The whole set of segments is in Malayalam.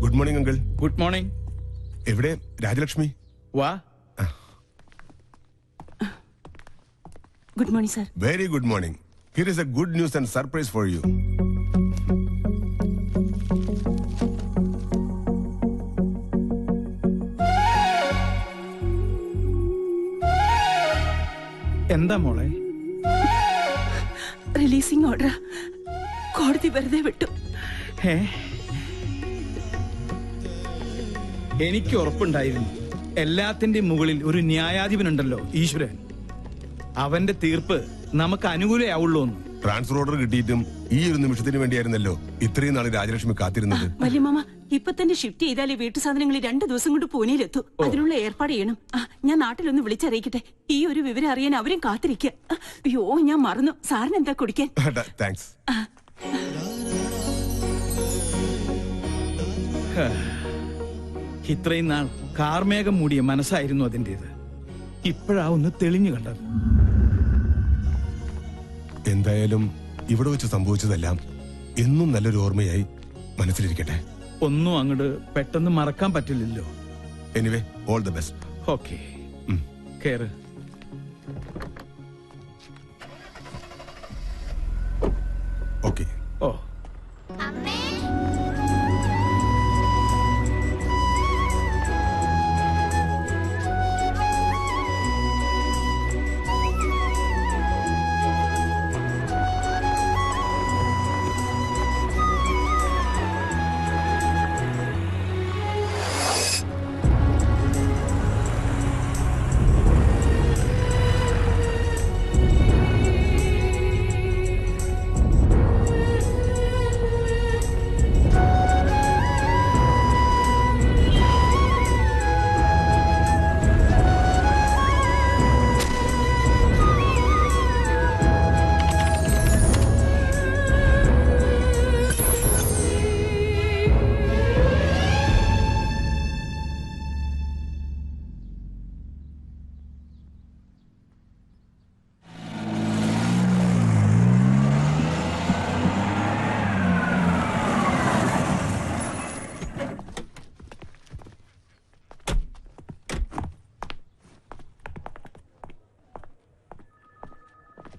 Good morning, uncle. Good morning. Evide Rajalakshmi? Va? Good morning, sir. Very good morning. Here is a good news and surprise for you. എന്താ മോളെ? റിലീസിംഗ് ഓർഡർ കോടതി വെറുതെ വിട്ടു. എനിക്ക് ഉറപ്പുണ്ടായിരുന്നു, എല്ലാത്തിന്റെയും മുകളിൽ ഒരു ന്യായാധിപനുണ്ടല്ലോ, ഈശ്വരൻ. അവന്റെ തീർപ്പ് നമുക്ക് അനുകൂലമാവുള്ളൂ. ട്രാൻസ്ഫർ ഓർഡർ കിട്ടിയിട്ടും ഈ ഒരു നിമിഷത്തിന് വേണ്ടിയായിരുന്നല്ലോ ഇത്രയും നാൾ രാജലക്ഷ്മി കാത്തിരുന്നത്. വല്യമാമ, ഇപ്പൊ തന്നെ ഷിഫ്റ്റ് ചെയ്താലേ വീട്ടു സാധനങ്ങൾ 2 ദിവസം കൊണ്ട് പൂനെയിലെത്തും. അതിനുള്ള ഏർപ്പാട് ചെയ്യണം. ഞാൻ നാട്ടിലൊന്ന് വിളിച്ചറിയിക്കട്ടെ. ഈ ഒരു വിവരം അറിയാൻ അവരും കാത്തിരിക്കുക. അയ്യോ, ഞാൻ മറന്നു. സാറിന് എന്താ കുടിക്കാൻ? താങ്ക്സ്. ഇത്രയും നാൾ കാർമേഘം മൂടിയ മനസ്സായിരുന്നു അതിൻ്റെത്. ഇപ്പോഴാ ഒന്ന് തെളിഞ്ഞു കണ്ടത്. എന്തായാലും ഇവിടെ വെച്ച് സംഭവിച്ചതെല്ലാം എന്നും നല്ലൊരു ഓർമ്മയായി മനസ്സിലിരിക്കട്ടെ. ഒന്നും അങ്ങോട്ട് പെട്ടെന്ന് മറക്കാൻ പറ്റില്ലല്ലോ. Anyway, all the best. Okay, കേറ്. Okay. Oh,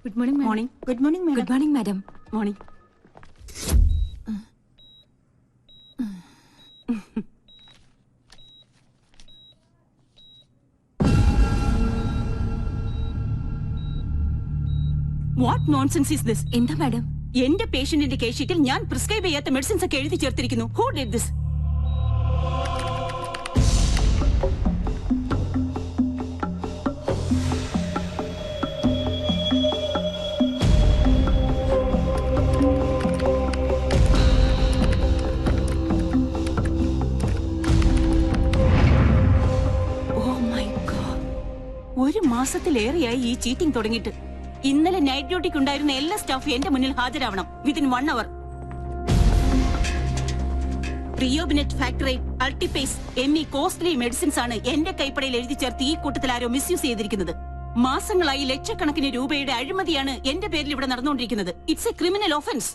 Good morning, madam. Morning. Good morning, madam. Good morning, madam. Morning. What nonsense is this? എന്താ madam? എന്റെ പേഷ്യന്റിന്റെ കേസ് ഷീറ്റിൽ ഞാൻ പ്രിസ്ക്രൈബ് ചെയ്യാത്ത മെഡിസിൻസ് ഒക്കെ എഴുതി ചേർത്തിരിക്കുന്നു. Who did this? ഒരു മാസത്തിലേറെയായി ഈ ചീറ്റിംഗ് തുടങ്ങിയിട്ട്. ഇന്നലെ നൈറ്റ് ഡ്യൂട്ടിക്ക് ഉണ്ടായിരുന്ന എല്ലാ സ്റ്റാഫും എന്റെ മുന്നിൽ ഹാജരാവണം വിത്തിൻ 1 hour. പ്രിയോബിനെറ്റ് ഫാക്ടറി, അൾട്ടിപേസ് എന്നീ കോസ്റ്റ്ലി മെഡിസിൻസ് ആണ് എന്റെ കൈപ്പടയിൽ എഴുതി ചേർത്ത് ഈ കൂട്ടത്തിൽ ആരോ മിസ്യൂസ് ചെയ്തിരിക്കുന്നത്. മാസങ്ങളായി ലക്ഷക്കണക്കിന് രൂപയുടെ അഴിമതിയാണ് എന്റെ പേരിൽ ഇവിടെ നടന്നുകൊണ്ടിരിക്കുന്നത്. It's A criminal offence.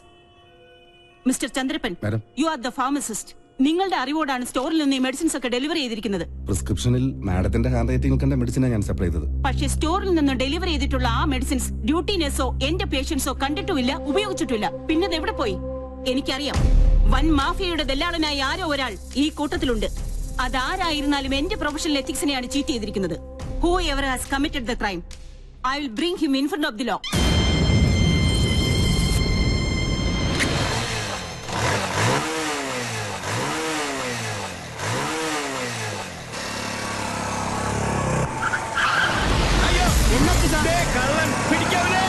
Mister Chandrappan, you are the pharmacist. നിങ്ങളുടെ അറിവോടാണ് സ്റ്റോറിൽ നിന്ന് ഈ മെഡിസിൻസ് ഒക്കെ ഡെലിവറി ചെയ്തിരിക്കുന്നത്. പ്രിസ്ക്രിപ്ഷനിൽ മാഡത്തിന്റെ ഹാൻഡ് റൈറ്റിംഗ് കണ്ട മെഡിസിനാണ് ഞാൻ സപ്ലൈ ചെയ്തത്. പക്ഷേ സ്റ്റോറിൽ നിന്ന് ഡെലിവറി ചെയ്തിട്ടുള്ള ആ മെഡിസിൻസ് ഡ്യൂട്ടി നഴ്സോ എന്റെ പേഷ്യൻസോ കണ്ടിട്ടുമില്ല, ഉപയോഗിച്ചിട്ടില്ല. പിന്നെ എവിടെ പോയി? എനിക്കറിയാം, വൻ മാഫിയയുടെ ദല്ലാളനായി ആരോ ഒരാൾ ഈ കൂട്ടത്തിലുണ്ട്. അതാരായിരുന്നാലും എന്റെ പ്രൊഫഷണൽ എത്തിക്സിനെയാണ് ചീറ്റ് ചെയ്തിരിക്കുന്നത്. Whoever has committed the crime, I will bring him in front of the law. കള്ളൻ പിടിക്കാവില്ലേ?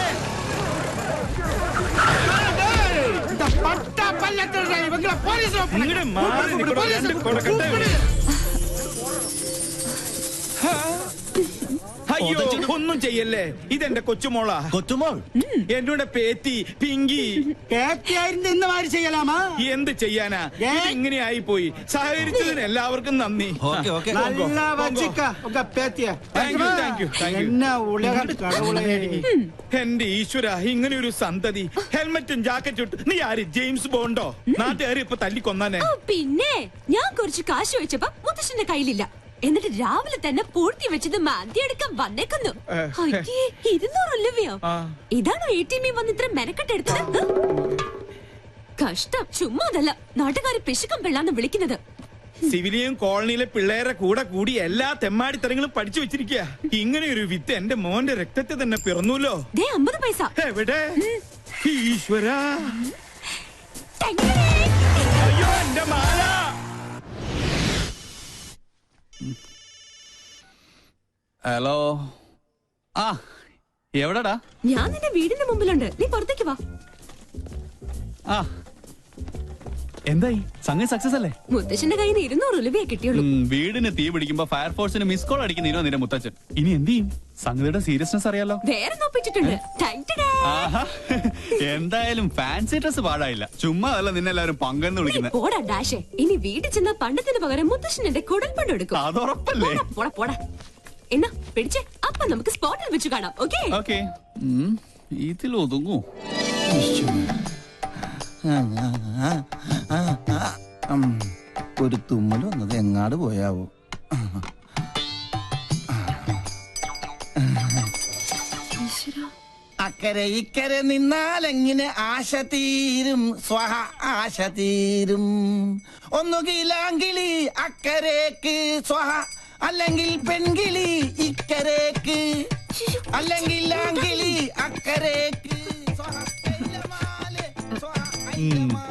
ഇങ്ങട് മാറി നിൽക്കണോ, രണ്ട് കൊടുക്കട്ടെ. അയ്യോ, ഒന്നും ചെയ്യല്ലേ, ഇതെന്റെ കൊച്ചുമോളാ. കൊച്ചുമോൾ എന്നോട് പേത്തി പിങ്കി പേത്തിയായിരുന്നു ഇന്ന് മാറി ചെയ്യലാമാ. എന്ത് ചെയ്യാനാ, ഇങ്ങനെയായി പോയി. സഹകരിച്ചതിന് എല്ലാവർക്കും നന്ദി. നല്ല വച്ചിക്ക ഒക്കെ പേത്തിയ. Thank you, thank you, thank you. എന്നാ ഉലക കടവുളേ. എന്റെ ഈശ്വര, ഇങ്ങനെ ഒരു സന്തതി. ഹെൽമറ്റും ജാക്കറ്റും ഇട്ട് നീ ആര്, ജെയിംസ് ബോണ്ടോ? നാട്ടുകാർ ഇപ്പൊ തല്ലിക്കൊന്നാനെ. പിന്നെ ഞാൻ കുറച്ച് കാശ് വെച്ചപ്പോ മുത്തശ്ശന്റെ കയ്യിലില്ല. എന്നിട്ട് രാവിലെ തന്നെ പൂർത്തി വെച്ചത് മാന്തിയെടുക്കാൻ വന്നേക്കുന്നു. 200 രൂപയോ? ഇതാണോ ATM വന്ന് ഇത്ര മെനക്കെട്ടെടുത്തത്? കഷ്ടം. ചുമ്മാ അതല്ല, നാട്ടുകാര് പിശുക്കം പെള്ളാന്ന് വിളിക്കുന്നത്. സിവിലിയൻ കോളനിയിലെ പിള്ളേരെ കൂടെ കൂടി എല്ലാ തെമ്മാടിത്തരങ്ങളും പഠിച്ചു വെച്ചിരിക്കുക. ഇങ്ങനെ ഒരു വിത്ത് എന്റെ മോന്റെ രക്തത്തെ തന്നെ പിറന്നൂല്ലോ. 50 പൈസ എവിടെ? ഈശ്വര, തെങ്ങനെ? അയ്യോ എന്റെ മാല. ഹലോ, ആ എവിടെടാ? ഞാൻ നിന്റെ വീടിന്റെ മുമ്പിലുണ്ട്, നീ പുറത്തേക്ക് വാ. ആ എന്തായി, സംഗതി സക്സസ് അല്ലേ? മുത്തശ്ശന്റെ കയ്യിൽ നിന്ന് 200 രൂപയെ കിട്ടിയുള്ളൂ. വീടിന് തീ പിടിക്കുമ്പോ ഫയർഫോഴ്സിന് മിസ് കോൾ അടിക്കുന്നോ നിന്റെ മുത്തച്ഛൻ? ഇനി എന്ത് ചെയ്യും? സംഗതിയുടെ സീരിയസ്നെസ് അറിയാലോ. വേറെ നോപ്പിച്ചിട്ടുണ്ട്. ആഹാ, എന്തായാലും ഫാൻസി ഡ്രസ് പാടായില്ല. ചുമ്മാ അല്ല നിന്നെ എല്ലാവരും പങ്കെന്ന് വിളിക്കുന്നത്. പോടാ ഡാഷേ, ഇനി വീട്ടിൽ ചെന്ന പണ്ടത്തിന് പകരം മുത്തശ്ശൻ എന്റെ കുടൽപ്പണ്ട് എടുക്കും. അതുറപ്പല്ലേ? പോടാ പോടാ. എന്നാ പിടിച്ചേ, അപ്പൊ നമുക്ക് സ്പോട്ടിൽ വെച്ച് കാണാം. ഓക്കേ ഓക്കേ, ഇതിൽ ഒതുങ്ങൂ. ഒരു തുമ്മൽ വന്നത് എങ്ങാട് പോയാവോ? അക്കരെ ഇക്കരെ നിന്നാലെങ്ങനെ ആശ തീരും, സ്വഹ ആശ തീരും. ഒന്നുകിലാങ്കിളി അക്കരേക്ക് സ്വഹ, അല്ലെങ്കിൽ പെൺകിളി ഇക്കരേക്ക്, അല്ലെങ്കിൽ ആങ്കിളി അക്കരേക്ക്.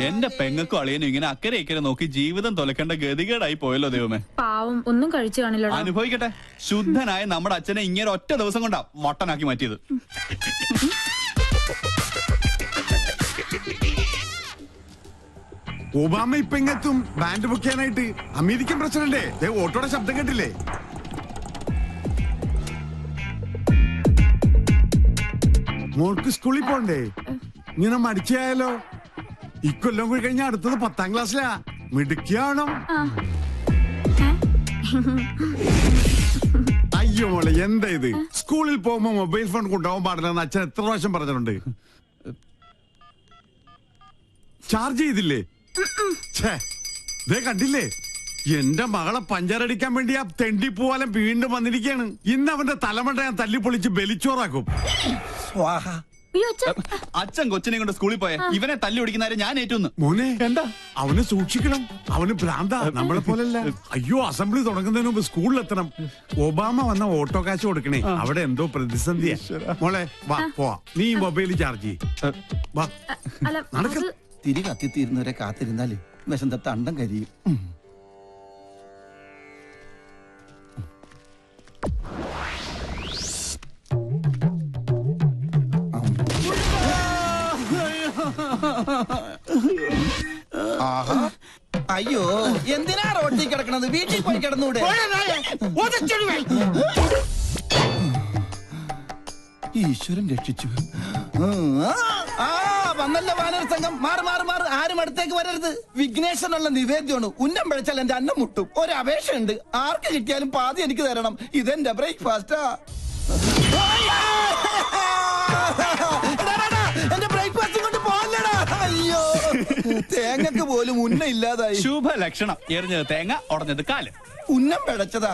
എന്റെ പെങ്ങൾക്കും അളിയനും ഇങ്ങനെ അക്കരെ ഇക്കരെ നോക്കി ജീവിതം തൊലക്കേണ്ട ഗതികേടായി പോയല്ലോ ദൈവമേ. പാവം, ഒന്നും കഴിച്ചു കാണില്ല. അനുഭവിക്കട്ടെ. ശുദ്ധനായ നമ്മുടെ അച്ഛനെ ഇങ്ങനെ ഒറ്റ ദിവസം കൊണ്ടാ മൊട്ടനാക്കി മാറ്റിയത്. ഒബാമ ഇപ്പൊ ഇങ്ങെത്തും ബാൻഡ് ബുക്ക് ചെയ്യാനായിട്ട്. അമേരിക്കൻ പ്രസിഡന്റ് ഓട്ടോയുടെ ശബ്ദം കേട്ടില്ലേ? മോൾക്ക് സ്കൂളിൽ പോണ്ടേ? ഇങ്ങനെ മടിച്ചായാലോ? ഇക്കൊല്ലം കൂടി കഴിഞ്ഞാൽ അടുത്തത് 10ാം ക്ലാസ്സിലാ. മിടുക്കിയാണോ? അയ്യോ മോളെ, എന്താ ഇത്? സ്കൂളിൽ പോകുമ്പോ മൊബൈൽ ഫോൺ കൊണ്ടുപോകാൻ പാടില്ലെന്ന് അച്ഛൻ എത്ര പ്രാവശ്യം പറഞ്ഞിട്ടുണ്ട്. ചാർജ് ചെയ്തില്ലേ? കണ്ടില്ലേ, എന്റെ മകളെ പഞ്ചറടിക്കാൻ വേണ്ടി ആ തെണ്ടിപ്പൂവാലം വീണ്ടും വന്നിരിക്കുകയാണ്. ഇന്ന് അവന്റെ തലമണ്ട ഞാൻ തല്ലിപ്പൊളിച്ച് ബലിച്ചോറാക്കും. അച്ഛൻ കൊച്ചിനെ കൊണ്ട് സ്കൂളിൽ പോയ ഇവനെ തല്ലി ഓടിക്കുന്നവരെ ഞാൻ ഏറ്റുന്നു. മോനെ, എന്താ അവനെ സൂക്ഷിക്കണം, അവന് ഭ്രാന്ത, നമ്മളെ പോലല്ല. അയ്യോ, അസംബ്ലി തുടങ്ങുന്നതിന് മുമ്പ് സ്കൂളിലെത്തണം. ഒബാമ വന്ന ഓട്ടോ കാശ് കൊടുക്കണേ, അവിടെ എന്തോ പ്രതിസന്ധിയാ. മോളെ വാ, പോവാ. നീ മൊബൈൽ ചാർജ് വാ. നടക്ക. തിരി കത്തിത്തീരുന്നവരെ കാത്തിരുന്നാല് വിശന്ത തണ്ടം കരിയും. അയ്യോ, എന്തിനാ റോട്ടിൽ കിടക്കണത്? വീട്ടിൽ പോയി കിടന്നൂടെ? ഈശ്വരൻ രക്ഷിച്ചു. വന്നല്ല വാനര സംഘം. മാറ് മാറ് മാറ്, ആരും അടുത്തേക്ക് വരരുത്. വിഘ്നേശ്വരനുള്ള നിവേദ്യമാണ്. ഉന്നം പിഴച്ചാൽ എന്റെ അന്നം മുട്ടും. ഒരു അപേക്ഷയുണ്ട്, ആർക്ക് കിട്ടിയാലും പാതി എനിക്ക് തരണം. ഇതെന്റെ ബ്രേക്ക്ഫാസ്റ്റാ. എന്റെ ബ്രേക്ക്ഫാസ്റ്റ് കൊണ്ട് പോകല്ലടാ. അയ്യോ, തേങ്ങക്ക് പോലും ഉന്നം ഇല്ലാതായി. ശുഭ ലക്ഷണം. എറിഞ്ഞത് തേങ്ങ, ഉടഞ്ഞത് കാല്. ഉന്നം പിഴച്ചതാ.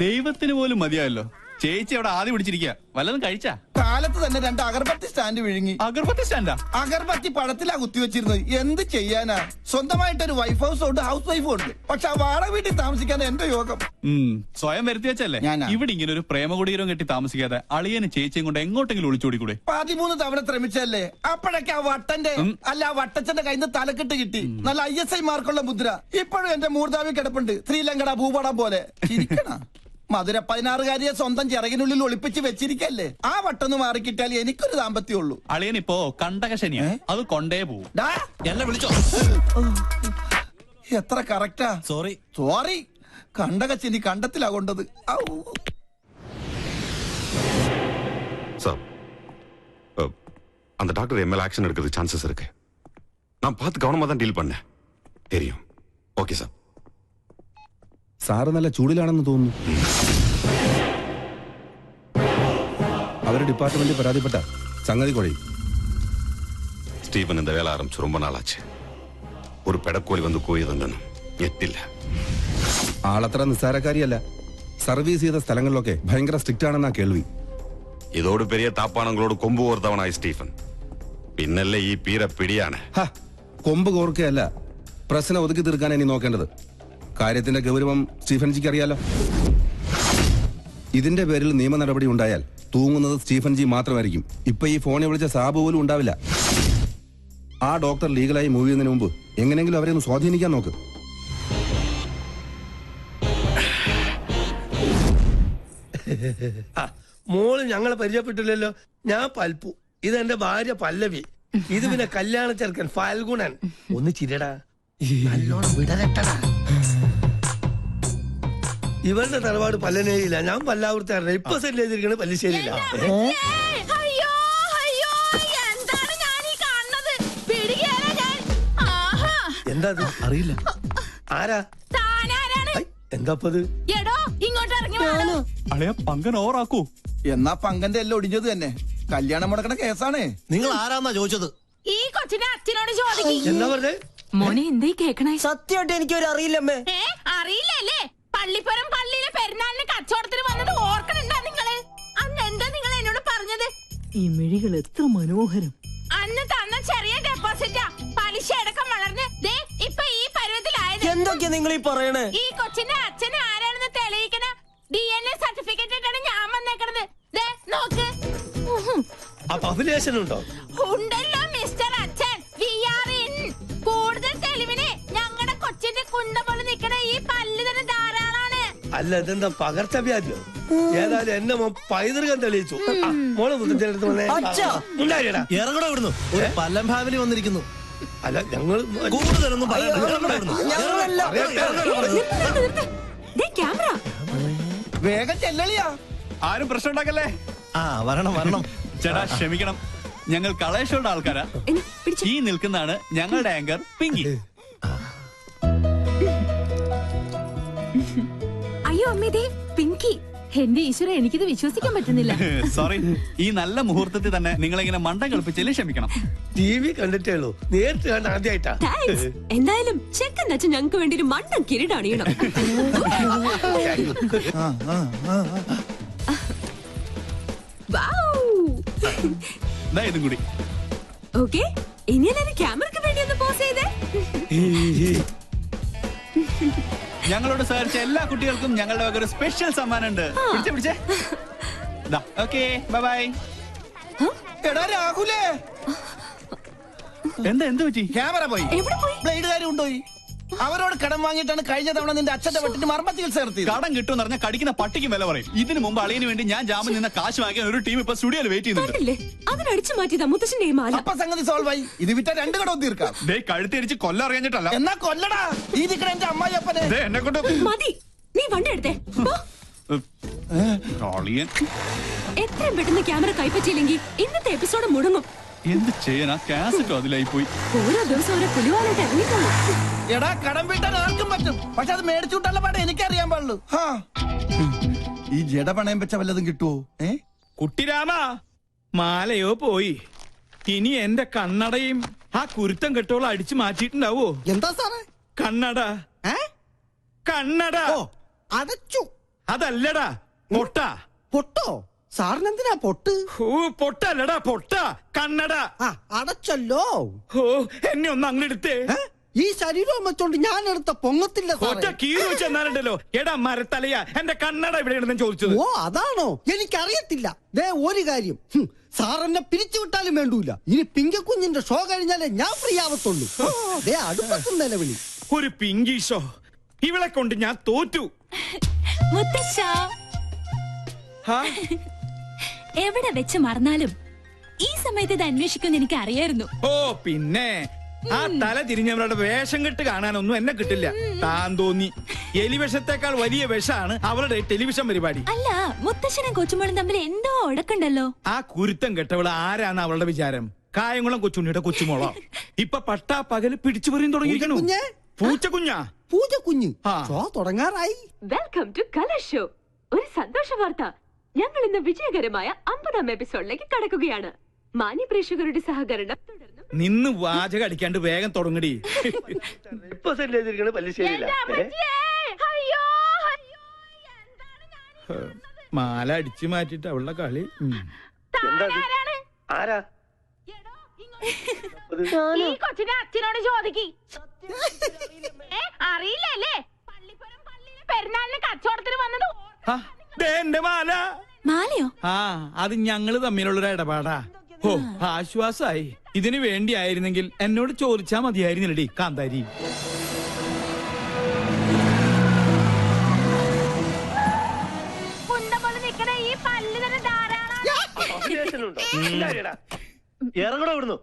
ദൈവത്തിന് പോലും മതിയായല്ലോ. ചേച്ചി അവിടെ ആദ്യം പിടിച്ചിരിക്കുക. വല്ലതും കഴിച്ചാ? കാലത്ത് തന്നെ 2 അഗർബത്തി സ്റ്റാൻഡ് വിഴുങ്ങി. അഗർബത്തി സ്റ്റാൻഡാ? അഗർബത്തി പഴത്തിലാ കുത്തിവെച്ചിരുന്നത്. എന്ത് ചെയ്യാനാ? സ്വന്തമായിട്ടൊരു വൈഫ് ഹൗസ് ഉണ്ട്, ഹൗസ് വൈഫും ഉണ്ട്. പക്ഷെ ആ വാടക വീട്ടിൽ താമസിക്കാൻ എന്റെ യോഗം. സ്വയം വരുത്തി വെച്ചല്ലേ. ഞാനാ. ഇവിടെ ഇങ്ങനെ ഒരു പ്രേമകുടീരം കെട്ടി താമസിക്കാതെ അളിയന് ചേച്ചിയും കൊണ്ട് എങ്ങോട്ടെങ്കിലും ഒളിച്ചോടിക്കൂടെ? 13 തവണ ശ്രമിച്ചല്ലേ. അപ്പോഴൊക്കെ ആ വട്ടന്റെ അല്ല ആ വട്ടച്ചന്റെ കയ്യിൽ നിന്ന് തലക്കെട്ട് കിട്ടി. നല്ല ISI മാർക്കുള്ള മുദ്ര ഇപ്പോഴും എന്റെ മൂർധാവി കിടപ്പുണ്ട്. ശ്രീലങ്കട ഭൂപടം പോലെ. ചിരിക്കണ മധുര 16-കാരിയെ സ്വന്തം ചിറകിനുള്ളിൽ ഒളിപ്പിച്ച് വെച്ചിരിക്കല്ലേ. ആ വട്ടൊന്ന് മാറിക്കിട്ടാൽ എനിക്കൊരു ദാമ്പത്യമുള്ളൂ. അളിയൻ ഇപ്പോ കണ്ടകശനിയാ. അത് കൊണ്ടേ പോവും. എന്നെ വിളിച്ചോ? എത്ര കറക്റ്റാ. സോറി കണ്ടകശനി കണ്ടത്തിലാ കൊണ്ടത്. சார், அந்த டாக்டர் என் மேல ஆக்ஷன் எடுக்கிறது சான்சஸ் இருக்கு. நான் பார்த்து கவனமா தான் டீல் பண்ணேன். தெரியும். Okay sir. സാറ് നല്ല ചൂടിലാണെന്ന് തോന്നുന്നു. അവരുടെ ഡിപ്പാർട്ട്മെന്റിൽ പരാതിപ്പെട്ട സംഗതി കുഴയും. ஸ்டீவன் இந்த வேலை ஆரம்பிச்சு ரொம்ப நாள் ஆச்சு. ஒரு பெடக்கோழி வந்து கூயதுണ്ടെന്നും ഞെട്ടില്ല. ആളത്ര നിസ്സാരക്കാരിയല്ല. സർവീസ് ചെയ്ത സ്ഥലങ്ങളിലൊക്കെ ഭയങ്കര സ്ട്രിക്റ്റ് ആണെന്നാ കേൾവി. ഇതോട് പെരിയ താപ്പാണങ്ങളോട് കൊമ്പ് കോർത്തവനായി സ്റ്റീഫൻ. പിന്നല്ലേ ഈ പീര പിടിയാണ്. കൊമ്പ് കോർക്കുകയല്ല, പ്രശ്നം ഒതുക്കി തീർക്കാൻ ഇനി നോക്കേണ്ടത്. കാര്യത്തിന്റെ ഗൗരവം സ്റ്റീഫൻജിക്ക് അറിയാലോ. ഇതിന്റെ പേരിൽ നിയമ നടപടി ഉണ്ടായാൽ തൂങ്ങുന്നത് സ്റ്റീഫൻജി മാത്രമായിരിക്കും. ഇപ്പൊ ഈ ഫോണിൽ വിളിച്ച സാബു പോലും ഉണ്ടാവില്ല. ആ ഡോക്ടർ ലീഗലായി മൂവ് ചെയ്യുന്നതിന് മുമ്പ് എങ്ങനെയെങ്കിലും അവരെ ഒന്ന് സ്വാധീനിക്കാൻ നോക്ക്. മോള് ഞങ്ങളെ പരിചയപ്പെട്ടില്ലല്ലോ. ഞാൻ പൽപ്പു, ഇതെന്റെ ഭാര്യ പല്ലവി. ഇത് പിന്നെ കല്യാണ ചെറുക്കൻ ഫാൽഗുണൻ. ഒന്ന് ചിരടാ, നല്ലോണം വിടരട്ടടാ. ഇവരുടെ തറവാട് പല്ലനേരിയില്ല, ഞാൻ പല്ലാവൂർത്തായിരുന്നു. ഇപ്പൊ സെറ്റിൽ ചെയ്തിരിക്കണ പല്ലിശ്ശേരിയില്ല. എന്താ അറിയില്ല. ആരാ? എന്താപ്പത്? അളിയ പങ്കൻ ഓവറാക്കൂ. എന്നാ പങ്കന്റെ എല്ലാം ഒടിഞ്ഞത് തന്നെ. കല്യാണം മുടക്കണ കേസാണ്. നിങ്ങൾ ആരാന്നാ ചോദിച്ചത്? ഈ കൊച്ചിനെ അച്ഛനോട് ചോദിക്കും. എന്താ പറഞ്ഞേ? മോനെ എന്തേ കേക്കണേ? സത്യമായിട്ട് എനിക്കൊരു അറിയില്ലമ്മേ. അറിയില്ലല്ലേ? പള്ളിപ്പുറം പള്ളിയിലെ പെരുന്നാളിന് കച്ചവടത്തിന് വന്നത് ഓർക്കണുണ്ടാ നിങ്ങള്? അന്ന് എന്താ നിങ്ങൾ എന്നോട് പറഞ്ഞത്? ഈ മിഴികൾ എത്ര മനോഹരം. അന്ന് തന്ന ചെറിയ ഡെപ്പോസിറ്റാ പലിശ അടക്കം വളർന്ന് ദേ ഇപ്പൊ ഈ പരുവത്തിലായത്. എന്തൊക്കെയാ നിങ്ങൾ ഈ പറയണേ? ഈ കൊച്ചിന്റെ അച്ഛൻ ആരാണെന്ന് തെളിയിക്കണ DNA സർട്ടിഫിക്കറ്റ് ഇട്ടാണ് ഞാൻ വന്നേക്കണത്. ദേ നോക്ക്. അപ്പൊ അഭിലേഷനുണ്ടോ? ഉണ്ടല്ലോ മിസ്റ്റർ അച്ഛൻ. We are in. കൂടുതൽ തെളിവിന് ഞങ്ങളുടെ കൊച്ചിന്റെ കുണ്ട പോലെ നിക്കണ ഈ പല്ല് തന്നെ ധാരാളാണ്. അല്ല ഇതെന്താ പകർച്ചവ്യാധിയോ? ഏതായാലും എന്നെ പൈതൃകം തെളിയിച്ചു. മോളെ മുത്തച്ഛനടുത്ത് വന്നേ. ഇറങ്ങണോ ഇവിടുന്നു? ഒരു പല്ലം ഫാമിലി വന്നിരിക്കുന്നു. അല്ല ഞങ്ങൾ കൂടുതലൊന്നും വേഗം ചെല്ലളിയാ. ആരും പ്രശ്നം ഉണ്ടാക്കല്ലേ. വരണം വരണം. ചേട്ടാ ക്ഷമിക്കണം, ഞങ്ങൾ കളേഷോയുടെ ആൾക്കാരാ. ഈ നിൽക്കുന്നതാണ് ഞങ്ങളുടെ ആങ്കർ പിങ്കി. അയ്യോ അമ്മേ, പിങ്കി. എന്റെ ഈശ്വര, എനിക്കിത് വിശ്വസിക്കാൻ പറ്റുന്നില്ല. സോറി, ഈ നല്ല മുഹൂർത്തത്തിൽ തന്നെ നിങ്ങളിങ്ങനെ മണ്ടം കളിപ്പിച്ചതിൽ ക്ഷമിക്കണം. TV കണ്ടിട്ടേ ഉള്ളൂ, നേരിട്ട് കണ്ട ആദ്യമായിട്ടാ. എന്തായാലും ചെക്കൻ അച്ഛൻ ഞങ്ങൾക്ക് വേണ്ടി ഒരു മണ്ടൻ കിരീടണിയണം. ഇതും കൂടി. ഓക്കെ, ഇനി എല്ലാവരും ക്യാമറയ്ക്ക് വേണ്ടി ഒന്ന് പോസ് ചെയ്തേ. ഞങ്ങളോട് സഹകരിച്ച എല്ലാ കുട്ടികൾക്കും ഞങ്ങളുടെ ഒരു സ്പെഷ്യൽ സമ്മാനം ഉണ്ട്. പിടിച്ചേ. Okay, bye bye. എടാ രാഹുലേ, എന്ത് പറ്റി? ക്യാമറ പോയി. ബ്ലേഡുകാരും കൊണ്ടുപോയി. അവരോട് കടം വാങ്ങിയിട്ടാണ് കഴിഞ്ഞ തവണ നിന്റെ അച്ഛന്റെ വെട്ടിന് മർമ്മ ചികിത്സ നടത്തി. കടം കിട്ടുമെന്ന് പറഞ്ഞാൽ കടിക്കുന്ന പട്ടിക്ക് വില പറയും. ഇതിനു മുമ്പ് അളിയന് വേണ്ടി ഞാൻ ജാമ്യം നിന്ന കാശ് വാങ്ങിയ ഒരു ടീം ഇപ്പൊ സ്റ്റുഡിയോയിൽ വെയിറ്റ് ചെയ്യുന്നുണ്ട്. അതിനടിച്ചു മാറ്റിയതാ മുത്തശ്ശന്റെ മാല. അപ്പൊ സംഗതി സോൾവ് ആയി. ഇത് വിറ്റ 2 കടവും തീർക്കാം. കഴുത്തിരിച്ച് കൊല്ലം അറിയാഞ്ഞിട്ടല്ല. എന്നാ കൊല്ലടാ. ഈ നിക്കണ എന്റെ അമ്മായി അപ്പനെ എന്നെ കൊണ്ട് മതി. നീ വണ്ടി എടുത്തേ. എത്രയും പെട്ടെന്ന് ക്യാമറ കൈപ്പറ്റിയില്ലെങ്കിൽ ഇന്നത്തെ എപ്പിസോഡ് മുടങ്ങും. എന്ത് ചെയ്യാനാ, കാസറ്റും അതിലായി പോയി. ഓരോ ദിവസം ഓരോ പുലിവാലായിട്ട് ഇറങ്ങിക്കോളൂ. എടാ കടം വീട്ടാൻ ആർക്കും പറ്റും, പക്ഷെ അത് മേടിച്ചുവിട്ടുള്ള പാടെ എനിക്കറിയാൻ പാടുള്ളൂ. ഈ ജഡ പണയം വെച്ച വല്ലതും കിട്ടുവോ? കുട്ടിരാമ, മാലയോ പോയി. ഇനി എന്റെ കണ്ണടയും ആ കുരുത്തം കെട്ടോളം അടിച്ചു മാറ്റിയിട്ടുണ്ടാവോ? എന്താ സാറേ? കണ്ണട. കണ്ണട അടച്ചു. അതല്ലടാ, പൊട്ട. പൊട്ടോ? സാറിനെന്തിനാ പൊട്ട്? പൊട്ടല്ലടാ, പൊട്ട. കണ്ണട അടച്ചല്ലോ. എന്നെ ഒന്ന് അങ്ങെടുത്തേ. ഈ ശരീരം വെച്ചോണ്ട് ഞാൻ എടുത്ത പൊങ്ങത്തില്ല. ഒറ്റ കീറി വെച്ചെന്നാലുണ്ടല്ലോ. എടാ മരത്തലയാ, എന്റെ കണ്ണട എവിടെയാണെന്ന് ചോദിച്ചത്. ഓ അതാണോ? എനിക്കറിയത്തില്ല. ദേ ഒരു കാര്യം, സാർ എന്നെ പിരിച്ചുവിട്ടാലും വേണ്ടൂല. ഇനി പിങ്കക്കുഞ്ഞിന്റെ ഷോ കഴിഞ്ഞാലേ ഞാൻ ഫ്രീ ആവത്തുള്ളൂ. ദേ അടുപ്പത്തും നിലവിളി. ഒരു പിങ്കി ഷോ? ഇവളെ കൊണ്ട് ഞാൻ തോറ്റു. മുത്തശ്ശ, എവിടെ വെച്ച് മറന്നാലും ഈ സമയത്ത് ഇത് അന്വേഷിക്കുമെന്ന് എനിക്ക് അറിയായിരുന്നു. ഓ പിന്നെ ആ തല തിരിഞ്ഞവരുടെ വേഷം കെട്ട് കാണാനൊന്നും എന്നെ കിട്ടില്ല. താൻ തോന്നി. എലിവിഷത്തെക്കാൾ വലിയ വിഷമാണ് അവളുടെ ടെലിവിഷൻ പരിപാടി. അല്ല, മുത്തശ്ശനും കൊച്ചുമോളും തമ്മിൽ എന്തോ ഉടക്കുണ്ടല്ലോ. ആ കുരുത്തം കെട്ടവള് ആരാണ് അവളുടെ വിചാരം? കായംകുളം കൊച്ചുണ്ണിയുടെ കൊച്ചുമോളോ? ഇപ്പൊ പട്ടാ പകല് പിടിച്ചു പറിയും തുടങ്ങിയിരിക്കണു. പൂച്ചക്കുഞ്ഞാ? പൂജക്കുഞ്ഞ് ഷോ തുടങ്ങാറായി. Welcome to colour show. ഒരു സന്തോഷ വാർത്ത, ഞങ്ങൾ ഇന്ന് വിജയകരമായ 50ാം എപ്പിസോഡിലേക്ക് കടക്കുകയാണ്. മാന്യ പ്രേക്ഷകരുടെ സഹകരണം തുടർന്നും. നിന്ന് വാചകം അടിക്കാണ്ട് വേഗം തുടങ്ങടി. മാല അടിച്ചു മാറ്റിട്ട് അവളുടെ കളി. ഈ കൊച്ചിനെ അച്ഛനോട് ചോദിക്കി. അറിയില്ലല്ലേ? പള്ളിപ്പുറം പള്ളിയിലെ പെരുന്നാളിന് കച്ചവടത്തിന് വന്നത് എന്റെ മാല. മാലയോ? അത് ഞങ്ങള് തമ്മിലുള്ളൊരു ഇടപാടാ. ഓ, ആശ്വാസായി. ഇതിനു വേണ്ടിയായിരുന്നെങ്കിൽ എന്നോട് ചോദിച്ചാ മതിയായിരുന്നില്ലടി കാന്താരി. ഈ പള്ളി തന്നെ ധാരാളം. ഇറങ്ങണോ ഇവിടുന്ന്?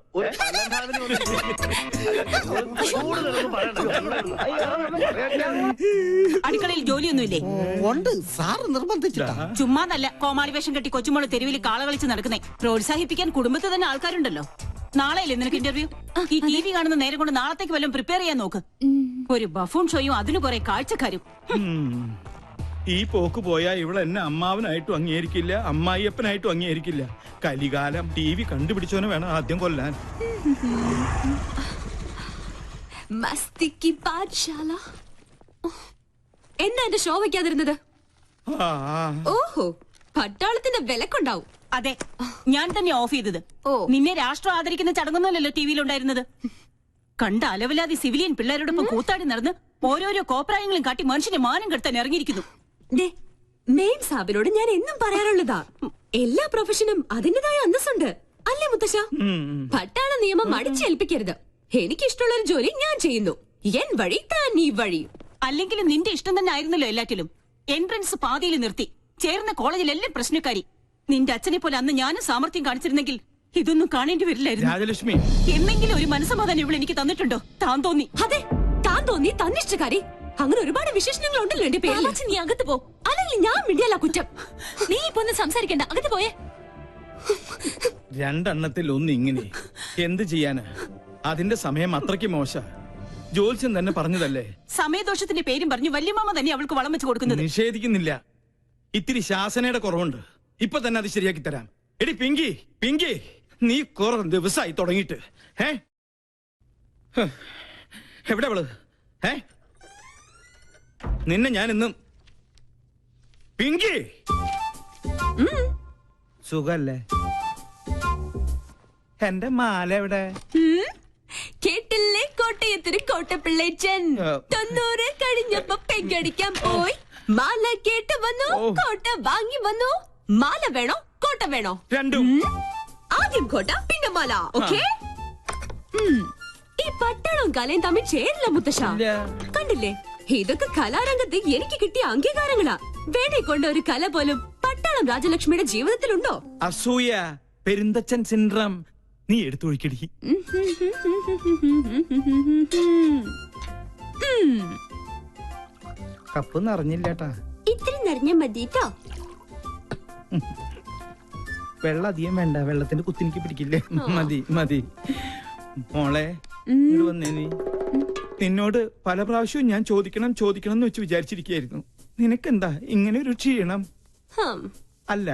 അടുക്കളയിൽ ജോലിയൊന്നുമില്ലേ? ഉണ്ട്, സാറ് നിർബന്ധിച്ചിട്ടാ. ചുമ്മാതല്ല കോമാളി വേഷം കെട്ടി കൊച്ചുമോള് തെരുവിൽ കാള കളിച്ച് നടക്കുന്നേ. പ്രോത്സാഹിപ്പിക്കാൻ കുടുംബത്തിൽ തന്നെ ആൾക്കാരുണ്ടല്ലോ. നാളെയല്ലേ നിനക്ക് ഇന്റർവ്യൂ? ഈ ടി വി കാണുന്ന നേരം കൊണ്ട് നാളത്തേക്ക് വല്ലതും പ്രിപ്പയർ ചെയ്യാൻ നോക്ക്. ഒരു ബഫൂൺ ഷോയും അതിന് കുറെ കാഴ്ചക്കാരും. ഈ പോക്ക് പോയാ ഇവിടെ എന്നെ അമ്മാവനായിട്ടും അംഗീകരിക്കില്ല, അമ്മായിയപ്പനായിട്ടും അംഗീകരിക്കില്ല. കലികാലം. ടി വി കണ്ടുപിടിച്ചവനെ വേണം ആദ്യം കൊല്ലാൻ. മസ്തിക്ക് പാഠശാല. എന്നാ എന്റെ ഷോ വെക്കാതിരുന്നത്? ഓഹോ, പട്ടാളത്തിന്റെ വിലക്കുണ്ടാവും. അതെ, ഞാൻ തന്നെ ഓഫ് ചെയ്തത്. നിന്നെ രാഷ്ട്രം ആദരിക്കുന്ന ചടങ്ങൊന്നുമല്ലല്ലോ ടി വിയിലുണ്ടായിരുന്നത്. കണ്ട അലവിലാതി സിവിലിയൻ പിള്ളേരോടൊപ്പം കൂത്താടി നടന്ന് ഓരോരോ കോപ്രായങ്ങളും കാട്ടി മനുഷ്യനെ മാനം കെടുത്താൻ ഇറങ്ങിയിരിക്കുന്നു. മെയിൻ സാബിനോട് ഞാൻ എന്നും പറയാറുള്ളതാ, എല്ലാ പ്രൊഫഷനും അതിന്റേതായ അന്തസ്സുണ്ട്. അല്ലേ മുത്തശ്ശ? പട്ടാള നിയമം അടിച്ചേൽപ്പിക്കരുത്. എനിക്കിഷ്ടമുള്ള ഒരു ജോലി ഞാൻ ചെയ്യുന്നു. എൻ വഴി താൻ ഈ വഴി. അല്ലെങ്കിലും നിന്റെ ഇഷ്ടം തന്നെ ആയിരുന്നല്ലോ എല്ലാറ്റിലും. എൻട്രൻസ് പാതിയിൽ നിർത്തി. ചേർന്ന കോളേജിലെല്ലാം പ്രശ്നക്കാരി. നിന്റെ അച്ഛനെ പോലെ അന്ന് ഞാനും സാമർത്ഥ്യം കാണിച്ചിരുന്നെങ്കിൽ ഇതൊന്നും കാണേണ്ടി വരില്ലായിരുന്നു. രാജലക്ഷ്മി, എന്നെങ്കിലും ഒരു മനസ്സമാധാനം ഇവിടെ എനിക്ക് തന്നിട്ടുണ്ടോ? താൻ തോന്നി. അതെ, താൻ തോന്നി, തന്നിഷ്ടക്കാരി. അങ്ങനെ ഒരുപാട് വിശേഷണങ്ങൾ ഉണ്ടല്ലോ എന്റെ പേരിൽ. നീ അകത്ത് പോ, അല്ലെങ്കിൽ ഞാൻ മിണ്ടിയല്ല കുറ്റം. നീ ഇപ്പൊ ഒന്ന് സംസാരിക്കണ്ട, അകത്ത് പോയേ. രണ്ടെണ്ണത്തിൽ ഒന്ന് ഇങ്ങനെ എന്ത് ചെയ്യാന്? അതിന്റെ സമയം അത്രയ്ക്ക് മോശ. ജോത്സ്യം തന്നെ പറഞ്ഞതല്ലേ. സമയദോഷത്തിന്റെ പേരും പറഞ്ഞു വല്യമാമ തന്നെ അവൾക്ക് വളം വെച്ച് കൊടുക്കുന്നത്. നിഷേധിക്കുന്നില്ല. ഇത്തിരി ശാസനയുടെ കുറവുണ്ട്. ഇപ്പൊ തന്നെ അത് ശരിയാക്കി തരാം. എടി പിങ്കി, പിങ്കി, നീ കുറെ ദിവസമായി തുടങ്ങിയിട്ട്. എവിടെ അവള്? നിന്നെ ഞാൻ ഇന്നും. പിങ്കി, സുഖല്ലേ? എന്റെ മാല എവിടെ? കേട്ടില്ലേ കോട്ടയത്തൊരു കോട്ടപ്പിള്ളേച്ചൻ 90 കഴിഞ്ഞപ്പോ പെങ്കടിക്കാൻ പോയി. മാല കേട്ട് വന്നു, കോട്ട വാങ്ങി വന്നു. മാല വേണോ കോട്ട വേണോ? രണ്ടും. ആദ്യം കോട്ട പിന്നെ മാല. ഓക്കേ? ഈ പട്ടാളവും കലയും തമ്മിൽ ചേരില്ല മുത്തശ്ശ. കണ്ടില്ലേ, ഇതൊക്കെ കലാരംഗത്ത് എനിക്ക് കിട്ടിയ അംഗീകാരങ്ങളാ. വേണേ കൊണ്ട ഒരു കല പോലും പട്ടാളം രാജലക്ഷ്മിയുടെ ജീവിതത്തിലുണ്ടോ? അസൂയ, പെരുന്തച്ചൻ സിൻഡ്രം. നീ എടുത്തൊഴിക്കടി. കപ്പ് നിറഞ്ഞില്ലേട്ടാ. ഇത്തിരി നിറഞ്ഞ മതിട്ടോ. വെള്ളം അധികം വേണ്ട, വെള്ളത്തിന്റെ കുത്തിനിക്ക് പിടിക്കില്ലേ. മതി മതി. മോളെ ഇങ്ങട് വന്നേ നീ. നിന്നോട് പല പ്രാവശ്യവും ഞാൻ ചോദിക്കണം എന്ന് വെച്ച് വിചാരിച്ചിരിക്കുകയായിരുന്നു. നിനക്കെന്താ ഇങ്ങനെ ഒരു ക്ഷീണം? അല്ല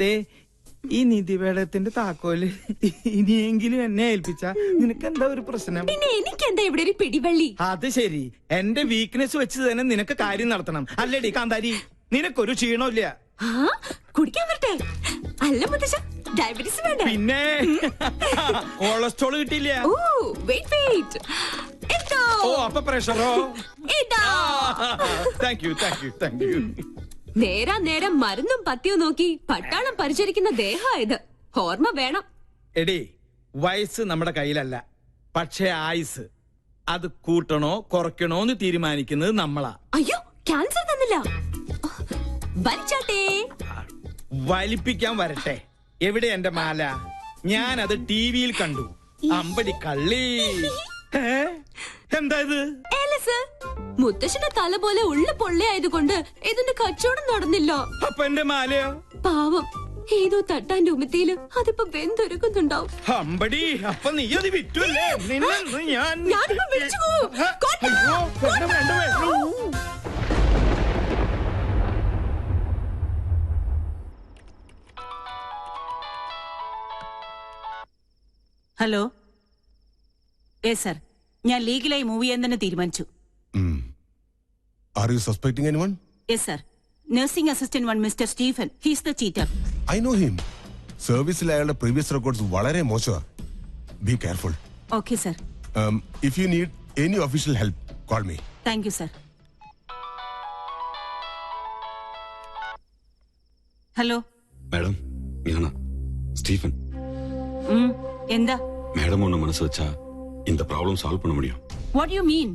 ദേ ഈ നിധിവേളത്തിന്റെ താക്കോല് ഇനിയെങ്കിലും എന്നെ ഏൽപ്പിച്ച നിനക്കെന്താ ഒരു പ്രശ്നം? പിന്നെ എനിക്കെന്താ ഇവിടെ ഒരു പിടിവള്ളി? അത് ശരി, എന്റെ വീക്ക്നെസ് വെച്ച് തന്നെ നിനക്ക് കാര്യം നടത്തണം അല്ലേടി കാന്താരി? നിനക്കൊരു ക്ഷീണമില്ല. കുടിക്കാൻ വരട്ടെ? അല്ല മുത്തശ്ശ, ഡയബറ്റീസ് വേണ്ട. പിന്നെ കൊളസ്ട്രോൾ കിട്ടിയില്ല. ഓ അപ്പൊ പ്രഷറോ? Thank you. നേരം മരുന്നും പത്തിയും നോക്കി പട്ടാളം പരിചരിക്കുന്ന ദേഹമായത്. ഓർമ്മ വേണം. എടി, വയസ്സ് നമ്മുടെ കയ്യിലല്ല, പക്ഷേ ആയുസ് അത് കൂട്ടണോ കുറയ്ക്കണോ എന്ന് തീരുമാനിക്കുന്നത് നമ്മളാ. അയ്യോ, ക്യാൻസർ തന്നില്ല. വലിച്ചാട്ടേ. വലിപ്പിക്കാൻ വരട്ടെ. എവിടെ എന്റെ മാല? ഞാൻ അത് ടിവിയിൽ കണ്ടു. അമ്പടി കള്ളി. എന്താ ഇത്? മുത്തശ്ശന്റെ തല പോലെ ഉള്ള പൊള്ളയായതുകൊണ്ട് ഇതിന്റെ കച്ചവടം നടന്നില്ല. അപ്പൊ എന്റെ മാലയോ? പാവം, ഏതോ തട്ടാന്റെ ഉമത്തിയില് അതിപ്പോ വെന്തൊരുക്കുന്നുണ്ടാവും. അമ്പടി, അപ്പൊ നീ അത് വിറ്റുവല്ലേ? ഞാനിപ്പോ വിളിച്ചു പോവും. ഹലോ. സർ, ഞാൻ ലീഗലായി മൂവ് ചെയ്യാൻ തന്നെ തീരുമാനിച്ചു. Are you suspecting anyone? Yes, sir. Nursing assistant one, Mr. Stephen. He's the cheater. I know him. സർവീസിൽ അയാളുടെ പ്രീവിയസ് റെക്കോർഡ്സ് വളരെ മോശമാണ്. Be careful. Okay, sir. If you need any official help, call me. Thank you, sir. Hello madam, ഞാനാ സ്റ്റീഫൻ. എന്താ? மேடம் ஒண்ணு மனசு வச்சா இந்த ப்ராப்ளம் சால்வ் பண்ண முடியும். What do you mean?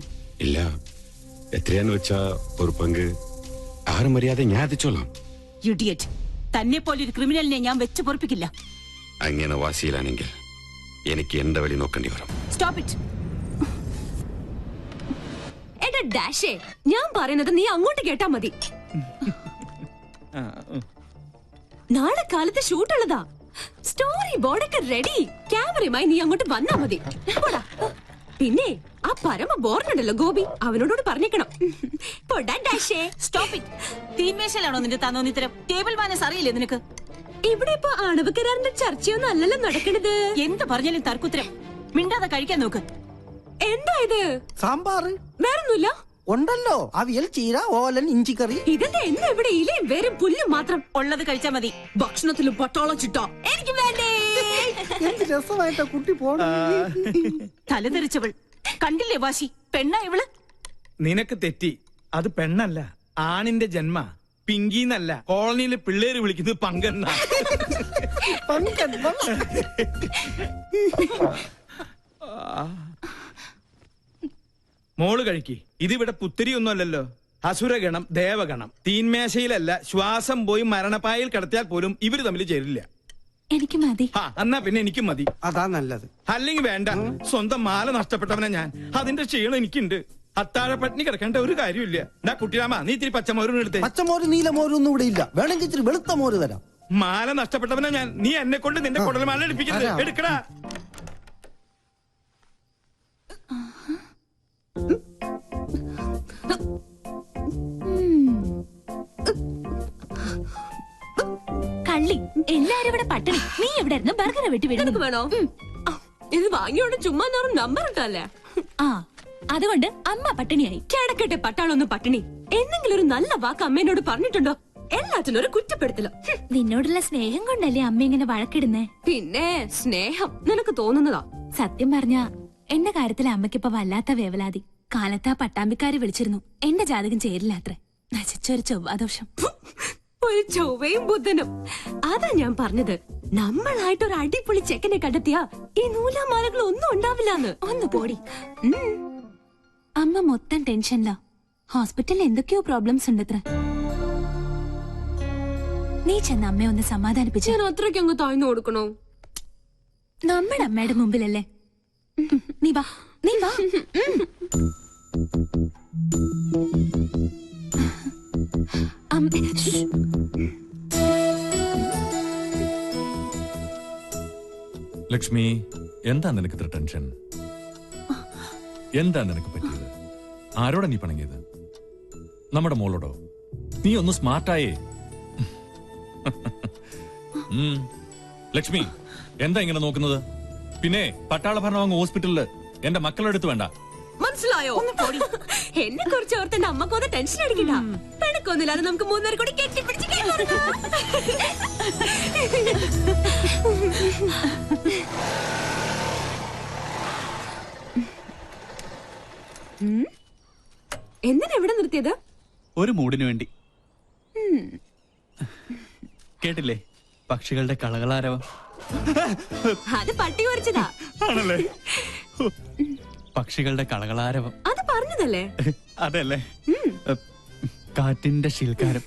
இல்ல, എത്രയാന്ന് വെച്ചാ ഒരു പങ്ക് ആരും മര്യാദ ഞാൻ എത്തിച്ചോളാം. Idiot. തന്നെ പോലെ ഒരു ക്രിമിനലിനെ ഞാൻ വെച്ച് പൊറപ്പിക്കില്ല. അങ്ങനെ വാശിയിലാണെങ്കിൽ എനിക്ക് എന്റെ വഴി നോക്കേണ്ടി വരും. Stop it. എടാ ഡാഷേ, ഞാൻ പറയുന്നത് നീ അങ്ങോട്ട് കേട്ടാ മതി. നാളെ കാലത്ത് ഷൂട്ടുള്ളതാ. സ്റ്റോറി ബോർഡൊക്കെ റെഡി. ക്യാമറയുമായി നീ അങ്ങോട്ട് വന്നാ മതി. പിന്നെ ആ പരമ ബോർഡുണ്ടല്ലോ ഗോപി, അവനോട് പറഞ്ഞേക്കണം. തീന്മേശയിലാണോ നിന്റെ തന്നോന്നിത്തരം? ടേബിൾ മാനസ് അറിയില്ലേ നിനക്ക്? ഇവിടെ ഇപ്പൊ ആണവ കരാറിന്റെ ചർച്ചയൊന്നും അല്ലല്ലോ നടക്കണത്. എന്ത് പറഞ്ഞാലും തർക്കുത്തരം. മിണ്ടാതെ കഴിക്കാൻ നോക്ക്. എന്താ ഇത്? സാമ്പാർ. വേറൊന്നുമില്ല ഉണ്ടല്ലോ, അവിയൽ, ചീര, ഓലൻ, ഇഞ്ചിക്കറി. ഇതെന്താ എന്നും ഇവിടെ ഇലയും വേരും പുല്ലും മാത്രം? ഉള്ളത് കഴിച്ചാ മതി. ഭക്ഷണത്തിലും പട്ടാളം ചിട്ട എനിക്ക് വേണ്ടേ. എന്ത് രസമായിട്ടാ കുട്ടി പോണ. തലതെറിച്ചവൾ കണ്ടില്ലേ വാശി? പെണ്ണാ ഇവള്? നിനക്ക് തെറ്റി. അത് പെണ്ണല്ല, ആണിന്റെ ജന്മ. പിങ്കിന്നല്ല, കോളനിയിലെ പിള്ളേര് വിളിക്കുന്നത് പങ്കെണ്ണ. മോള് കഴിക്ക്. ഇതിവിടെ പുത്തിരിയൊന്നും അല്ലല്ലോ. അസുരഗണം, ദേവഗണം. തീന്മേശയിലല്ല, ശ്വാസം പോയി മരണപ്പായിൽ കിടത്തിയാൽ പോലും ഇവര് തമ്മിൽ ചേരില്ല. എനിക്ക് മതി. എന്നാ പിന്നെ എനിക്കും മതി. അതാ നല്ലത്. അല്ലെങ്കിൽ വേണ്ട. സ്വന്തം മാല നഷ്ടപ്പെട്ടവനാ ഞാൻ. അതിന്റെ ക്ഷീണം എനിക്കുണ്ട്. അത്താഴപ്പട്ടിണി കിടക്കേണ്ട ഒരു കാര്യമില്ല. കുട്ടിരാമ, നീ ഇത്തിരി പച്ചമോരും എടുത്തേ. പച്ചമോര് നീലമോരും ഒന്നും ഇവിടെ ഇല്ല. വേണമെങ്കിൽ ഇത്തിരി വെളുത്ത മോര് തരാം. മാല നഷ്ടപ്പെട്ടവനാ ഞാൻ. നീ എന്നെ കൊണ്ട് നിന്റെ കുടൽ മാല എടുപ്പിക്കരുത്. എടുക്കടാ. കള്ളി, എല്ലാരും ഇവിടെ പട്ടിണി. നീ എവിടെ ഇരുന്ന് ബർഗർ വെട്ടി വിടുന്നു വേണോ? ഇത് വാങ്ങിയോണ്ട് ചുമ്മാ നമ്പർ ഇട്ടല്ലേ. അതുകൊണ്ട് അമ്മ പട്ടിണിയായി. കിടക്കട്ടെ പട്ടാളൊന്നും പട്ടിണി. എന്തെങ്കിലും ഒരു നല്ല വാക്ക് അമ്മേനോട് പറഞ്ഞിട്ടുണ്ടോ? എല്ലാത്തിനും ഒരു കുറ്റപ്പെടുത്തലോ. നിന്നോടുള്ള സ്നേഹം കൊണ്ടല്ലേ അമ്മ ഇങ്ങനെ വഴക്കിടുന്നേ? പിന്നെ സ്നേഹം നിനക്ക് തോന്നുന്നതാ. സത്യം പറഞ്ഞ എന്റെ കാര്യത്തിൽ അമ്മയ്ക്കിപ്പോ വല്ലാത്ത വേവലാതി. കാലത്താ പട്ടാമ്പിക്കാര് വിളിച്ചിരുന്നു. എന്റെ ജാതകം ചേരില്ല അത്രേ. നശിച്ചൊരു ചൊവ്വാദോഷം. ഒരു ചൊവ്വയും ബുധനും. അതാ ഞാൻ പറഞ്ഞത്, നമ്മളായിട്ട് ഒരു അടിപൊളി ചെക്കനെ കണ്ടെത്തിയ ഈ നൂലാമാലകൾ ഒന്നും ഉണ്ടാവില്ലാന്ന്. ഒന്ന് പോടി. അമ്മ മൊത്തം ടെൻഷനിലാ. ഹോസ്പിറ്റലിൽ എന്തൊക്കെയോ പ്രോബ്ലംസ് ഉണ്ടത്ര. നീ ചെന്ന് അമ്മയെ ഒന്ന് സമാധാനിപ്പിച്ചു. ഞാൻ അത്രയ്ക്ക് അങ്ങ് താഴ്ന്നു കൊടുക്കണോ? നമ്മുടെ അമ്മയുടെ മുമ്പിലല്ലേ. നീ വാ, നീ വാ. ലക്ഷ്മി, എന്താ നിനക്ക് ഇത്ര ടെൻഷൻ? എന്താ നിനക്ക് പറ്റിയത്? ആരോടാ നീ പണങ്ങിയത്? നമ്മുടെ മോളോടോ? നീ ഒന്ന് സ്മാർട്ടായേ. ലക്ഷ്മി, എന്താ ഇങ്ങനെ നോക്കുന്നത്? പിന്നെ പട്ടാള ഭരണം അങ്ങ് ഹോസ്പിറ്റലില് എന്റെ മക്കളുടെ അടുത്ത് വേണ്ട. മനസ്സിലായോ? എന്നെ കുറിച്ച് ഓർത്ത് എന്റെ അമ്മക്കൊന്ന് ടെൻഷൻ അടിക്കണ്ട. പിണക്കൊന്നുമില്ലാതെ നമുക്ക് മൂന്നേരം കൂടി കെട്ടിപ്പിടിച്ച് എന്തിനാ എവിടെ നിർത്തിയത്? ഒരു മൂടിന് വേണ്ടി. കേട്ടില്ലേ പക്ഷികളുടെ കളകളാരവം? അത് പട്ടി കുറിച്ചതാ. ആണല്ലേ? പക്ഷികളുടെ കളകളാരവം അത് പറഞ്ഞതല്ലേ? അതല്ലേ? കാറ്റിന്റെ ശീൽക്കാരം,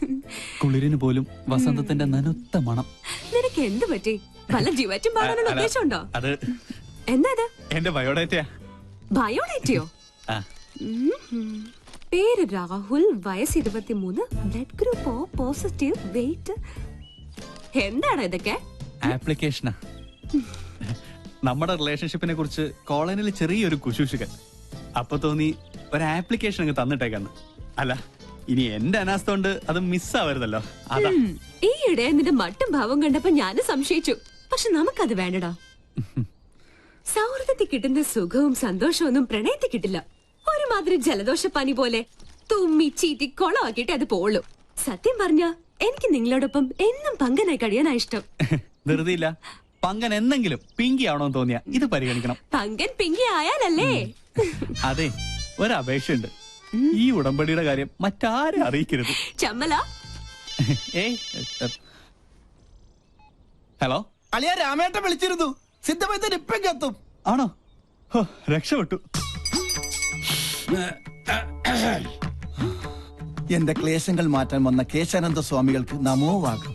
കുളിരിന് പോലും വസന്തത്തിന്റെ നനുത്ത മണം. നിനക്ക് എന്ത് പറ്റി? വല്ല ജീവറ്റും പാടാനുള്ള ഉദ്ദേശമുണ്ടോ? അത് എന്താ ഇത്? എന്റെ ബയോഡേറ്റയാ. ബയോഡേറ്റയോ? പേര് രാഹുൽ, വയസ്സ് 23, blood group O positive, weight. എന്താണ് ഇതൊക്കെ? ആപ്ലിക്കേഷനാ. നമ്മുടെ റിലേഷൻഷിപ്പിനെ കുറിച്ച് കോളനിയിൽ ചെറിയൊരു കുശൂഷുകൾ. അപ്പൊ തോന്നി ഒരു ആപ്ലിക്കേഷൻ അങ്ങ് തന്നിട്ടേക്കാന്ന്. അല്ല, ഇനി എന്റെ അനാസ്ഥ കൊണ്ട് അത് മിസ്സാവരുതല്ലോ, അതാ. ഈയിടെ നിന്റെ മട്ടും ഭാവം കണ്ടപ്പോ ഞാനും സംശയിച്ചു. പക്ഷെ നമുക്കത് വേണ്ടടാ. സൗഹൃദത്തിൽ കിട്ടുന്ന സുഖവും സന്തോഷവും ഒന്നും പ്രണയത്തിൽ കിട്ടില്ല. ഒരുമാതിരി ജലദോഷ പനി പോലെ തുമ്മി ചീറ്റി കൊളമാക്കിയിട്ട് അത് പോളൂ. സത്യം പറഞ്ഞ എനിക്ക് നിങ്ങളോടൊപ്പം എന്നും പങ്കനായി കഴിയാനാ ഇഷ്ടം. ധൃതിയില്ല. പങ്കൻ എന്തെങ്കിലും പിങ്കി ആവണമെന്ന് തോന്നിയാ ഇത് പരിഗണിക്കണം. പങ്കൻ പിങ്കി ആയാലല്ലേ? അതെ, ഒരപേക്ഷയുണ്ട്. ഈ ഉടമ്പടിയുടെ കാര്യം മറ്റാരെ അറിയിക്കരുത്. ചമ്മല. ഹലോ, അളിയ രാമേട്ടൻ വിളിച്ചിരുന്നു. സിദ്ധമൈത്തൻ ഇപ്പം എത്തും. ആണോ? രക്ഷപ്പെട്ടു. എന്റെ ക്ലേശങ്ങൾ മാറ്റാൻ വന്ന കേശാനന്ദ സ്വാമികൾക്ക് നമോവാകും.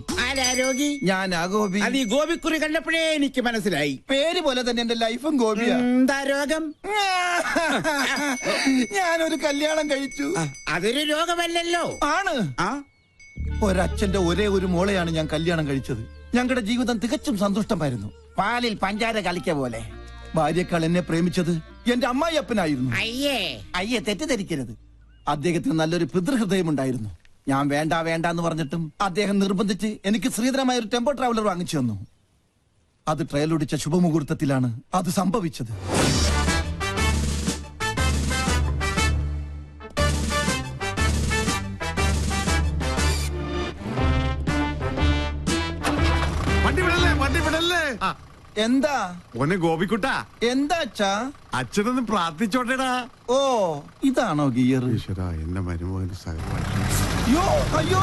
രോഗി ഞാൻ ഗോപി. അത് ഈ ഗോപിക്കുറി കണ്ടപ്പോഴേ എനിക്ക് മനസ്സിലായി. പേര് പോലെ തന്നെ എന്റെ ലൈഫും ഗോപിയാ. എന്താ രോഗം? ഞാനൊരു കല്യാണം കഴിച്ചു. അതൊരു രോഗമല്ലല്ലോ. ആണ്. ഒരച്ഛന്റെ ഒരേ ഒരു മോളെയാണ് ഞാൻ കല്യാണം കഴിച്ചത്. ഞങ്ങളുടെ ജീവിതം തികച്ചും സന്തുഷ്ടമായിരുന്നു. പാലിൽ പഞ്ചാര കളിക്ക പോലെ. ഭാര്യക്കാൾ എന്നെ പ്രേമിച്ചത് എന്റെ അമ്മായിയപ്പനായിരുന്നു. അയ്യേ, തെറ്റിദ്ധരിക്കരുത്. അദ്ദേഹത്തിന് നല്ലൊരു പിതൃഹൃദയമുണ്ടായിരുന്നു. ഞാൻ വേണ്ട വേണ്ട എന്ന് പറഞ്ഞിട്ടും അദ്ദേഹം നിർബന്ധിച്ച് എനിക്ക് ശ്രീധരമായ ഒരു ടെമ്പോ ട്രാവലർ വാങ്ങിച്ചു തന്നു. അത് ട്രയലൊടിച്ച ശുഭമുഹൂർത്തത്തിലാണ് അത് സംഭവിച്ചത്. എന്താ ഓനെ ഗോപിക്കുട്ടാ? എന്താ അച്ഛാ? അച്ഛനൊന്ന് പ്രാർത്ഥിച്ചോട്ടേടാ. ഓ, ഇതാണോ ഗിയർ? ഈശ്വരാ, എന്റെ മരുമകന് അയ്യോ അയ്യോ.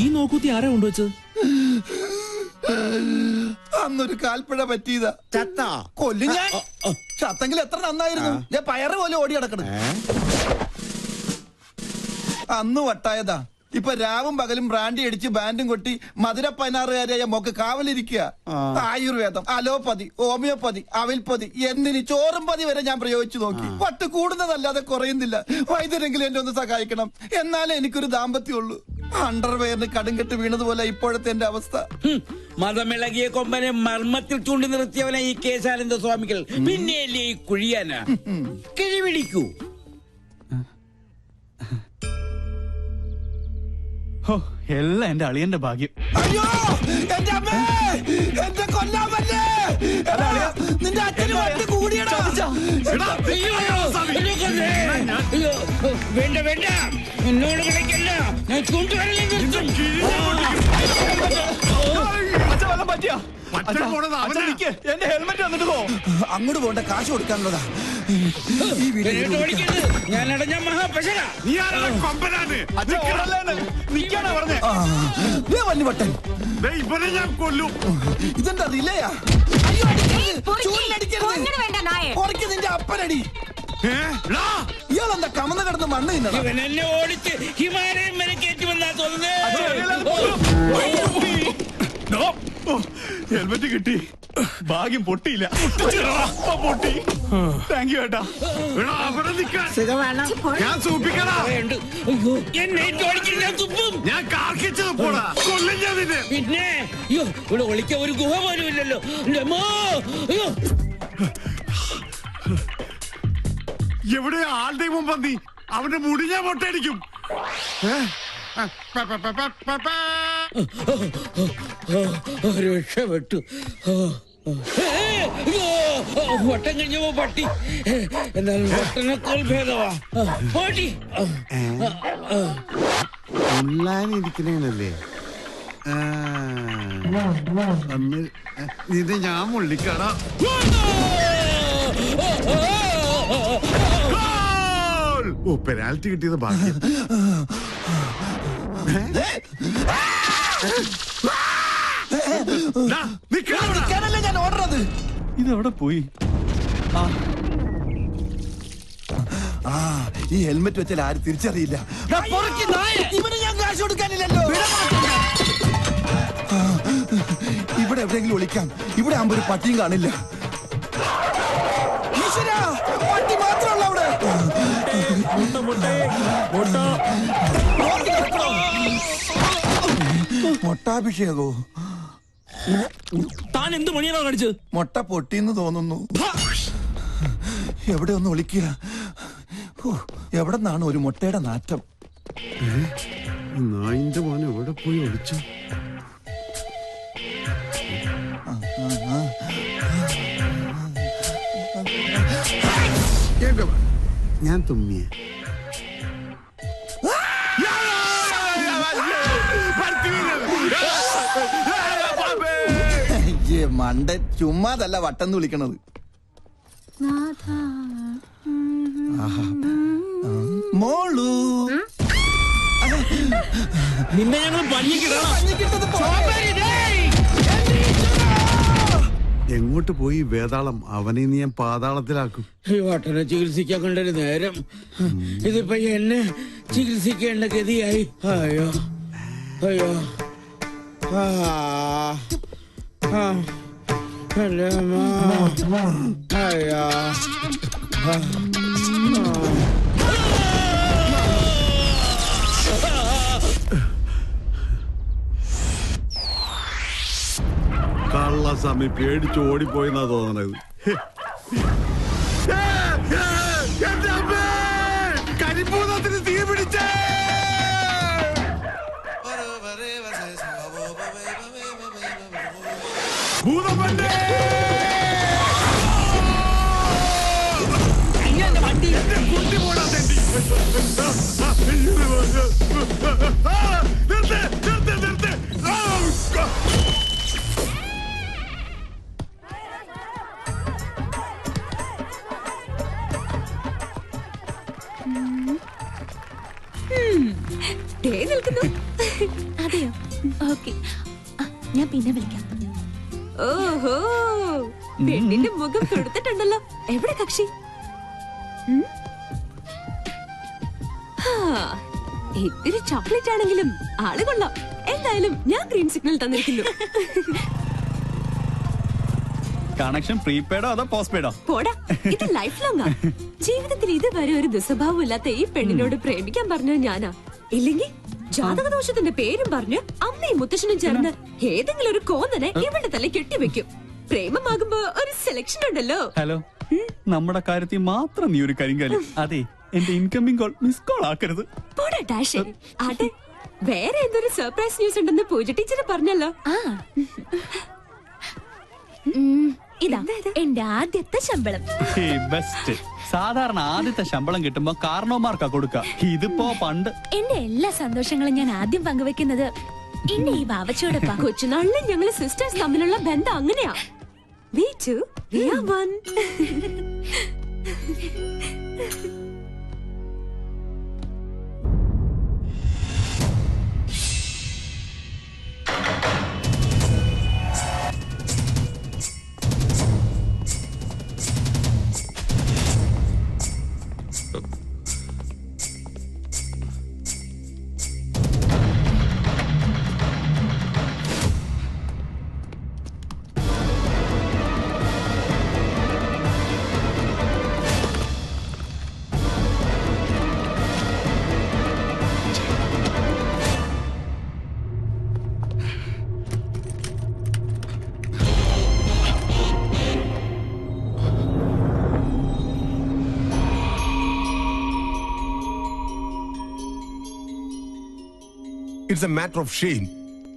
ഈ നോക്കൂത്തി ആരാ കൊണ്ടുവച്ചത്? അന്നൊരു കാൽപ്പഴ പറ്റിയതാ. ചത്താ? കൊല്ലും ഞാൻ. ചത്തെങ്കിൽ എത്ര നന്നായിരുന്നു. ഞാൻ പയറ് പോലെ ഓടി കിടക്കണം. അന്ന് വട്ടായതാ. ഇപ്പൊ രാവും പകലും ബ്രാൻഡി അടിച്ച് ബാൻഡും കൊട്ടി മധുര 16-കാരിയായ മോക്ക് കാവലിരിക്കുക. ആയുർവേദം, അലോപ്പതി, ഹോമിയോപ്പതി, അവിൽപ്പതി, എന്തിന് ചോറും പതി വരെ ഞാൻ പ്രയോഗിച്ചു നോക്കി. വട്ട് കൂടുന്നതല്ലാതെ കുറയുന്നില്ല. വൈദ്യരെങ്കിലും എന്നെ ഒന്ന് സഹായിക്കണം. എന്നാലേ എനിക്കൊരു ദാമ്പത്യമുള്ളൂ. അണ്ടർവെയറിന് കടുങ്കെട്ട് വീണതുപോലെ ഇപ്പോഴത്തെ എന്റെ അവസ്ഥ. മതമിളകിയ കൊമ്പനെ മർമ്മത്തിൽ ചൂണ്ടി നിർത്തിയവനെ ഈ കേശാനന്ദ സ്വാമികൾ. പിന്നെയല്ലേ ഈ കുഴിയാന കിഴിപിടിക്കൂ. എല്ലാം എന്റെ അളിയന്റെ ഭാഗ്യം. അയ്യോ, എന്റെ അമ്മേ, എന്റെ കൊല്ലാമല്ലേ. നിന്റെ അച്ഛന് വട്ട് കൂടിയടാ. വേണ്ട വേണ്ട, എന്നോട് കളിക്കല്ല. ഞാൻ കൊണ്ടുവരല്ലേ നിർത്തും. എന്റെ ഹെൽമെറ്റ് വന്നിട്ട് പോ. അങ്ങോട്ട് പോണ്ട, കാശ് കൊടുക്കാനുള്ളതാ. ഞാൻ അടഞ്ഞ മഹാപശക. വല്ലുവട്ടൻ, ഇവനെ ഞാൻ കൊല്ലും. ഇതെന്താ റിലയാ? നിന്റെ അപ്പനടി. ഇയാളെന്താ കമന്ന് കിടന്ന് മണ്ണ് തിന്നണം? ഇവൻ എന്നെ ഓടിച്ച് ഹിമാലയം വരെ കയറ്റി വന്നാ തോന്നുന്നത്. ഹെൽമെറ്റ് കിട്ടി, ഭാഗ്യം പൊട്ടിയില്ല. പൊട്ടി. താങ്ക് യു ഏട്ടാ. ഞാൻ സൂപ്പിക്കടാ. എന്നെ ഓടിക്കാൻ ഞാൻ തുപ്പും. ഞാൻ കാർക്കിച്ചത് പോടാ, കൊല്ലും ഞാൻ നിന്നെ. പിന്നെ അയ്യോ, ഇവിടെ ഒളിക്കാൻ ഒരു ഗുഹ പോലും ഇല്ലല്ലോ. എൻ്റെ അമ്മോ, അയ്യോ. എവിടെ ആളുടെ മുമ്പന്തി, അവന്റെ മുടി ഞാൻ മുട്ടയടിക്കും. രക്ഷപ്പെട്ടു. വട്ടം കഴിഞ്ഞപ്പോ പട്ടി, എന്നാലും വട്ടനേക്കാൾ ഭേദവാ. പട്ടി ഉള്ളാനിരിക്കണേനല്ലേ അന്ന് ഇത് ഞാൻ മുള്ളിക്കടാ. ഓ, പെനാൽറ്റി കിട്ടിയത് ഭാഗ്യം. ഞാൻ ഓടുന്നത്. ഇതെവിടെ പോയി? ഈ ഹെൽമെറ്റ് വെച്ചാൽ ആരും തിരിച്ചറിയില്ല. ഇവന് ഞാൻ കാശ് കൊടുക്കാനില്ലല്ലോ. ഇവിടെ എവിടെയെങ്കിലും ഒളിക്കാം. ഇവിടെ ആകുമ്പോ ഒരു പട്ടിയും കാണില്ല. ഈശ്വരാ, പട്ടി മാത്രമല്ല അവിടെ. മൊട്ടാഭിഷേകോ? താൻ എന്ത് മണിയാണോ കാണിച്ചത്? മൊട്ട പൊട്ടിന്ന് തോന്നുന്നു. എവിടെ ഒന്ന് ഒളിക്കുക? എവിടെ നിന്നാണ് ഒരു മുട്ടയുടെ നാറ്റം? നായിന്റെ മോൻ എവിടെ പോയി ഒളിച്ചു? ഞാൻ തുമ്മിയ മണ്ട ചുമ്മാതല്ല വട്ടം വിളിക്കണത്. മോളു നിന്നെ ഞങ്ങൾ എങ്ങോട്ട് പോയി വേതാളം? അവനെ നീ ഞാൻ പാതാളത്തിലാക്കും. ഈ വട്ടനെ ചികിത്സിക്കാൻ കണ്ടൊരു നേരം, ഇതിപ്പോ എന്നെ ചികിത്സിക്കേണ്ട ഗതിയായി. അയ്യോ അയ്യോ, അയ്യോ. കള്ളസ്വാമി പേടിച്ച് ഓടിപ്പോയെന്നാ തോന്നണത്. കരിപ്പൂതത്തിന് തീ പിടിച്ചേ. ഭൂതമല്ലേ കുട്ടി പോടാ തെണ്ടി. നിർത്ത് നിർത്ത് നിർത്ത്. അതെയോ? ഓക്കെ, ഞാൻ പിന്നെ വിളിക്കാം. ഓഹോ, പെണ്ണിന്റെ മുഖം കൊടുത്തിട്ടുണ്ടല്ലോ. എവിടെ കക്ഷി? ഇത്തിരി ചോക്ലേറ്റ് ആണെങ്കിലും ആള് കൊള്ളാം. എന്തായാലും ഞാൻ ഗ്രീൻ സിഗ്നൽ തന്നിരിക്കുന്നു. കണക്ഷൻ പ്രീപെയ്ഡോ അതോ പോസ്റ്റ് പെയ്ഡോ? പോടാ, ഇത് ലൈഫ് ലോങ്ങാ. ജീവിതത്തിൽ ഇതുവരെ ഒരു ദുസ്വഭാവം ഇല്ലാത്ത ഈ പെണ്ണിനോട് പ്രേമിക്കാൻ പറഞ്ഞത് ഞാനാ. ഇല്ലെങ്കിൽ ജാതകദോഷത്തിന്റെ പേരും പറഞ്ഞ് അമ്മയും മുത്തശ്ശനും ചേർന്ന് ഏതെങ്കിലും ഒരു കോന്നനെ ഇവളുടെ തല കെട്ടിവെക്കും. പ്രേമമാകുമ്പോ ഒരു സെലക്ഷൻ ഉണ്ടല്ലോ. ഹലോ, നമ്മുടെ കാര്യത്തിൽ മാത്രം നീ ഒരു കരിങ്കാലി. അതെ, എന്റെ ഇൻകമിംഗ് കോൾ മിസ് കോൾ ആക്കരുത്. പോടാ ഡാഷ്. ആട്ടെ, വേറെ എന്തൊരു സർപ്രൈസ് ന്യൂസ് ഉണ്ടെന്ന് പൂജ ടീച്ചർ പറഞ്ഞല്ലോ. ഇതാ എന്റെ ആദ്യത്തെ ശമ്പളം. ബെസ്റ്റ്. സാധാരണ ആദ്യത്തെ ശമ്പളം കിട്ടുമ്പോ കാരണവന്മാർക്കാ കൊടുക്ക. ഇതിപ്പോ പണ്ട്. എന്റെ എല്ലാ സന്തോഷങ്ങളും ഞാൻ ആദ്യം പങ്കുവെക്കുന്നത് എന്റെ ഈ ബാവച്ചോടൊപ്പാ. കൊച്ചുനാളിലെ ഞങ്ങള് സിസ്റ്റേഴ്സ് തമ്മിലുള്ള ബന്ധം അങ്ങനെയാ. We two, we are one. It's a matter of shame,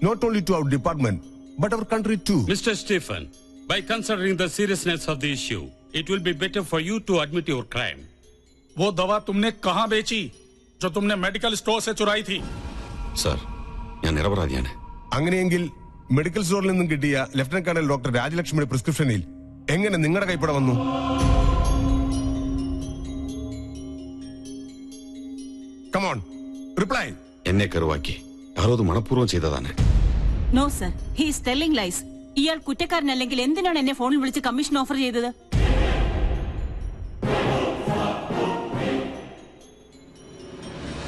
not only to our department, but our country too. Mr. Stephen, by considering the seriousness of the issue, it will be better for you to admit your crime. वो दवा तुमने कहाँ बेची जो तुमने मेडिकल स्टोर से चुराई थी? സർ, ഞാൻ നിരപരാധിയാണ്. അങ്ങനെയെങ്കിൽ മെഡിക്കൽ സ്റ്റോറിൽ നിന്നും കിട്ടിയ ലഫ്റ്റനന്റ് കേണൽ ഡോക്ടർ രാജലക്ഷ്മിയുടെ പ്രിസ്ക്രിപ്ഷനിൽ എങ്ങനെ നിങ്ങളുടെ കൈപ്പട വന്നു? Come on, reply. എന്നെ കരുവാക്കി ആരോ അത് മനഃപൂർവ്വം ചെയ്തതാണ്. No sir, he is telling lies. ഇയാൾ കുറ്റക്കാരനല്ലെങ്കിൽ എന്തിനാണ് എന്നെ ഫോണിൽ വിളിച്ച് കമ്മീഷൻ ഓഫർ ചെയ്തത്?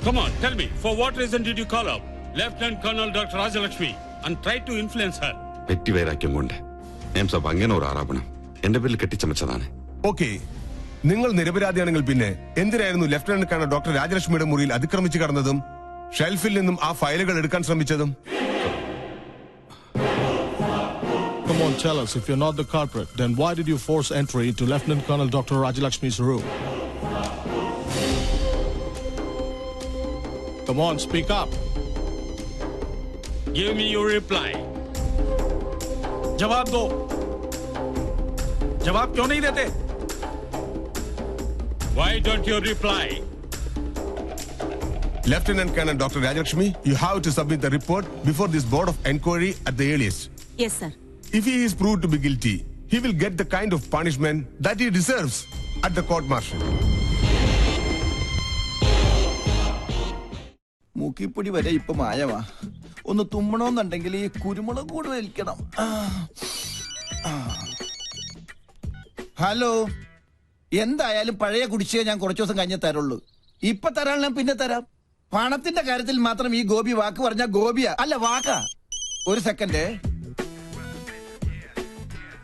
Come on, tell me, for what reason did you call up Lieutenant Colonel Dr. Rajalakshmi and try to influence her? വെറ്റിവൈരാഗ്യം കൊണ്ട് സാബ് അങ്ങനെ ഒരു ആരോപണം എന്റെ പേരിൽ കെട്ടിച്ചമച്ചതാണ്. ഓക്കെ, നിങ്ങൾ നിരപരാധിയാണെങ്കിൽ പിന്നെ എന്തിനായിരുന്നു ലഫ്റ്റനന്റ് കേണൽ ഡോക്ടർ രാജലക്ഷ്മിയുടെ മുറിയിൽ അതിക്രമിച്ചു കടന്നതും ഷെൽഫിൽ നിന്നും ആ ഫയലുകൾ എടുക്കാൻ ശ്രമിച്ചതും? Come on, tell us. If you're not the culprit, then why did you force entry into Lieutenant Colonel Dr. Rajalakshmi's room? Come on, speak up. Give me your reply. जवाब दो. जवाब क्यों नहीं देते? Why don't you reply? Lieutenant Colonel Dr. Rajalakshmi, you have to submit the report before this board of inquiry at the earliest. Yes, sir. If he is proved to be guilty, he will get the kind of punishment that he deserves at the court martial. മൂക്കിപ്പൊടി വരെ ഇപ്പൊ മായവാ. ഒന്ന് തുമ്മണമെന്നുണ്ടെങ്കിൽ ഈ കുരുമുളക് കൂടെ വലിക്കണം. ഹലോ, എന്തായാലും പഴയ കുടിശ്ശിക ഞാൻ കുറച്ചു ദിവസം കഴിഞ്ഞേ തരുള്ളൂ. ഇപ്പൊ തരാൻ ഞാൻ പിന്നെ തരാം. പണത്തിന്റെ കാര്യത്തിൽ മാത്രം ഈ ഗോപി വാക്ക് പറഞ്ഞ ഗോപിയാ അല്ല വാക്കാ. ഒരു സെക്കൻഡ്.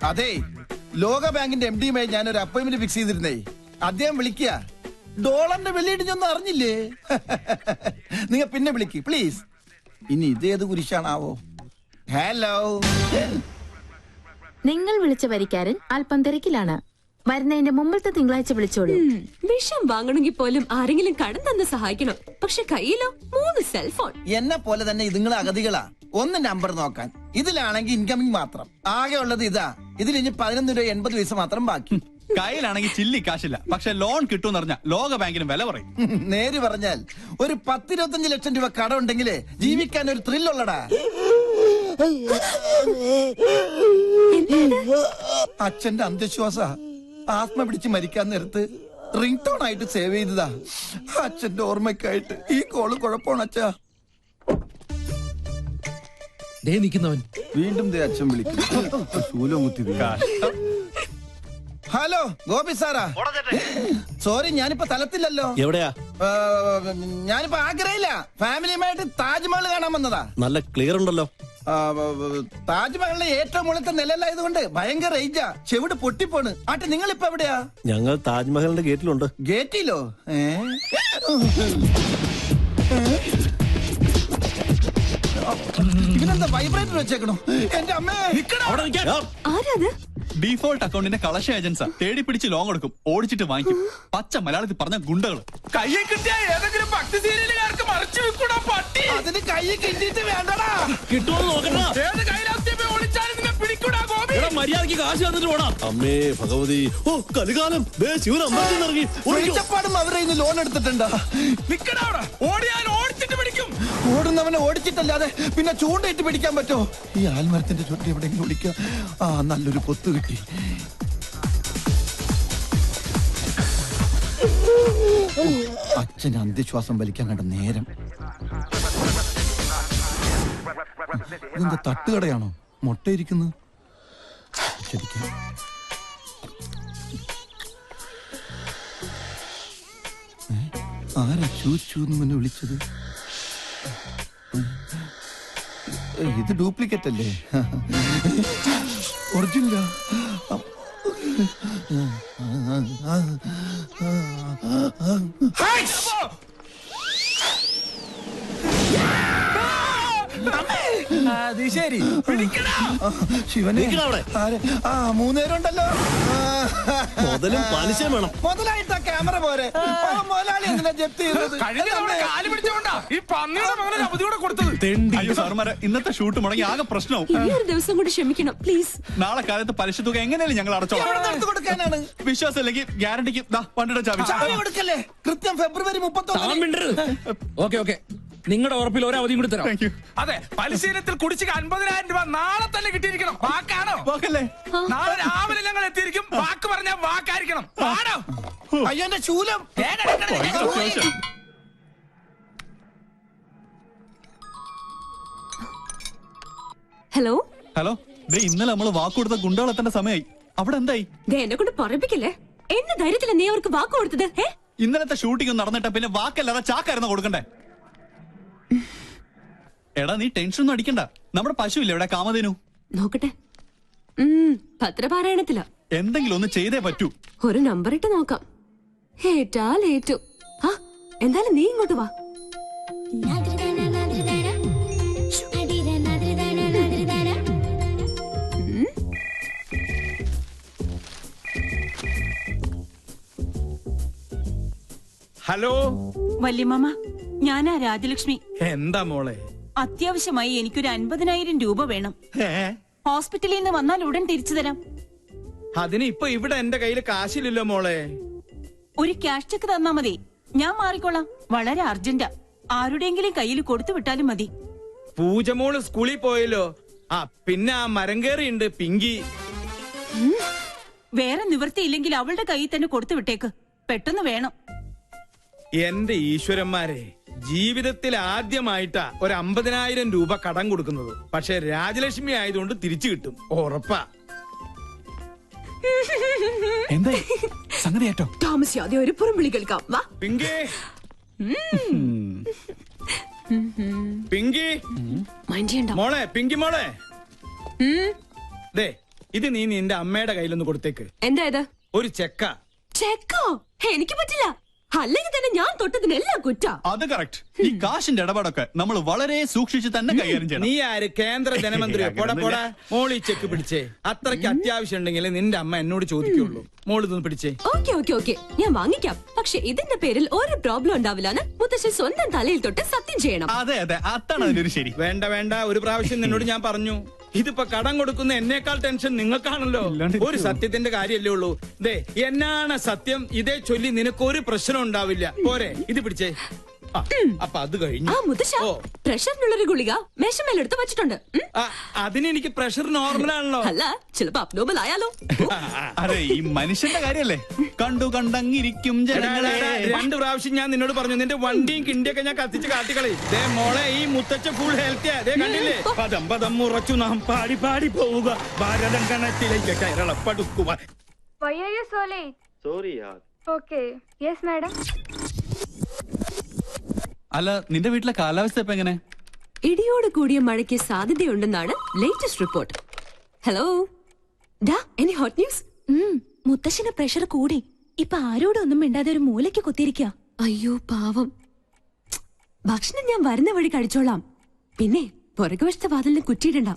അതെ, ലോക ബാങ്കിന്റെ MD-യുമായി ഞാനൊരു അപ്പോയിന്റ്മെന്റ് ഫിക്സ് ചെയ്തിരുന്നേ. അദ്ദേഹം വിളിക്കുക. ഡോളറിന്റെ വെള്ളിയിടിഞ്ഞൊന്നും അറിഞ്ഞില്ലേ? നിങ്ങൾ പിന്നെ വിളിക്ക് പ്ലീസ്. ഇനി ഇതേത് കുരിശാണാവോ? ഹലോ, നിങ്ങൾ വിളിച്ച വരിക്കാരൻ അല്പം തിരക്കിലാണ്. വരുന്നതിന്റെ മുമ്പത്തെ തിങ്കളാഴ്ച വിളിച്ചോളൂ. വിഷം വാങ്ങണമെങ്കിൽ പോലും ആരെങ്കിലും കടം തന്ന് സഹായിക്കണം. പക്ഷെ കയ്യിലോ 3 സെൽഫോൺ. എന്നെ പോലെ തന്നെ ഇതുങ്ങൾ അഗതികളാ. ഒന്ന് നമ്പർ നോക്കാൻ. ഇതിലാണെങ്കിൽ ഇൻകമിംഗ് മാത്രം. ആകെ ഉള്ളത് ഇതാ. ഇതിൽ ഇനി 11 രൂപ 80 പൈസ മാത്രം ബാക്കി. കയ്യിലാണെങ്കിൽ ചില്ലി കാശില്ല. പക്ഷെ ലോൺ കിട്ടുമെന്ന് പറഞ്ഞാൽ ലോക ബാങ്കിന് വില പറയും. നേര് പറഞ്ഞാൽ ഒരു 10-25 ലക്ഷം രൂപ കടം ഉണ്ടെങ്കിലേ ജീവിക്കാൻ ഒരു ത്രില്ലുള്ളടാ. അച്ഛന്റെ അന്ധവിശ്വാസ. ആത്മ പിടിച്ച് മരിക്കാൻ നേരത്ത് റിംഗ് ടോൺ ആയിട്ട് സേവ് ചെയ്തതാ. അച്ഛന്റെ ഓർമ്മയ്ക്കായിട്ട്. ഈ കോള് കുഴപ്പമാണ് അച്ഛാ. നിൽക്കുന്നവൻ വീണ്ടും അച്ഛൻ വിളിക്കും. ശൂലം കുത്തി. Hello, Gopi Sarah. സോറി, ഞാനിപ്പോ തലത്തില്ലല്ലോ. എവിടെയാ? ഞാനിപ്പോ ആഗ്രഹില്ല. ഫാമിലിയുമായിട്ട് താജ്മഹൽ കാണാൻ വന്നതാ. നല്ല ക്ലിയർ ഉണ്ടല്ലോ. താജ്മഹലിന്റെ ഏറ്റവും മുകളിലത്തെ നിലയിലായതുകൊണ്ട് ഭയങ്കര റേഞ്ചാ. ചെവിട് പൊട്ടിപ്പോണ്. ആട്ടെ, നിങ്ങൾ ഇപ്പൊ എവിടെയാ? ഞങ്ങൾ താജ്മഹലിന്റെ ഗേറ്റിലുണ്ട്. ഗേറ്റിലോ? ഇവനെന്താ വൈബ്രേറ്റർ വെച്ചേക്കണോ? എന്റെ അമ്മേ, ആരാത്? ഡീഫോൾട്ട് അക്കൗണ്ടിന്റെ കളക്ഷൻ ഏജൻസാ. തേടി പിടിച്ച് ലോൺ കൊടുക്കും, ഓടിച്ചിട്ട് വാങ്ങിക്കും. പച്ച മലയാളത്തിൽ പറഞ്ഞ ഗുണ്ടകള്. കയ്യെ കിട്ടിയ ഏതെങ്കിലും ഭക്തി സീരിയലുകാർക്ക് മറിച്ചു വെക്കൂടാ പട്ടി. അതിന് കയ്യെ കിട്ടിയിട്ട് വേണ്ടടാ. കിട്ടുമോ നോക്കണ. ഏത് കയ്യിലാസ്യമേ ഒളിച്ചാലും നിങ്ങൾ പിടിക്കൂടാ ഗോപി. മര്യാദക്ക് കാശ് തന്നിട്ട് പോടാ. അമ്മേ ഭഗവതി, ഓ കലികാലം. വെളിച്ചപ്പാടും അവരെ ഇന്ന് ലോൺ എടുത്തിട്ടുണ്ടാ. നിക്കടാ അവിടെ. ഓടിയാൽ ഓടിച്ചിട്ട് പിടിക്കും. ഓടുന്നവനെ ഓടിച്ചിട്ടല്ലാതെ പിന്നെ ചൂണ്ടയിട്ട് പിടിക്കാൻ പറ്റോ? ഈ ആൽമരത്തിന്റെ ചുറ്റി എവിടെയെങ്കിലും ഓടിക്കാം. നല്ലൊരു പൊത്ത് കിട്ടി. അച്ഛന് അന്ധവിശ്വാസം വലിക്കാൻ കണ്ട നേരം. ഇതെന്താ തട്ടുകടയാണോ? മുട്ടയിരിക്കുന്നു. ശരിക്കും ആരാ ചൂന്ന് വിളിച്ചത്? ഇത് ഡ്യൂപ്ലിക്കേറ്റ് അല്ലേ? ഒറിജിനലാ? അത് ശരി ശിവനെ ആര്? ആ 3 നേരമുണ്ടല്ലോ. മുതലും പലിശയും വേണം. മുതലായിട്ടാ ക്യാമറ പോരെ. മുതലാളി എന്തിനാ ജപ്തി ചെയ്തത്? കാല് പിടിച്ചോണ്ടാ ഈ പന്നിയുടെ മകനെ അവധിയോടെ കൊടുത്തത്. അയ്യോ സാറുമാരെ, ഇന്നത്തെ ഷൂട്ട് മുടങ്ങി ആകെ പ്രശ്നവും. ഇനി ഒരു ദിവസം കൂടി ക്ഷമിക്കണം പ്ലീസ്. നാളെ കാലത്ത് പലിശ തുക എങ്ങനെയാലും ഞങ്ങൾ അടച്ചോളാം. എടുത്ത് കൊടുക്കാനാണ്. വിശ്വാസം ഇല്ലെങ്കിൽ ഗ്യാരണ്ടിക്ക് വണ്ടിയുടെ ചാവി ചാവി കൊടുക്കല്ലേ? കൃത്യം ഫെബ്രുവരി 31. ഓക്കെ നിങ്ങളുടെ ഉറപ്പിൽ ഒരു അവധിയും കൂടി തരാം. അതെ, പരിശീലനത്തിൽ കുടിശ്ശിക 50,000 രൂപ നാളെ തന്നെ കിട്ടിയിരിക്കണം. വാക്കാണോ? നാളെ രാവിലെ ഞങ്ങൾ എത്തിയിരിക്കും. വാക്ക് പറഞ്ഞാൽ വാക്കായിരിക്കണം. ആണോ? അയ്യോ എന്റെ ശൂലം. ഹലോ ഹലോ, ഇന്നലെ നമ്മള് വാക്ക് കൊടുത്ത ഗുണ്ടകളെത്തേണ്ട സമയമായി. അവിടെ എന്തായി? എന്നെ കൊണ്ട് പറയിപ്പിക്കല്ലേ. എന്നെ ധൈര്യത്തില നീ അവർക്ക് വാക്ക് കൊടുത്തത്? ഇന്നലത്തെ ഷൂട്ടിംഗ് നടന്നിട്ട് പിന്നെ വാക്കല്ലാതെ ചാക്കായിരുന്നു കൊടുക്കണ്ടേ? എടാ നീ ടെൻഷൻ ഒന്നും അടിക്കണ്ട. നമ്മുടെ പശു ഇല്ല ഇവിടെ, കാമധേനു. നോക്കട്ടെ. പത്രപാരായണത്തില എന്തെങ്കിലും ഒന്ന് ചെയ്തേ പറ്റൂ. ഒരു നമ്പർ ഇട്ട് നോക്കാം. ഏറ്റാൽ ഏറ്റു. എന്തായാലും നീ ഇങ്ങോട്ട് വാ. ഹലോ വല്യമ്മ, ഞാനാ രാജലക്ഷ്മി. എന്താ മോളെ? അത്യാവശ്യമായി എനിക്കൊരു 50,000 രൂപ വേണം. ഹോസ്പിറ്റലിൽ നിന്ന് വന്നാൽ ഉടൻ തിരിച്ചു തരാം. അതിന് ഇപ്പൊ ഇവിടെ എന്റെ കയ്യിൽ കാശില്ലല്ലോ മോളെ. ഒരു ക്യാഷ് ചെക്ക് തന്നാ മതി, ഞാൻ മാറിക്കോളാം. വളരെ അർജന്റാ. ആരുടെയെങ്കിലും കയ്യിൽ കൊടുത്തു വിട്ടാലും മതി. പൂജമോള് സ്കൂളിൽ പോയല്ലോ. പിന്നെ ആ മരം കയറിയുണ്ട് പിങ്കി. വേറെ നിവൃത്തിയില്ലെങ്കിൽ അവളുടെ കയ്യിൽ തന്നെ കൊടുത്തു വിട്ടേക്ക്. പെട്ടെന്ന് വേണം. എന്റെ ഈശ്വരന്മാരെ, ജീവിതത്തിൽ ആദ്യമായിട്ടാ ഒരു 50,000 രൂപ കടം കൊടുക്കുന്നത്. പക്ഷെ രാജലക്ഷ്മി ആയതുകൊണ്ട് തിരിച്ചു കിട്ടും, ഉറപ്പാ. എന്തായി സംഗതിയേറ്റോ? താമസിയാതെ ഒരു പുറംവിളി കേൾക്കാം. വാ പിങ്കി. പിങ്കി മോളെ, പിങ്കി മോളെ. ദേ, ഇത് നീ നിന്റെ അമ്മയുടെ കയ്യിലൊന്ന് കൊടുത്തേക്ക്. എന്താ ഇത്? ഒരു ചെക്ക. ചെക്കോ? എനിക്ക് പറ്റില്ല. അല്ലെങ്കിൽ തന്നെ ഞാൻ തൊട്ടതിനെല്ലാം കുറ്റ. അത് കറക്റ്റ്. ഈ കാശിന്റെ ഇടപാടൊക്കെ നമ്മൾ വളരെ സൂക്ഷിച്ച് തന്നെ കൈകാര്യം ചെയ്യണം. നീ ആര്? കേന്ദ്ര ധനമന്ത്രിയോ? പോടാ മോളി ചെക്ക് പിടിച്ചേ. അത്രയ്ക്ക് അത്യാവശ്യം ഉണ്ടെങ്കിൽ നിന്റെ അമ്മ എന്നോട് ചോദിക്കുള്ളൂ. മോളിതൊന്ന് പിടിച്ചേ. ഓക്കെ ഞാൻ വാങ്ങിക്കാം. പക്ഷെ ഇതിന്റെ പേരിൽ ഒരു പ്രോബ്ലം ഉണ്ടാവില്ലാന്ന് മുത്തശ്ശി സ്വന്തം തലയിൽ തൊട്ട് സത്യം ചെയ്യണം. അതെ അതാണ് അതിനൊരു ശരി. വേണ്ട, ഒരു പ്രാവശ്യം നിന്നോട് ഞാൻ പറഞ്ഞു. ഇതിപ്പോ കടം കൊടുക്കുന്ന എന്നേക്കാൾ ടെൻഷൻ നിങ്ങൾക്കാണല്ലോ. ഒരു സത്യത്തിന്റെ കാര്യല്ലേ ഉള്ളൂ. ദേ, എന്നാണ് സത്യം, ഇതേ ചൊല്ലി നിനക്കൊരു പ്രശ്നം ഉണ്ടാവില്ല. പോരെ, ഇത് പിടിച്ചേ. അപ്പൊ അത് കഴിഞ്ഞു. പ്രഷറിനുള്ളൊരു ഗുളിക മേശമേലെടുത്ത് വെച്ചിട്ടുണ്ട്. അതിനെനിക്ക് പ്രഷർ നോർമലാണല്ലോ. അല്ല, ചിലപ്പോ അബ്നോർമൽ ആയാലോ. അതെ, ഈ മനുഷ്യന്റെ കാര്യല്ലേ. കണ്ടിരിക്കും ജനങ്ങളെ. 2 പ്രാവശ്യം ഞാൻ നിന്നോട് പറഞ്ഞു, നിന്റെ വണ്ടിയും കിണ്ടിയൊക്കെ ഞാൻ കത്തിച്ച് കാട്ടിക്കളി. ദേ മോളെ, ഈ മുത്തച്ഛ ഫുൾ ഹെൽത്തിയാ. ദേ കണ്ടില്ലേ? പദം ഉറച്ചു നാം പാടി പോവുക, ഭാരതം കണത്തിലേക്ക് കേരളപ്പെടുക്കുക. Why are you so late? Sorry, yaar. Okay. Yes, madam. അല്ല, നിന്റെ വീട്ടിലെ കാലാവസ്ഥ ഇപ്പൊ എങ്ങനെ? ഇടിയോട് കൂടിയ മഴയ്ക്ക് സാധ്യതയുണ്ടെന്നാണ് ലേറ്റസ്റ്റ് റിപ്പോർട്ട്. ഹലോ ഡാ, എനി ഹോട്ട് ന്യൂസ്? മുത്തശ്ശന് പ്രഷർ കൂടി. ഇപ്പൊ ആരോടൊന്നും മിണ്ടാതെ ഒരു മൂലയ്ക്ക് കുത്തിയിരിക്കുക. അയ്യോ പാവം. ഭക്ഷണം ഞാൻ വരുന്ന വഴി കഴിച്ചോളാം. പിന്നെ പുറകുവശത്തെ വാതിലിന് കുറ്റിയിടണ്ട.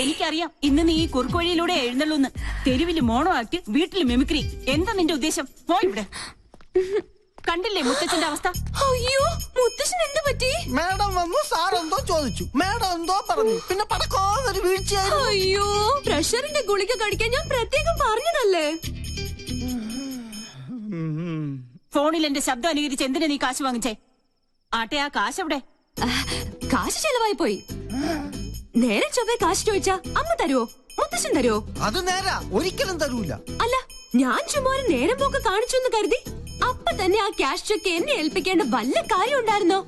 എനിക്കറിയാം ഇന്ന് നീ ഈ കുറുക്കുവഴിയിലൂടെ എഴുന്നള്ളൂന്ന്. തെരുവില് മോണോ ആക്ട്, വീട്ടില് മിമിക്രി. എന്താ നിന്റെ ഉദ്ദേശം? പോയിവിടെ. കണ്ടില്ലേ മുത്തച്ഛന്റെ അവസ്ഥ? അയ്യോ, മുത്തച്ഛൻ എന്ത് പറ്റി? മാഡം വന്നു, സാർ എന്തോ ചോദിച്ചു, മാഡം എന്തോ പറഞ്ഞു, പിന്നെ പടക്കോന്നൊരു വീഴ്ചയായിരുന്നു. അയ്യോ, പ്രഷറിന്റെ ഗുളിക കഴിക്കാൻ ഞാൻ പ്രത്യേകം പറഞ്ഞതല്ലേ. ഫോണിൽ എന്റെ ശബ്ദം അനുകരിച്ച് എന്തിനാ നീ കാശ് വാങ്ങിച്ചേ? ആട്ടെ, ആ കാശ് എവിടെ? കാശ് ചെലവായി പോയി. നേരെ ചൊവ്വേ കാശ് ചോദിച്ചാ അമ്മ തരുവോ? മുത്തശ്ശൻ തരുവോ? അത് നേരാ, ഒരിക്കലും തരൂല. അല്ല, ഞാൻ ചുമ്മാ ഒരു നേരം പോക്ക് കാണിച്ചു എന്ന് കരുതി അപ്പൊ തന്നെ ആ ക്യാഷ് ചെക്ക് എന്നെ ഏൽപ്പിക്കേണ്ട വല്ല കാര്യം ഉണ്ടായിരുന്നോ?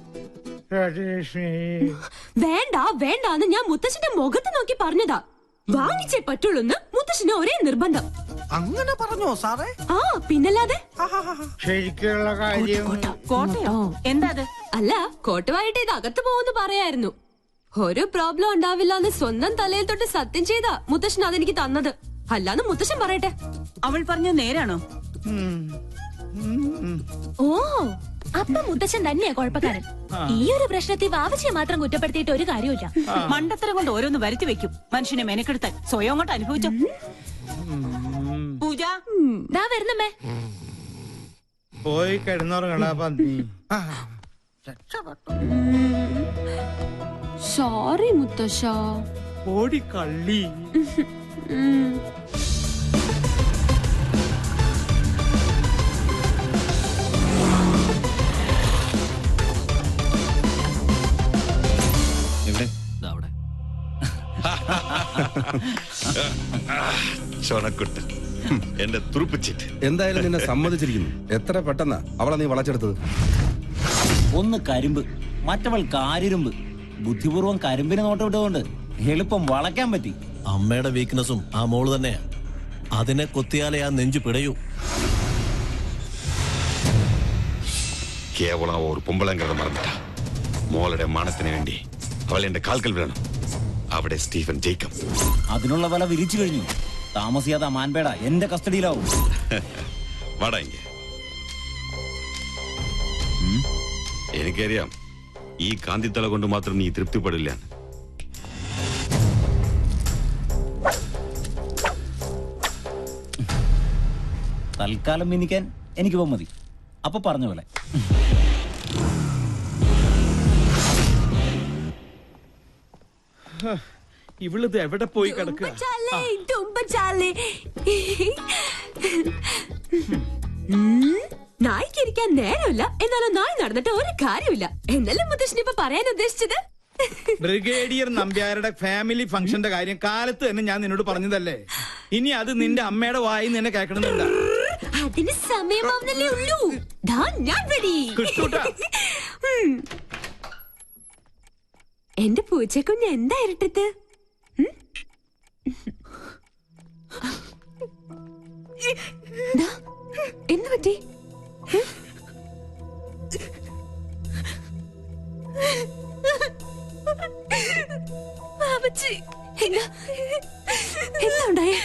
വേണ്ടാന്ന് ഞാൻ മുത്തശ്ശന്റെ മുഖത്ത് നോക്കി പറഞ്ഞതാ. വാങ്ങിച്ചേ പറ്റുള്ളൂന്ന് മുത്തശ്ശന് ഒരേ നിർബന്ധം. അങ്ങനെ പറഞ്ഞോ സാറേ? ആ, പിന്നല്ലാതെ. ശരിക്കുള്ള കാര്യം. കോട്ടയോ? എന്താ? അല്ല, കോട്ടുവായിട്ട് ഇത് അകത്ത് പോകുന്നു പറയായിരുന്നു. ഒരു പ്രോബ്ലം ഉണ്ടാവില്ല എന്ന് സ്വന്തം തലയിൽ തൊട്ട് സത്യം ചെയ്താ മുത്തശ്ശൻ അതെനിക്ക് തന്നത്. അല്ലാന്ന് മുത്തശ്ശൻ പറയട്ടെ. അവൾ പറഞ്ഞ നേരാണോ? ഓ അപ്പൊ മുത്തച്ഛൻ തന്നെയാ കുഴപ്പക്കാരൻ. ഈ ഒരു പ്രശ്നത്തിൽ വാവച്ചിയെ മാത്രം കുറ്റപ്പെടുത്തിയിട്ട് ഒരു കാര്യമില്ല. മണ്ടത്തരം കൊണ്ട് ഓരോന്ന് വരുത്തി വെക്കും. മനുഷ്യനെ മെനക്കെടുത്താൻ സ്വയം കൊണ്ട് അനുഭവിച്ചു. പൂജ ദാ വരുന്നമ്മേ. പോയി കിടന്നുറങ്ങടാ പന്നി. സോറി മുത്തശ്ശ. ഓടി കള്ളി. ചൊണക്കുട്ട് എന്റെ തുറുപ്പിച്ചിട്ട് എന്തായാലും നിന്നെ സമ്മതിച്ചിരിക്കുന്നു. എത്ര പെട്ടെന്നാ അവളെ നീ വളച്ചെടുത്തത്. ഒന്ന് കരിമ്പ്, മറ്റവൾ കാരിരുമ്പ്. ബുദ്ധിപൂർവ്വം കരിമ്പിനെ നോട്ടമിട്ടുകൊണ്ട് എളുപ്പം വളയ്ക്കാൻ പറ്റി. അമ്മയുടെ വീക്ക്നെസ്സും ആ മോള് തന്നെയാ. അതിനെ കൊത്തിയാലേ ആ നെഞ്ചു പിടയൂ. കേവലം ഒരു പൊമ്പളങ്കര മറന്നിട്ട മോളുടെ മാനത്തിന് വേണ്ടി അവൾ എന്റെ കാൽക്കൽ വീണം. അവിടെ സ്റ്റീഫൻ ജേക്കബ് അതിനുള്ള വില വിരിച്ചു കഴിഞ്ഞു. താമസിയാതെ മാൻപേട എന്റെ കസ്റ്റഡിയിലാവും. വാടാ ഇങ്ങ. എനിക്കറിയാം ഈ കാന്തിത്തള കൊണ്ട് മാത്രം നീ തൃപ്തിപ്പെടില്ല. തൽക്കാലം മിനിക്കാൻ എനിക്ക് മതി. അപ്പൊ പറഞ്ഞ പോലെ ഇവളിത് എവിടെ പോയി കിടക്കുക? നായിക്കിരിക്കാൻ നേരമില്ല, എന്നാലും നായി നടന്നിട്ട് ഒരു കാര്യമില്ല എന്നല്ലേ മുത്തശ്ശൻ ഇപ്പൊ പറയാൻ ഉദ്ദേശിച്ചത്? ബ്രിഗേഡിയർ നമ്പ്യാരുടെ ഫാമിലി ഫംഗ്ഷന്റെ കാര്യം കാലത്ത് തന്നെ ഞാൻ നിന്നോട് പറഞ്ഞതല്ലേ. ഇനി അത് നിന്റെ അമ്മയുടെ വായി നിന്നെ കേൾക്കണമെന്നില്ല. അതിന് സമയമാവുന്നല്ലേ ഉള്ളൂ. ഞാൻ ready. എന്റെ പൂച്ചക്കുഞ്ഞ് എന്താ ഇരട്ടത്ത്? എന്ത് പറ്റി? എന്താ ഉണ്ടായേ?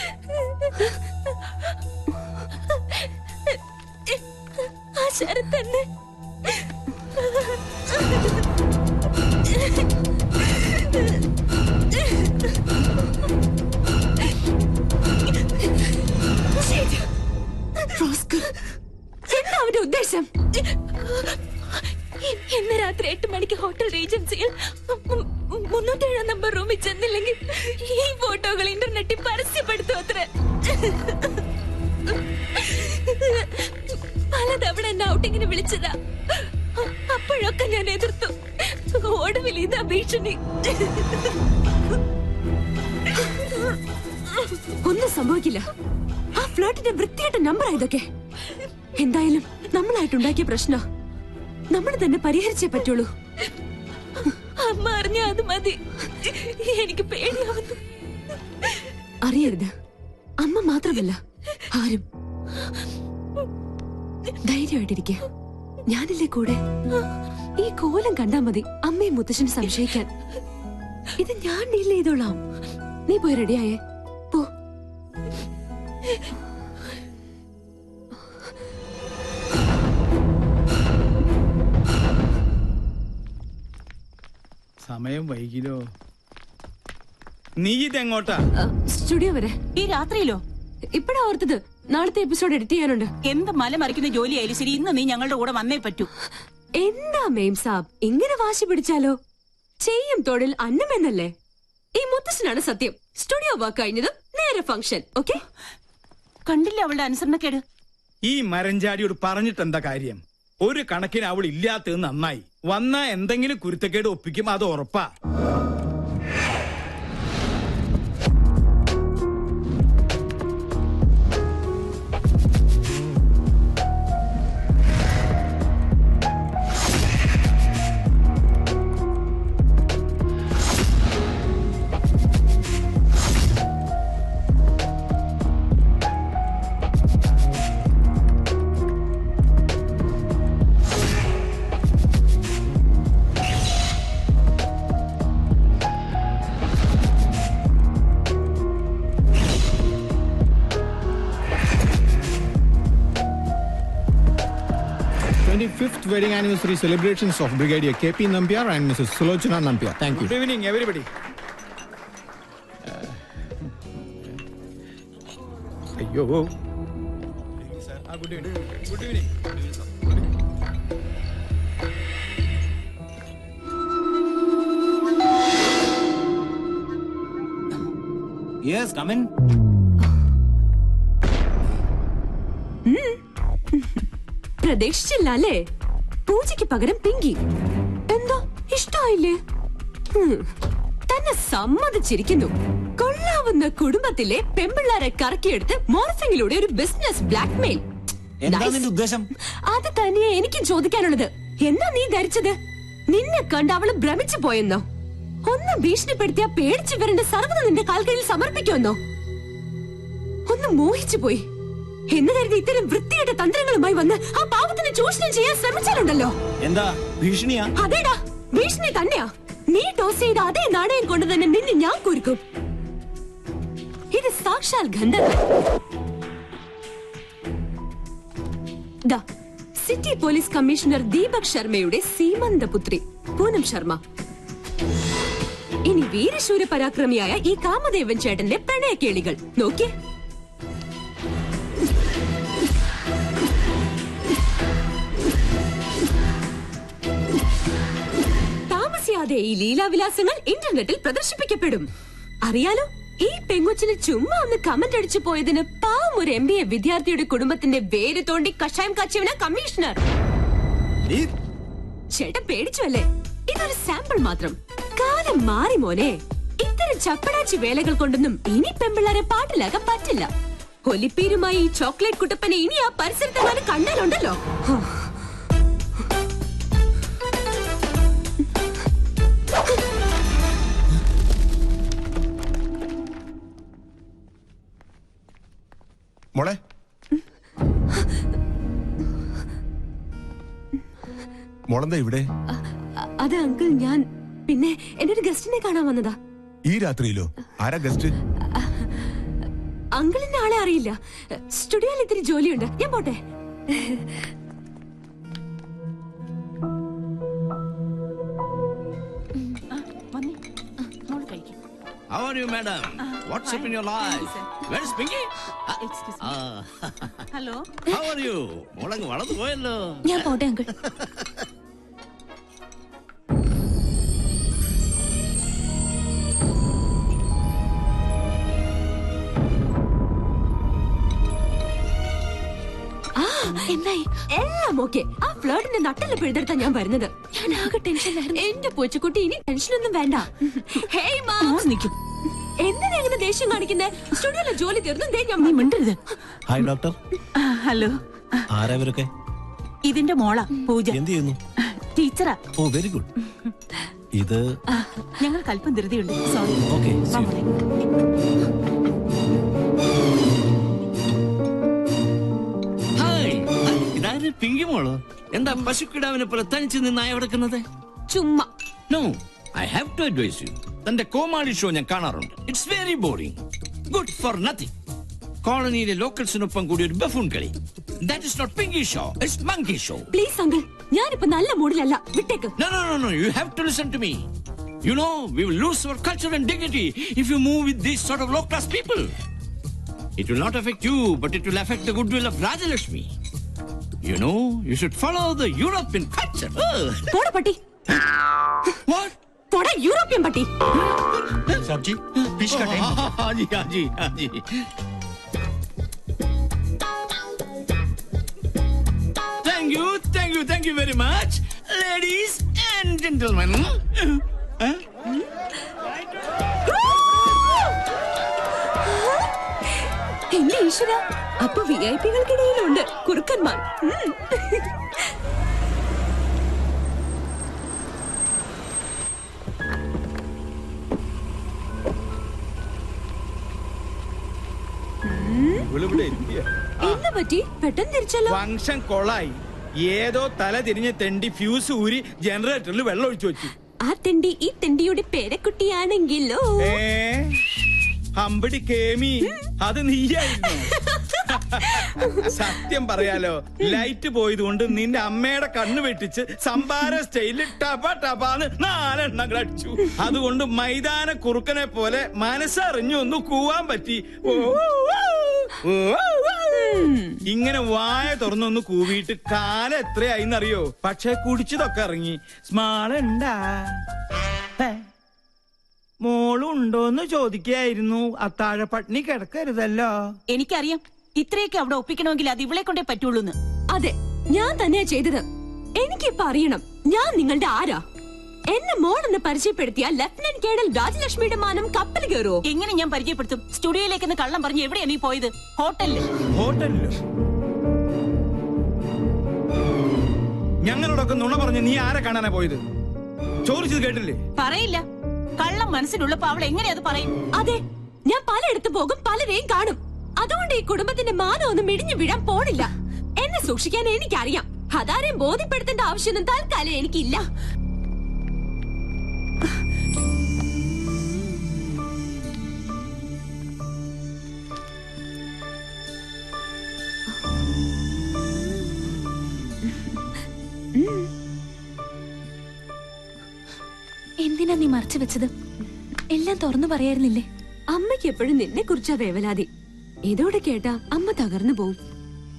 ആ ശരത്ത് തന്നെ. എന്താ അവന്റെ ഉദ്ദേശം? ഇന്ന് രാത്രി 8 മണിക്ക് ഹോട്ടൽ റീജൻസിയിൽ 307 നമ്പർ റൂമിൽ ചെന്നില്ലെങ്കിൽ ഈ ഫോട്ടോകൾ ഇന്റർനെറ്റിൽ പരസ്യപ്പെടുത്തും അത്ര. പലതവണ എന്നെ ഔട്ടിങ്ങിന് വിളിച്ചതാ. അപ്പോഴൊക്കെ ഞാൻ എതിർത്തു. ഒടുവിൽ ഇതാ ഭീഷണി. ഒന്നും സംഭവിക്കില്ല. ആ ഫ്ലോട്ടിന്റെ വൃത്തിയായിട്ട നമ്പർ ഇതൊക്കെ. എന്തായാലും നമ്മളായിട്ടുണ്ടാക്കിയ പ്രശ്നം നമ്മൾ തന്നെ പരിഹരിച്ചേ പറ്റുള്ളൂ. അമ്മ അറിഞ്ഞ അത് മതി. എനിക്ക് പേടിയാവുന്നു. അറിയരുത്. അമ്മ മാത്രമല്ല ആരും. ധൈര്യമായിട്ടിരിക്കുക. ഞാനില്ലേ കൂടെ. ഈ കോലം കണ്ടാ മതി അമ്മയും മുത്തശ്ശനും സംശയിക്കാൻ. ഇത് ഞാൻ ഡീൽ ചെയ്തോളാം. നീ പോയി റെഡിയായേ പോ. സമയം വൈകിലോ? നീ ഇതെങ്ങോട്ടാ? സ്റ്റുഡിയോ വരെ. ഈ രാത്രിയിലോ? ഇപ്പഴാ ഓർത്തത്. നാളത്തെ എപ്പിസോഡ് എഡിറ്റ് ചെയ്യാനുണ്ട്. എന്ത് മലമറിക്കുന്ന ജോലിയായാലും ശരി, ഇന്ന് നീ ഞങ്ങളുടെ കൂടെ വന്നേ പറ്റൂ. എന്താ മേം സാബ് ഇങ്ങനെ വാശി പിടിച്ചാലോ? ചെയ്യും തൊഴിൽ അന്നമെന്നല്ലേ. ഈ മുത്തശ്ശനാണ് സത്യം. സ്റ്റുഡിയോ വർക്ക് കഴിഞ്ഞതും നേരെ ഫംഗ്ഷൻ. ഓക്കെ? കണ്ടില്ല അവളുടെ അനുസരണക്കേട്. ഈ മരഞ്ചാടിയോട് പറഞ്ഞിട്ട് എന്താ കാര്യം? ഒരു കണക്കിന് അവൾ ഇല്ലാത്തത് നന്നായി. വന്ന എന്തെങ്കിലും കുരുത്തക്കേട് ഒപ്പിക്കും, അത് ഉറപ്പാ. 25th wedding anniversary celebrations of Brigadier KP Nambiar and Mrs. Sulochana Nambiar. Thank you. Good evening, everybody. അയ്യോ good evening. Good evening. Yes come in. പ്രതീക്ഷിച്ചില്ല അല്ലേ? പൂജയ്ക്ക് പകരം പിങ്കി. എന്താ ഇഷ്ടായില്ലേ? തന്നെ സമ്മതിച്ചിരിക്കുന്നു. കൊള്ളാവുന്ന കുടുംബത്തിലെ പെമ്പിള്ളാരെ കറക്കിയെടുത്ത് മോർഫിംഗിലൂടെ ഒരു ബിസിനസ് ബ്ലാക്ക്മെയിൽ. ഉദ്ദേശം അത് തന്നെയാ എനിക്കും ചോദിക്കാനുള്ളത്. എന്താ നീ ധരിച്ചത്? നിന്നെ കണ്ട് അവള് ഭ്രമിച്ചു പോയെന്നോ? ഒന്ന് ഭീഷണിപ്പെടുത്തിയ പേടിച്ചു വരേണ്ട സർവ്വത നിന്റെ കാൽക്കയിൽ സമർപ്പിക്കുമെന്നോ? ഒന്ന് മോഹിച്ചു പോയി എന്ന് കരുതി ഇത്തരം വൃത്തിയുടെ തന്ത്രങ്ങളുമായി വന്ന് ആ പാവത്തിനെ ചൂഷണം ചെയ്യാൻ ശ്രമിച്ചാലുണ്ടല്ലോ. എന്താ ഭീഷണിയാ? അതേടാ, ഭീഷണി തന്നെയാ. നീ ടോസ് ചെയ്ത അതേ നാണയം കൊണ്ട് തന്നെ നിന്നെ ഞാൻ കുരുക്കും. ഇത് സാക്ഷാൽ ഗന്ധർവൻ. സിറ്റി പോലീസ് കമ്മീഷണർ ദീപക് ശർമ്മയുടെ സീമന്തപുത്രി പൂനം ശർമ്മ. ഇനി വീരശൂര പരാക്രമിയായ ഈ കാമദേവൻ ചേട്ടന്റെ പ്രണയക്കേളികൾ നോക്കിയേ. താമസിയാതെ ഈ ലീലാവിലാസങ്ങൾ ഇന്റർനെറ്റിൽ പ്രദർശിപ്പിക്കപ്പെടും. അറിയാലോ, ഈ പെങ്കൊച്ചിന് ചുമ്മാ ഒന്ന് കമന്റ് അടിച്ചു പോയതിന് പാവം ഒരു MBA വിദ്യാർത്ഥിയുടെ കുടുംബത്തിന്റെ വേര് തോണ്ടി കഷായം കാച്ചിയവന കമ്മീഷണർ. ചേട്ടൻ പേടിച്ചു അല്ലേ? ഇതൊരു സാമ്പിൾ മാത്രം. കാലം മാറി മോനെ. ഇത്തരം ചപ്പടാച്ചി വേലകൾ കൊണ്ടൊന്നും ഇനി പെമ്പിള്ളാരെ പാട്ടിലാക്കാൻ പറ്റില്ല. ഒലിപ്പീരുമായി ഈ ചോക്ലേറ്റ് കുട്ടപ്പനെ ഇനി ആ പരിസരത്തെങ്ങാനും കണ്ടാലുണ്ടല്ലോ. മോളെ, മോളെന്താ ഇവിടെ? അത് അങ്കിൾ, ഞാൻ പിന്നെ എന്റെ ഒരു ഗസ്റ്റിനെ കാണാൻ വന്നതാ. ഈ രാത്രിയിലോ? ആരാ ഗസ്റ്റ്? അങ്കിളിന്റെ ആളെ അറിയില്ല. സ്റ്റുഡിയോയിൽ ഇത്തിരി ജോലിയുണ്ട്, ഞാൻ പോട്ടെ. How are you, madam? What's up in your life? Where is Pinky? Excuse me. Hello. How are you? മോളങ്ങ് വളർന്നു പോയല്ലോ. ഞാൻ പോട്ടെ അങ്കിൾ. എന്തായി? എല്ലാം ഓക്കെ. ആ ഫ്ലേർട്ടിന്റെ നട്ടല് പിഴുതെടുത്താ ഞാൻ വരുന്നത്. ഞാൻ ആകെ ടെൻഷനിലായിരുന്നു. എന്റെ പൂച്ചക്കുട്ടി, ഇനി ടെൻഷനൊന്നും വേണ്ട. ഹേയ് മാം, എന്തിനാ ഇങ്ങനെ ദേഷ്യം കാണിക്കുന്നേ? സ്റ്റുഡിയോയിലെ ജോലി തീർന്നു. നീ മിണ്ടരുത്. Hi doctor. ഹലോ. ആരാ ഇവരൊക്കെ? ഇതിന്റെ മോളാ പൂജ. എന്ത് ചെയ്യുന്നു? ടീച്ചറാ. ഓ വെരി ഗുഡ്. ഇത് ഞങ്ങൾക്ക് അല്പം ധൃതിയുണ്ട്. സോറി. ഓക്കെ. ഇതാര് പിങ്കി മോളോ? എന്താ പശുക്കിടാവിനെ പോലെ തനിച്ച് നിന്നായി കിടക്കുന്നത്? ചുമ്മാ. No, I have to advise you. തന്റെ കോമാളി ഷോ ഞാൻ കാണാറുണ്ട്. It's very boring, good for nothing. കോളനിയിലെ ലോക്കൽസിനൊപ്പം കൂടി ഒരു ബഫൂൺ കളി. That is not Pinky show, it's monkey show. Please uncle, ഞാനിപ്പോ നല്ല മൂഡിലല്ല, വിട്ടേക്ക്. No, you have to listen to me. You know, we will lose our culture and dignity if you move with these sort of low-class people. It will not affect you, but it will affect the goodwill of Rajalakshmi. You know, you should follow the European culture. പോടാ പട്ടി. What? പോടാ യൂറോപ്യൻ പട്ടി. Sabji, fish ka time. Haji. Thank you very much, ladies and gentlemen. എന്റെ ഈശ്വര, അപ്പൊ VIP-കൾക്കിടയിലുണ്ട് കുറുക്കന്മാർ. എന്താ പറ്റി? പെട്ടെന്ന് തിരിച്ചല്ലോ. ഫംഗ്ഷൻ കൊളായി. ഏതോ തല തിരിഞ്ഞ് തെണ്ടി ഫ്യൂസ് ഊരി ജനറേറ്ററിൽ വെള്ളം ഒഴിച്ചു വെച്ചു. ആ തെണ്ടി ഈ തെണ്ടിയുടെ പേരക്കുട്ടിയാണെങ്കിലോ? ഹമ്പടി കേമി, അത് നീയായിരുന്നു. സത്യം പറയാലോ, ലൈറ്റ് പോയത് കൊണ്ട് നിന്റെ അമ്മയുടെ കണ്ണ് വെട്ടിച്ച് സംഭാര സ്റ്റൈലിൽ ടപ ടപാന്ന് 4 എണ്ണങ്ങൾ അടിച്ചു. അതുകൊണ്ട് മൈതാന കുറുക്കനെ പോലെ മനസ്സറിഞ്ഞു ഒന്ന് കൂവാൻ പറ്റി. ഇങ്ങനെ വായ തുറന്നൊന്ന് കൂവിയിട്ട് കാലം എത്രയായിന്നറിയോ? പക്ഷെ കുടിച്ചതൊക്കെ ഇറങ്ങി. സ്മാളുണ്ടാ മോളുണ്ടോന്ന് ചോദിക്കായിരുന്നു. അത്താഴ പട്ടിണി കിടക്കരുതല്ലോ. എനിക്കറിയാം, ഇത്രയൊക്കെ അവിടെ ഒപ്പിക്കണമെങ്കിൽ അത് ഇവളെ കൊണ്ടേ പറ്റുള്ളൂന്ന്. അതെ, ഞാൻ തന്നെയാ ചെയ്തത്. എനിക്കിപ്പോ അറിയണം ഞാൻ നിങ്ങളുടെ ആരാ. എന്നെ മോളെന്ന് പരിചയപ്പെടുത്തിയ ലഫ്റ്റനന്റ് കേണൽ രാജലക്ഷ്മിയുടെ മാനം കപ്പൽ കയറുവോ? എങ്ങനെ ഞാൻ പരിചയപ്പെടുത്തും? സ്റ്റുഡിയോയിലേക്ക് കള്ളം പറഞ്ഞു എവിടെയാ നീ പോയത്? ഹോട്ടലില്. ഞങ്ങളോടൊക്കെ നുണ പറഞ്ഞ് നീ ആരെ കാണാനാ പോയത്? ചോദിച്ചത് കേട്ടില്ലേ? പറയില്ല. കള്ളം മനസ്സിലുള്ളപ്പോ അവൾ എങ്ങനെ അത് പറയും? അതെ, ഞാൻ പലയിടത്ത് പോകും, പലരെയും കാണും. അതുകൊണ്ട് ഈ കുടുംബത്തിന്റെ മാനം ഒന്നും ഇടിഞ്ഞു വീഴാൻ പോണില്ല. എന്നെ സൂക്ഷിക്കാൻ എനിക്കറിയാം. അതാരെയും ബോധ്യപ്പെടുത്തേണ്ട ആവശ്യമൊന്നും തൽക്കാലം എനിക്കില്ല. എന്തിനാ നീ മറച്ചു വെച്ചത്? എല്ലാം തുറന്നു പറയായിരുന്നില്ലേ? അമ്മയ്ക്ക് എപ്പോഴും നിന്നെ കുറിച്ചാ വേവലാതി. ഇതോടെ കേട്ടാ അമ്മ തകർന്നു പോവും.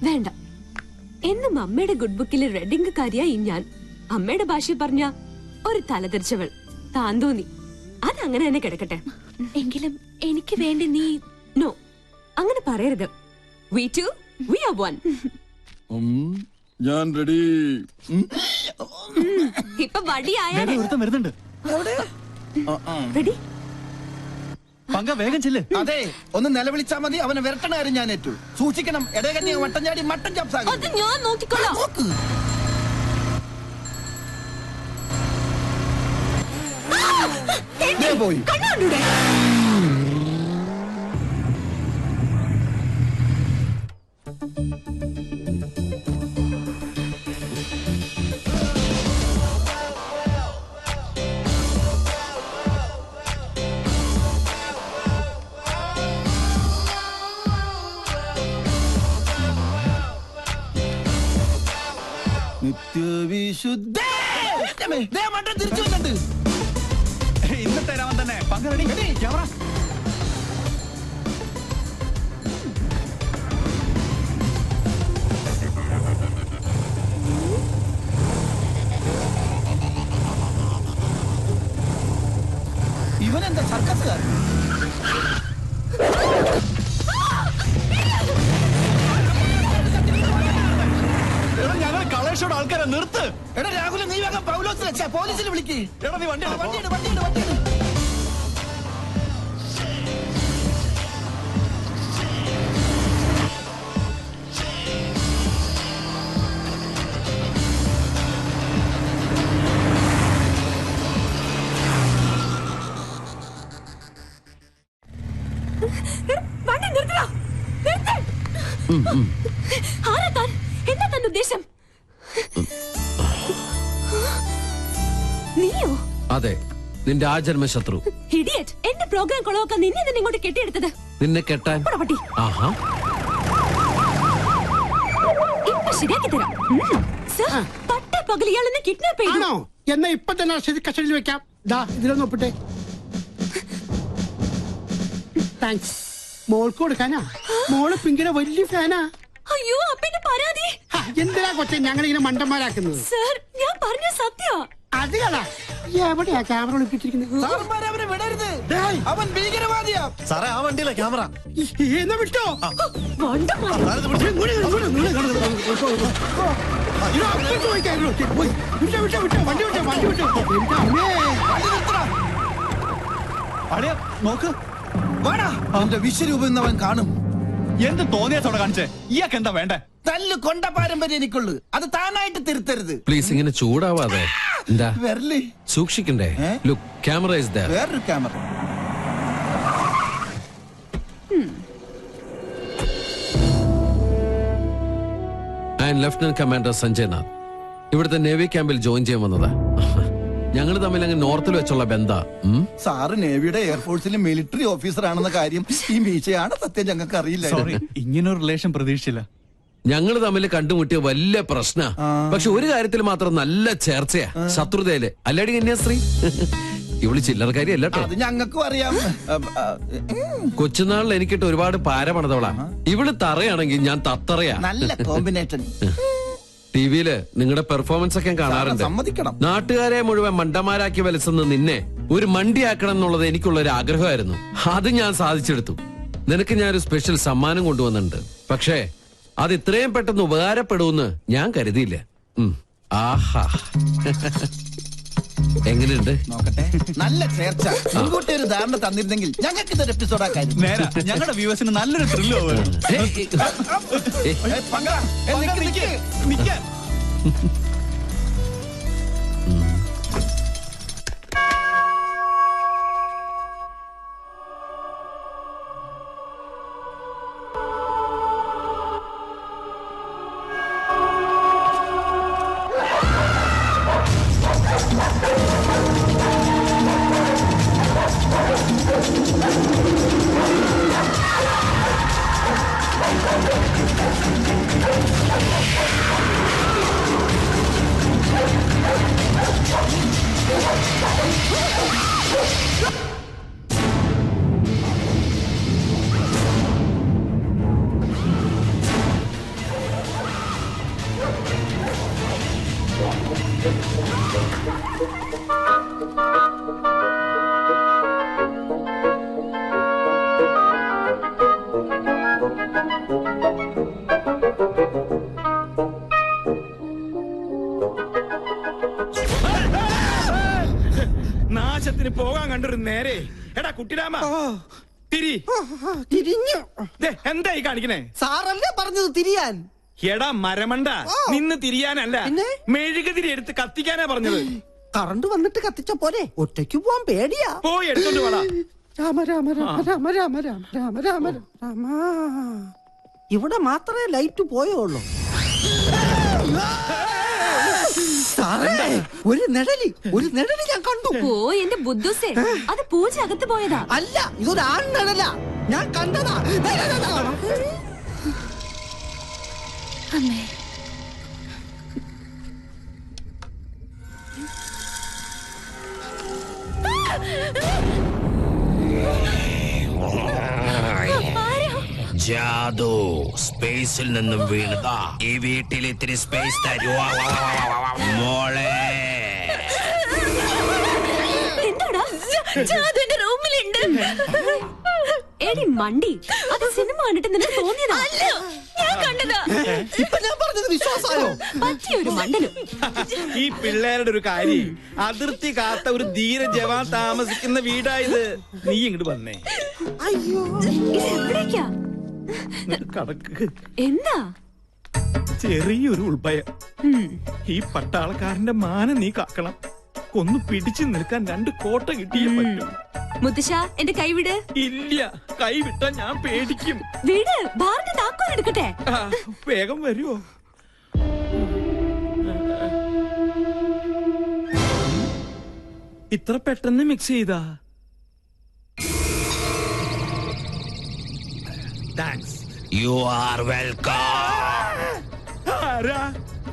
വേണ്ട, എന്നും അമ്മയുടെ ഗുഡ് ബുക്കിലെ റെഡിംഗ് കാര്യായി ഞാൻ. അമ്മയുടെ ഭാഷയിൽ പറഞ്ഞ ഒരു തലതെറിച്ചവൾ. താൻ തോന്നി, അതങ്ങനെ തന്നെ കിടക്കട്ടെ. എങ്കിലും എനിക്ക് വേണ്ടി നീ... നോ, അങ്ങനെ പറയരുത്. We two, we are one. ഞാൻ റെഡി. ഇപ്പൊ വടിയായാലേ വരുന്നുണ്ട്. റെഡി? പങ്ക വേഗം ചെല്ല്. അതെ, ഒന്ന് നിലവിളിച്ചാ മതി. അവനെ വിരട്ടണ കാര്യം ഞാൻ ഏറ്റു. സൂക്ഷിക്കണം, ഇടകന്യ വട്ടം ചാടി മട്ടൻ ചാപ്സാകും. അത് ഞാൻ നോക്കിക്കൊള്ളാം. പോയി കണ്ണാണ്ടൂടെ? നിത്യവിശുദ്ധ തിരിച്ചു വന്നിട്ട് ഇന്നത്തെ രാമൻ തന്നെ. പങ്ക റെഡി. ക്യാമറ. ഇവനെന്താ സർക്കസുകാരൻ? ഞങ്ങൾ കളേഷോട് ആൾക്കാരെ നിർത്ത്. എടാ രാഹുൽ, നീ വേഗം പൗലോസിനെ പോലീസിൽ വിളിക്ക്. എടാ നീ വണ്ടി വണ്ടി നിർത്തടാ. നിർത്ത്. ആരാ താൻ? എന്താ തന്റെ ഉദ്ദേശം? നീയോ? അതെ, നിന്റെ ആജന്മ ശത്രു. ഇഡിയറ്റ്. എന്റെ പ്രോഗ്രാം കൊളവാക്കാൻ നിന്നെ തന്നെ ഇങ്ങോട്ട് കെട്ടിയെടുത്തത്. നിന്നെ കെട്ടാൻ? പട്ടി. ആഹാ, ഇപ്പൊ ശരിയാക്കി തരാം. സർ, പട്ട പകൽ ഇയാളെന്നെ കിഡ്നാപ്പ് ചെയ്തു. എന്നാ ഇപ്പൊ തന്നെ കസ്റ്റഡിയിൽ വെക്കാം. ഇതിലൊന്ന് ഒപ്പിട്ടെ. താങ്ക്സ്. മോൾക്ക് കൊടുക്കാനാ? മോള് പിങ്കിയുടെ വലിയ ഫാനാ. അയ്യോ, അപ്പന്റെ പരാതി. എന്തിനാ കൊച്ചെ ഞങ്ങളിങ്ങനെ മണ്ടന്മാരാക്കുന്നത്? സർ, ഞാൻ പറഞ്ഞ സത്യ. അത് കളാ. എവിടെയാ ക്യാമറ ഒളിപ്പിച്ചിരിക്കുന്നത്? അവൻ ഭീകരവാദിയാ. സാറേ, ആ വണ്ടിയിലെ ക്യാമറ. എന്നാ വിട്ടോ. നോക്ക്. അവന്റെ വിശ്വരൂപം എന്നവൻ കാണും. എന്ത് തോന്നിയാത്തോടെ കാണിച്ചേ? ഇയാൾക്ക് എന്താ വേണ്ടേ? തല്ല് കൊണ്ട പാരമ്പര്യം എനിക്കുള്ളു. അത് താനായിട്ട് തിരുത്തരുത്. പ്ലീസ് ഇങ്ങനെ ചൂടാവാതെ. എന്താ വരല് സൂക്ഷിക്കണ്ടേ? Look, camera is there. വേറൊരു camera. Lieutenant commander Sanjay Nath ഇവിടുത്തെ നേവി ക്യാമ്പിൽ ജോയിൻ ചെയ്യാൻ വന്നതാ. ഞങ്ങൾ തമ്മിൽ അങ്ങ് നോർത്തിൽ വെച്ചുള്ള ബന്ധ. സാറ് നേവിയുടെ എയർഫോഴ്സിലെ മിലിറ്ററി ഓഫീസർ ആണെന്ന കാര്യം ഈ മീശയാണ് സത്യം ഞങ്ങൾക്ക് അറിയില്ല. ഇങ്ങനൊരു റിലേഷൻ പ്രതീക്ഷിച്ചില്ല. ഞങ്ങൾ തമ്മിൽ കണ്ടുമുട്ടിയ വലിയ പ്രശ്ന. പക്ഷെ ഒരു കാര്യത്തിൽ മാത്രം നല്ല ചേർച്ചയാ, ശത്രുതയില്. അല്ലാടി കന്യാസ്ത്രീ, ഇവള് ചില്ലറക്കാരി അല്ലട്ടോ. അത് ഞങ്ങൾക്കും അറിയാം. കൊച്ചുനാളിൽ എനിക്കിട്ട് ഒരുപാട് പാര പണിതവളാ. ഇവള് തറയാണെങ്കിൽ ഞാൻ തത്തറയാ. നല്ല കോമ്പിനേഷൻ. ടിവിയില് നിങ്ങളുടെ പെർഫോമൻസ് ഒക്കെ കാണാറുണ്ട്. സമ്മതിക്കണം. നാട്ടുകാരെ മുഴുവൻ മണ്ടന്മാരാക്കി വലിച്ചെന്ന് നിന്നെ ഒരു മണ്ടിയാക്കണം എന്നുള്ളത് എനിക്കുള്ള ഒരു ആഗ്രഹമായിരുന്നു. അത് ഞാൻ സാധിച്ചെടുത്തു. നിനക്ക് ഞാനൊരു സ്പെഷ്യൽ സമ്മാനം കൊണ്ടുവന്നിട്ടുണ്ട്. പക്ഷേ അത് ഇത്രയും പെട്ടെന്ന് ഉപകാരപ്പെടുമെന്ന് ഞാൻ കരുതിയില്ല. ആഹാ, എങ്ങനെയുണ്ട്? നോക്കട്ടെ. നല്ല ചേർച്ച. മുൻകൂട്ടി ഒരു ധാരണ തന്നിരുന്നെങ്കിൽ ഞങ്ങൾക്ക് ഇതൊരു എപ്പിസോഡാക്കായിരുന്നു. ഞങ്ങളുടെ വ്യൂവേഴ്സിന് നല്ലൊരു ത്രില്ല്. നാശത്തിന് പോകാൻ കണ്ടൊരു നേരെ. എടാ കുട്ടിരാമ, തിരിഞ്ഞു. എന്തായി കാണിക്കണേ? സാറല്ലേ പറഞ്ഞത് തിരിയാൻ? എടാ മരമണ്ട, നിന്ന് തിരിയാനല്ല, മെഴുകുതിരി എടുത്ത് കത്തിക്കാനാ പറഞ്ഞത്. കറണ്ട് വന്നിട്ട് കത്തിച്ച പോലെ ഒറ്റയ്ക്ക് പോവാൻ പേടിയാ. പോയി എടുത്തോണ്ട് വേടാ. രാമ രാമ രാമ രാമ രാമ രാമ രാമ രാമ രാമ. ഇവിടെ മാത്രമേ ലൈറ്റ് പോയുള്ളൂ. ഒരു നിഴലി ഞാൻ കണ്ടു. ഓ എന്റെ ബുദ്ധുസേ, അത് പൂജ അകത്ത് പോയതാ. അല്ല, ഇതൊരു ആൺ നിഴല. ഞാൻ കണ്ടതാ. അമ്മേ, ജാദു സ്പേസിൽ നിന്നും വീണതാ. ഈ വീട്ടിൽ ഇത്തിരി സ്പേസ് തരുവാ മോളെ. എന്താടാ ജാദുവിന്റെ റൂമിലുണ്ട്? എടി മണ്ടി, അത് സിനിമ കണ്ടിട്ട് നിനക്ക് തോന്നിയതാ? അല്ല, ഞാൻ കണ്ടതാ. ഇപ്പൊ ഞാൻ പറഞ്ഞത് വിശ്വാസായോ? പറ്റിയൊരു മണ്ടനും. ഈ പിള്ളേരുടെ ഒരു കാര്യം, അതിർത്തി കാത്ത ഒരു ധീര ജവാൻ താമസിക്കുന്ന വീടായത്. നീ ഇങ്ങോട്ട് വന്നേ. അയ്യോ, ഇത് എവിടേക്കാ? കടക്ക്. എന്താ? ചെറിയൊരു ഉൾഭയം. ഈ പട്ടാളക്കാരന്റെ മാനം നീ കാക്കണം. ഒന്ന് പിടിച്ചു നിൽക്കാൻ 2 കോട്ട കിട്ടിയേ പറ്റൂ. മുത്തശ്ശ, എന്റെ കൈവിട്. ഇല്ല, കൈവിട്ടാ ഞാൻ പേടിക്കും. വീട് ബാറിന്റെ താക്കോൽ എടുക്കട്ടെ. വേഗം വരുമോ? ഇത്ര പെട്ടെന്ന് മിക്സ് ചെയ്താ? താങ്ക്സ്. You are welcome.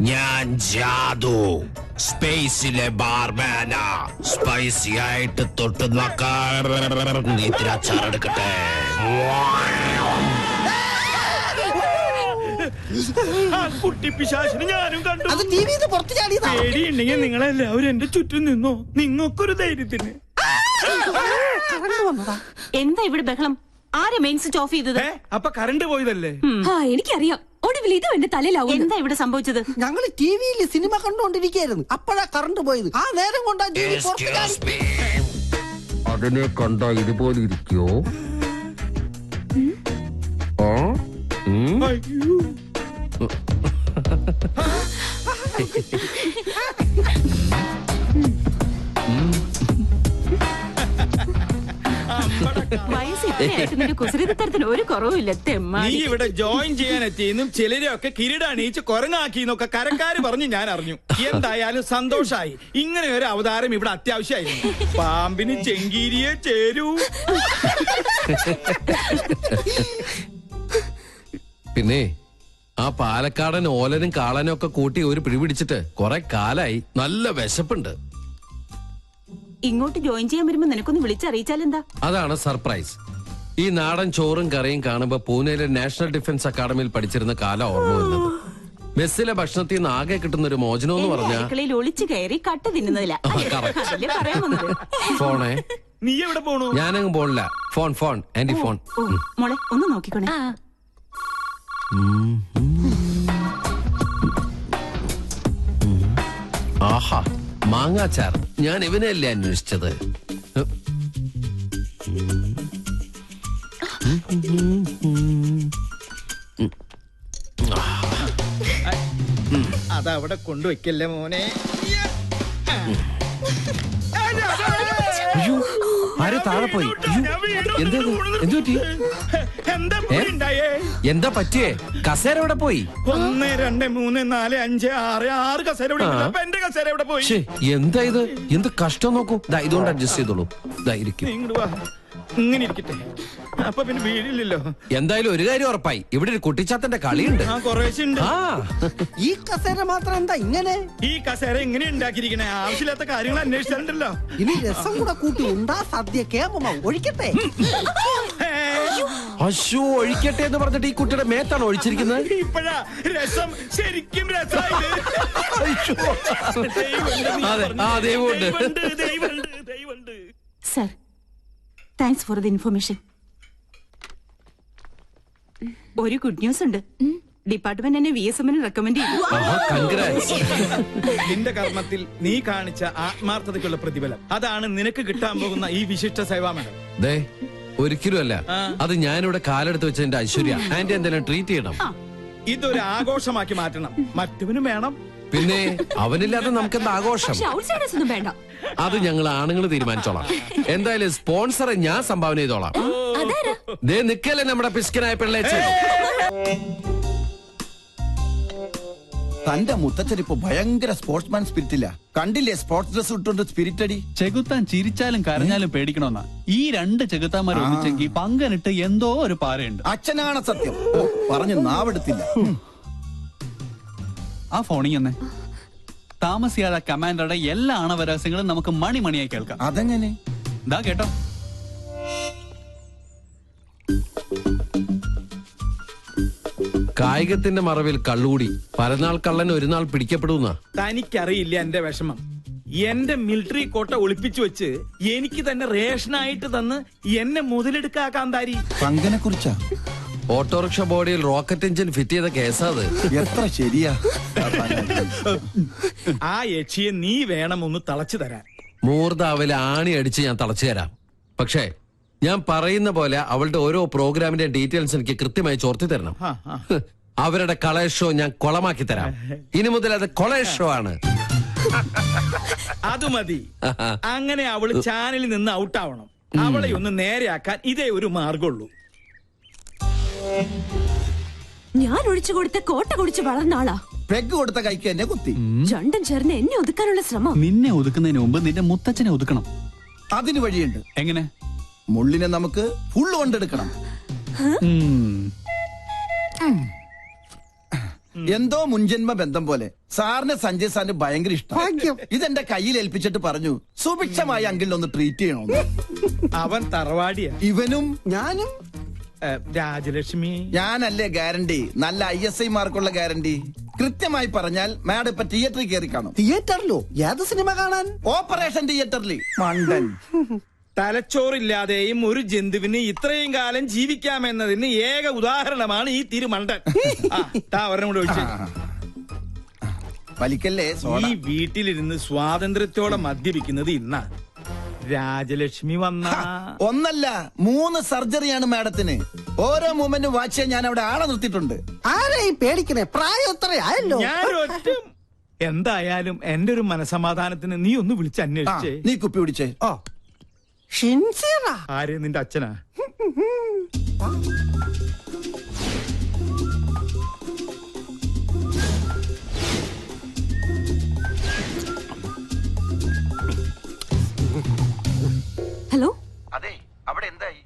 ഞാൻ ജാദു, സ്പേസിലെ ബാർമാന. സ്പൈസി ആയിട്ട് തൊട്ട് നോക്കാൻ ഇത്തിരി അച്ചാറെടുക്കട്ടെ. കുട്ടിപ്പിശാചിനെ ഞാനും കണ്ടു. അത് ടിവിന്ന് പുറത്ത് ചാടിയതാ. പേടിയുണ്ടെങ്കിൽ നിങ്ങളെല്ലാവരും എന്റെ ചുറ്റും നിന്നോ. നിങ്ങൾക്കൊരു ധൈര്യത്തിന്. എന്താ ഇവിടെ ബഹളം? ആരെ മെയിൻ സ്വിച്ച് ഓഫ് ചെയ്തത്? അപ്പൊ കറണ്ട് പോയതല്ലേ? എനിക്കറിയാം. ഒടുവിൽ ഇതും എന്റെ തലയിലാവും. എന്താ ഇവിടെ സംഭവിച്ചത്? ഞങ്ങൾ ടിവിയിൽ സിനിമ കണ്ടുകൊണ്ടിരിക്കുകയായിരുന്നു. അപ്പോഴാ കറണ്ട് പോയത്. ആ നേരം കൊണ്ടാ ടിവി പുറത്ത് ചാടി. അതിനെ കണ്ട ഇതുപോലെ ഇരിക്കോ? വയസ്സ് കുസൃതത്തിന് ഒരു കുറവുമില്ല നീ തെമ്മാടി. ഇവിടെ ജോയിൻ ചെയ്യാൻ എത്തിയെന്നും ചിലരെയൊക്കെ കിരീടണീച്ച് കുരങ്ങാക്കിന്നൊക്കെ കരക്കാര് പറഞ്ഞ് ഞാൻ അറിഞ്ഞു. എന്തായാലും സന്തോഷായി. ഇങ്ങനെ ഒരു അവതാരം ഇവിടെ അത്യാവശ്യമായിരുന്നു. പാമ്പിന് ചെങ്കീരിയെ ചേരൂ. പിന്നെ ആ പാലക്കാടൻ ഓലനും കാളനും ഒക്കെ കൂട്ടി ഒരു പിടി പിടിച്ചിട്ട് കുറെ കാലായി. നല്ല വിശപ്പുണ്ട്. ഇങ്ങോട്ട് ജോയിൻ ചെയ്യാൻ വരുമ്പോ നിനക്കൊന്ന് വിളിച്ചറിയിച്ചാലെന്താ? അതാണ് സർപ്രൈസ്. ഈ നാടൻ ചോറും കറിയും കാണുമ്പോ പൂനെയിലെ നാഷണൽ ഡിഫൻസ് അക്കാദമിയിൽ പഠിച്ചിരുന്ന കാലം ഓർമ്മ വരുന്നത്. മെസ്സിലെ ഭക്ഷണത്തിൽ നിന്ന് ആകെ കിട്ടുന്ന ഒരു മോചനം എന്ന് പറഞ്ഞാൽ അടുക്കളയിൽ ഒളിച്ചു കയറി കട്ട് തിന്നുന്നതില്ല. അതല്ലേ പറയാൻ വന്നത്. ഫോണേ. നീ എവിടെ പോണു? ഞാനങ്ങ് പോണില്ല. Phone aunty phone. മോളെ ഒന്ന് നോക്കിക്കോണേ. ആഹാ, മാങ്ങാച്ചാർ. ഞാൻ ഇവനെയല്ലേ അന്വേഷിച്ചത്. അതവിടെ കൊണ്ടുവയ്ക്കല്ലേ മോനെ. അയ്യോ, ആരോ താഴെ പോയി. എന്താ പറ്റിയേ? കസേര എവിടെ പോയി? 1 2 3 4 5 6 6 കസേര ഇവിടെ ഉണ്ട്. അപ്പൊ എന്റെ കസേര എവിടെ പോയി? എന്താ ഇത്? എന്ത് കഷ്ടം നോക്കൂ. ഇതുകൊണ്ട് അഡ്ജസ്റ്റ് ചെയ്തോളൂ. ഇരിക്കും. ഇങ്ങനെ ഇരിക്കട്ടെ. അപ്പൊ പിന്നെ വീടില്ലല്ലോ. എന്തായാലും ഒരു കാര്യം ഉറപ്പായി, ഇവിടെ ഒരു കുട്ടിച്ചാത്തന്റെ കളിയുണ്ട്. ഈ കസേര മാത്രം എന്താ ഇങ്ങനെ? ഈ കസേര എങ്ങനെ ഉണ്ടാക്കിയിരിക്കണേ? ആവശ്യമില്ലാത്ത കാര്യങ്ങൾ അന്വേഷിച്ചിട്ടുണ്ടല്ലോ. ഇനി രസം കൂടെ കൂട്ടി ഉണ്ടാ സദ്യ കേമ ഒഴിക്കട്ടെ. അശോ, ഒഴിക്കട്ടെ എന്ന് പറഞ്ഞിട്ട് ഈ കുട്ടിയുടെ മേത്താണ് ഒഴിച്ചിരിക്കുന്നത്. ഇപ്പഴാ രസം ശരിക്കും രസമായിട്ട്. Sir, thanks for the information. ഒരു ഗുഡ് ന്യൂസ് ഉണ്ട്. ഡിപ്പാർട്ട്മെന്റ് എന്നെ VSM റെക്കമെൻഡ് ചെയ്തു. നിന്റെ കർമ്മത്തിൽ നീ കാണിച്ച ആത്മാർത്ഥതയ്ക്കുള്ള പ്രതിഫലം അതാണ് നിനക്ക് കിട്ടാൻ പോകുന്ന ഈ വിശിഷ്ട സേവാമേള. ഒരിക്കലും അല്ല. അത് ഞാനിവിടെ കാലെടുത്ത് വെച്ചതിന്റെ ഐശ്വര്യ. ആന്റി എന്തെങ്കിലും ട്രീറ്റ് ചെയ്യണം. ഇതൊരു ആഘോഷമാക്കി മാറ്റണം. മറ്റവനും വേണം. പിന്നെ അവനില്ലാതെ നമുക്ക് എന്താ ആഘോഷം? വേണ്ട. അത് ഞങ്ങൾ ആണുങ്ങൾ തീരുമാനിച്ചോളാം. എന്തായാലും സ്പോൺസറെ ഞാൻ സംഭാവന ചെയ്തോളാം. നിക്കല്ലേ നമ്മുടെ പിസ്കനായ പിള്ളേച്ചൻ. തന്റെ മുത്തച്ഛൻ ഇപ്പൊ ഭയങ്കര സ്പോർട്സ്മാൻ സ്പിരിറ്റില്ല. കണ്ടില്ലേ സ്പോർട്സ് ഡ്രസ് ഇട്ടുകൊണ്ട് സ്പിരിറ്റ് അടി. ചെകുത്താൻ ചിരിച്ചാലും കരഞ്ഞാലും പേടിക്കണമെന്നാ. ഈ 2 ചെകുത്താന്മാർ ഒന്നിച്ചെങ്കിൽ പങ്കനിട്ട് എന്തോ ഒരു പാരയുണ്ട്. അച്ഛനാണ് സത്യം. പറഞ്ഞു നാവെടുത്തില്ല. ആ ഫോണിങ് തന്നെ താമസിയാതെ കമാൻഡറുടെ എല്ലാ ആണവരഹസ്യങ്ങളും നമുക്ക് മണിയായി കേൾക്കാം. അതെങ്ങനെ? ദാ കേട്ടോ. കായികത്തിന്റെ മറവിൽ കള്ളുകൂടി പരനാൾ കള്ളൻ ഒരു നാൾ പിടിക്കപ്പെടുന്ന. തനിക്കറിയില്ല എന്റെ വിഷമം. എന്റെ മിലിറ്ററി കോട്ട ഒളിപ്പിച്ചു വെച്ച് എനിക്ക് തന്നെ റേഷനായിട്ട് തന്ന് എന്നെ മുതലെടുക്കാൻ താരി. പങ്കനെ കുറിച്ചാ? ഓട്ടോറിക്ഷ ബോഡിയിൽ റോക്കറ്റ് എഞ്ചിൻ ഫിറ്റ് ചെയ്ത കേസാ അത്. എത്ര ശരിയാ. ആ യക്ഷിയെ നീ വേണം ഒന്ന് തളച്ചു തരാൻ. മൂർദാവിലെ ആണി അടിച്ച് ഞാൻ തളച്ചു തരാം. പക്ഷേ ഞാൻ പറയുന്ന പോലെ അവളുടെ ഓരോ പ്രോഗ്രാമിന്റെ ഡീറ്റെയിൽസ് എനിക്ക് കൃത്യമായി ചോർത്തി തരണം. അവരുടെ കളേഷ് ഷോ ഞാൻ കൊളമാക്കി തരാം. ഇനി മുതൽ അത് കൊളേഷ് ഷോ ആണ്. അത് മതി. അങ്ങനെ അവള് ചാനലിൽ നിന്ന് ഔട്ടാവണം. അവളെ ഒന്ന് നേരെയാക്കാൻ ഇതേ ഒരു മാർഗമുള്ളൂ. ഞാൻ ഒഴിച്ചു കൊടുത്ത കോട്ട കുടിച്ച് വളർന്ന ആളാ. പെഗ് കൊടുത്ത കൈക്ക് എന്നെ കുത്തി. രണ്ടും ചേർന്ന് എന്നെ ഒതുക്കാനുള്ള ശ്രമം. നിന്നെ ഒതുക്കുന്നതിന് മുമ്പ് നിന്റെ മുത്തച്ഛനെ ഒതുക്കണം. അതിന് വഴിയുണ്ട്. എങ്ങനെ? മുള്ളിനെ നമുക്ക് ഫുള്ള് കൊണ്ടെടുക്കണം. എന്തോ മുൻജന്മ ബന്ധം പോലെ സാറിന് സഞ്ജയ് സാറിന് ഭയങ്കര ഇഷ്ടം. ഇതെന്റെ കയ്യിൽ ഏൽപ്പിച്ചിട്ട് പറഞ്ഞു സുഭിക്ഷമായി അങ്കിളിനൊന്ന് ട്രീറ്റ് ചെയ്യണമെന്ന്. അവൻ തറവാടിയാ. ഇവനും ഞാനും. രാജലക്ഷ്മി ഞാനല്ലേ ഗ്യാരണ്ടി? നല്ല ISI മാർക്കുള്ള ഗ്യാരണ്ടി. കൃത്യമായി പറഞ്ഞാൽ മാഡം ഇപ്പൊ തിയേറ്ററിൽ കയറി കാണും. തിയേറ്ററിലോ? ഏത് സിനിമ കാണാൻ? ഓപ്പറേഷൻ തിയേറ്ററിൽ. മണ്ടൻ. തലച്ചോറില്ലാതെയും ഒരു ജന്തുവിന് ഇത്രയും കാലം ജീവിക്കാമെന്നതിന് ഏക ഉദാഹരണമാണ് ഈ തിരുമണ്ടൻ. ഒരെണ്ണം കൂടെ ഒഴിച്ചു. വലിക്കല്ലേ. ഈ വീട്ടിലിരുന്ന് സ്വാതന്ത്ര്യത്തോടെ മദ്യപിക്കുന്നത് ഇന്നാ. രാജലക്ഷ്മി വന്ന ഒന്നല്ല 3 സർജറിയാണ് മാഡത്തിന്. ഓരോ മൂമെന്റും വാച്ച് ചെയ്യാൻ ഞാൻ അവിടെ ആളെ നിർത്തിയിട്ടുണ്ട്. ആരെയും പേടിക്കണേ, പ്രായം എത്രയായല്ലോ. ഞാനൊറ്റ എന്തായാലും എന്റെ ഒരു മനസമാധാനത്തിന് നീ ഒന്ന് വിളിച്ച് അന്വേഷിച്ചേ. നീ കുപ്പി പിടിച്ചേ. ആരെ? നിന്റെ അച്ഛനാ? ഹലോ, അതെ, അവിടെ എന്തായി?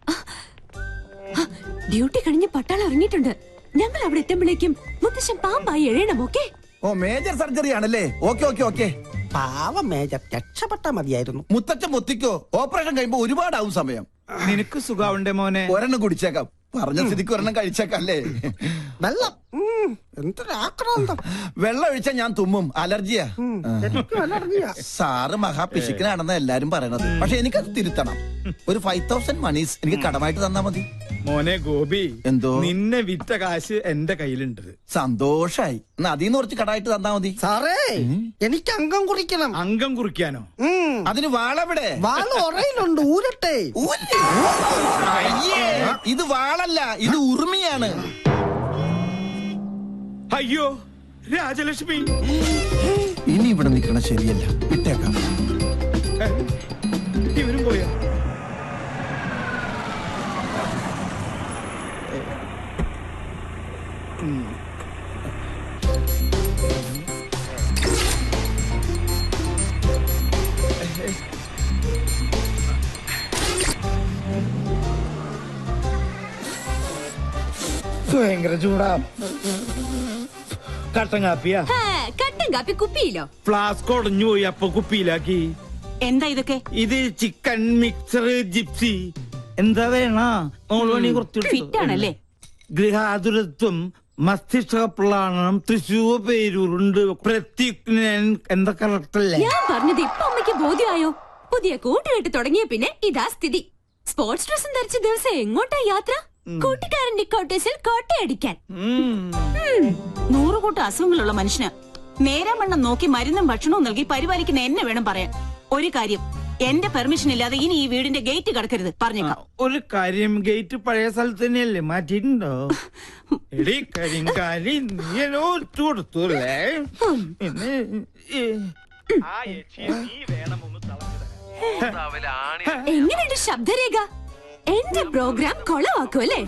ഡ്യൂട്ടി കഴിഞ്ഞ് പട്ടാളം ഇറങ്ങിയിട്ടുണ്ട്. ഞങ്ങൾ അവിടെ എത്തുമ്പോഴേക്കും മുത്തശ്ശൻ പാമ്പായി എഴയണം. ഓക്കെ? ഓ, മേജർ സർജറി ആണല്ലേ? Okay okay okay. പാവം മേജർ, രക്ഷപ്പെട്ടാ മതിയായിരുന്നു. മുത്തച്ഛൻ മുത്തിക്കോ, ഓപ്പറേഷൻ കഴിയുമ്പോ ഒരുപാടാവും സമയം. നിനക്ക് സുഖാവുണ്ടേ മോനെ? ഒരെണ്ണം കുടിച്ചേക്കാം. പറഞ്ഞ സ്ഥിതിക്ക് ഒരെണ്ണം കഴിച്ചേക്കാം അല്ലേ? വെള്ളം എന്തൊരാക്രാന്തം. വെള്ളം ഒഴിച്ചാ ഞാൻ തുമ്മും, അലർജിയാ. സാറ് മഹാപിശുക്കനാണെന്ന് എല്ലാരും പറയണത്. പക്ഷെ എനിക്കത് തിരുത്തണം. ഒരു 5000 മണീസ് എനിക്ക് കടമായിട്ട് തന്നാ മതി. മോനെ ഗോപി, എന്തോ നിന്നെ വിറ്റ കാശ് എന്റെ കയ്യിലുണ്ട്. സന്തോഷായി. എന്നാ അതിന്ന് കുറച്ച് കടമായിട്ട് തന്നാ മതി. സാറേ, എനിക്ക് അംഗം കുറിക്കണം. അംഗം കുറിക്കാനോ? അതിന് വാളെവിടെ? വാള് ഉറയിലുണ്ട്, ഊരട്ടെ. ഇത് വാളല്ല, ഇത് ഉറുമിയാണ്. അയ്യോ രാജലക്ഷ്മി, ഇനി ഇവിടെ നിൽക്കണ ശരിയല്ല, വിട്ടേക്കാം. ഇവരും പോയാ? ഭയങ്കര ചൂടാ. കട്ടൻ കാപ്പിയാ? കട്ടൻ കാപ്പി കുപ്പിയിലോ? ഫ്ലാസ്ക് ഉടഞ്ഞു പോയി, അപ്പൊ കുപ്പിയിലാക്കി. എന്താ ഇതൊക്കെ? ഇത് ചിക്കൻ മിക്സർ ജിപ്സി. എന്താ വേണ? ഫിറ്റാണല്ലേ? ഗൃഹാതുരത്വം, മസ്തിഷ്കപ്ലാണം, തൃശൂർ പേരൂരുണ്ട്, പ്രത്യുഗ്നൻ. എന്താ കറക്റ്റല്ലേ? ഞാൻ പറഞ്ഞത് ഇപ്പൊ അമ്മയ്ക്ക് ബോധ്യമായോ? പുതിയ കൂട്ടുകെട്ട് തുടങ്ങിയ പിന്നെ ഇതാ സ്ഥിതി. സ്പോർട്സ് ഡ്രസ്സും ധരിച്ച ദിവസം എങ്ങോട്ടാ യാത്ര? കൂട്ടുകാരന്റെ കോട്ടേഴ്സിൽ കോട്ടയടിക്കാൻ. 100 കൂട്ടം അസുഖങ്ങളുള്ള മനുഷ്യന് നേരാമണ്ണം നോക്കി മരുന്നും ഭക്ഷണവും നൽകി പരിപാലിക്കുന്ന എന്നെ വേണം പറയാൻ. ഒരു കാര്യം, എന്റെ പെർമിഷൻ ഇല്ലാതെ ഇനി ഈ വീടിന്റെ ഗേറ്റ് കടക്കരുത്, പറഞ്ഞേക്കാം. ഒരു കാര്യം, ഗേറ്റ് പഴയ സ്ഥലത്ത് തന്നെയല്ലേ, മാറ്റിയിട്ടുണ്ടോ? എടി കരിങ്കാലി, നീനോ കൊടുത്തല്ലേ? എങ്ങനെയുണ്ട് ശബ്ദരേഖ? എന്റെ പ്രോഗ്രാം കൊളവാക്കുമല്ലേ?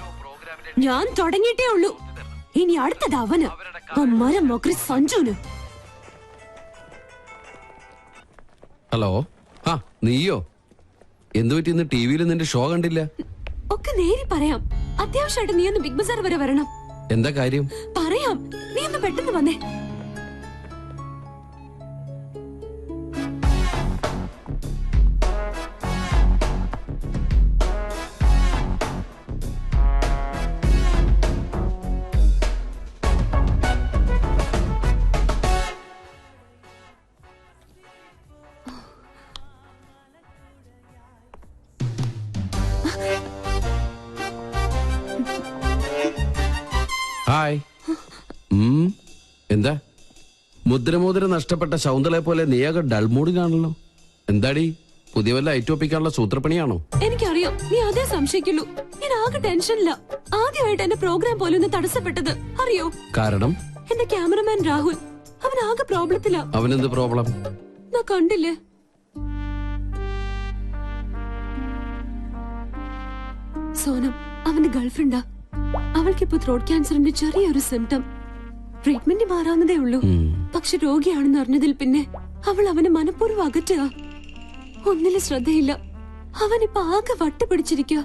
ഞാൻ തുടങ്ങിയിട്ടേ ഉള്ളൂ. ഇനി അടുത്തത് അവന്, മരം മൊക്രി സഞ്ജുന്. ഹലോ, ആ നീയോ? എന്തു പറ്റി ഇന്ന് ടിവിയിൽ നിന്റെ ഷോ കണ്ടില്ല? ഒക്കെ നേരി പറയാം. അത്യാവശ്യമായിട്ട് നീ ഒന്ന് ബിഗ് ബസാർ വരെ വരണം. എന്താ കാര്യം? പറയാം, നീ ഒന്ന് പെട്ടെന്ന് വന്നേ. ഹായ്. എന്താ മുദ്രമോതിര നഷ്ടപ്പെട്ട ശൗന്തളയെ പോലെ നീയാകെ ഡൾമൂഡിലാണല്ലോ. എന്താടി, പുതിയ വല്ല ഐറ്റോപ്പിക്കാനുള്ള സൂത്രപ്പണിയാണോ? എനിക്കറിയാം, നീ അതേ സംശയിക്കുള്ളൂ. ഞാൻ ആകെ ടെൻഷനില്ല. ആദ്യമായിട്ട് എന്റെ പ്രോഗ്രാം പോലും ഒന്ന് തടസ്സപ്പെട്ടത് അറിയോ? കാരണം എന്റെ ക്യാമറമാൻ രാഹുൽ, അവൻ ആകെ പ്രോബ്ലത്തിലാ. അവനെന്ത് പ്രോബ്ലം? ഞാൻ കണ്ടില്ലേ? സോനം അവന്റെ ഗേൾഫ്രണ്ടാ. അവൾക്കിപ്പോ ത്രോട്ട് ക്യാൻസറിന്റെ ചെറിയൊരു സിംറ്റം. ട്രീറ്റ്മെന്റ് മാറാവുന്നതേ ഉള്ളൂ. പക്ഷെ രോഗിയാണെന്ന് അറിഞ്ഞതിൽ പിന്നെ അവൾ അവനെ മനഃപൂർവ്വം അകറ്റുക. ഒന്നിലും ശ്രദ്ധയില്ല. അവനിപ്പോ ആകെ വട്ടുപിടിച്ചിരിക്കുക.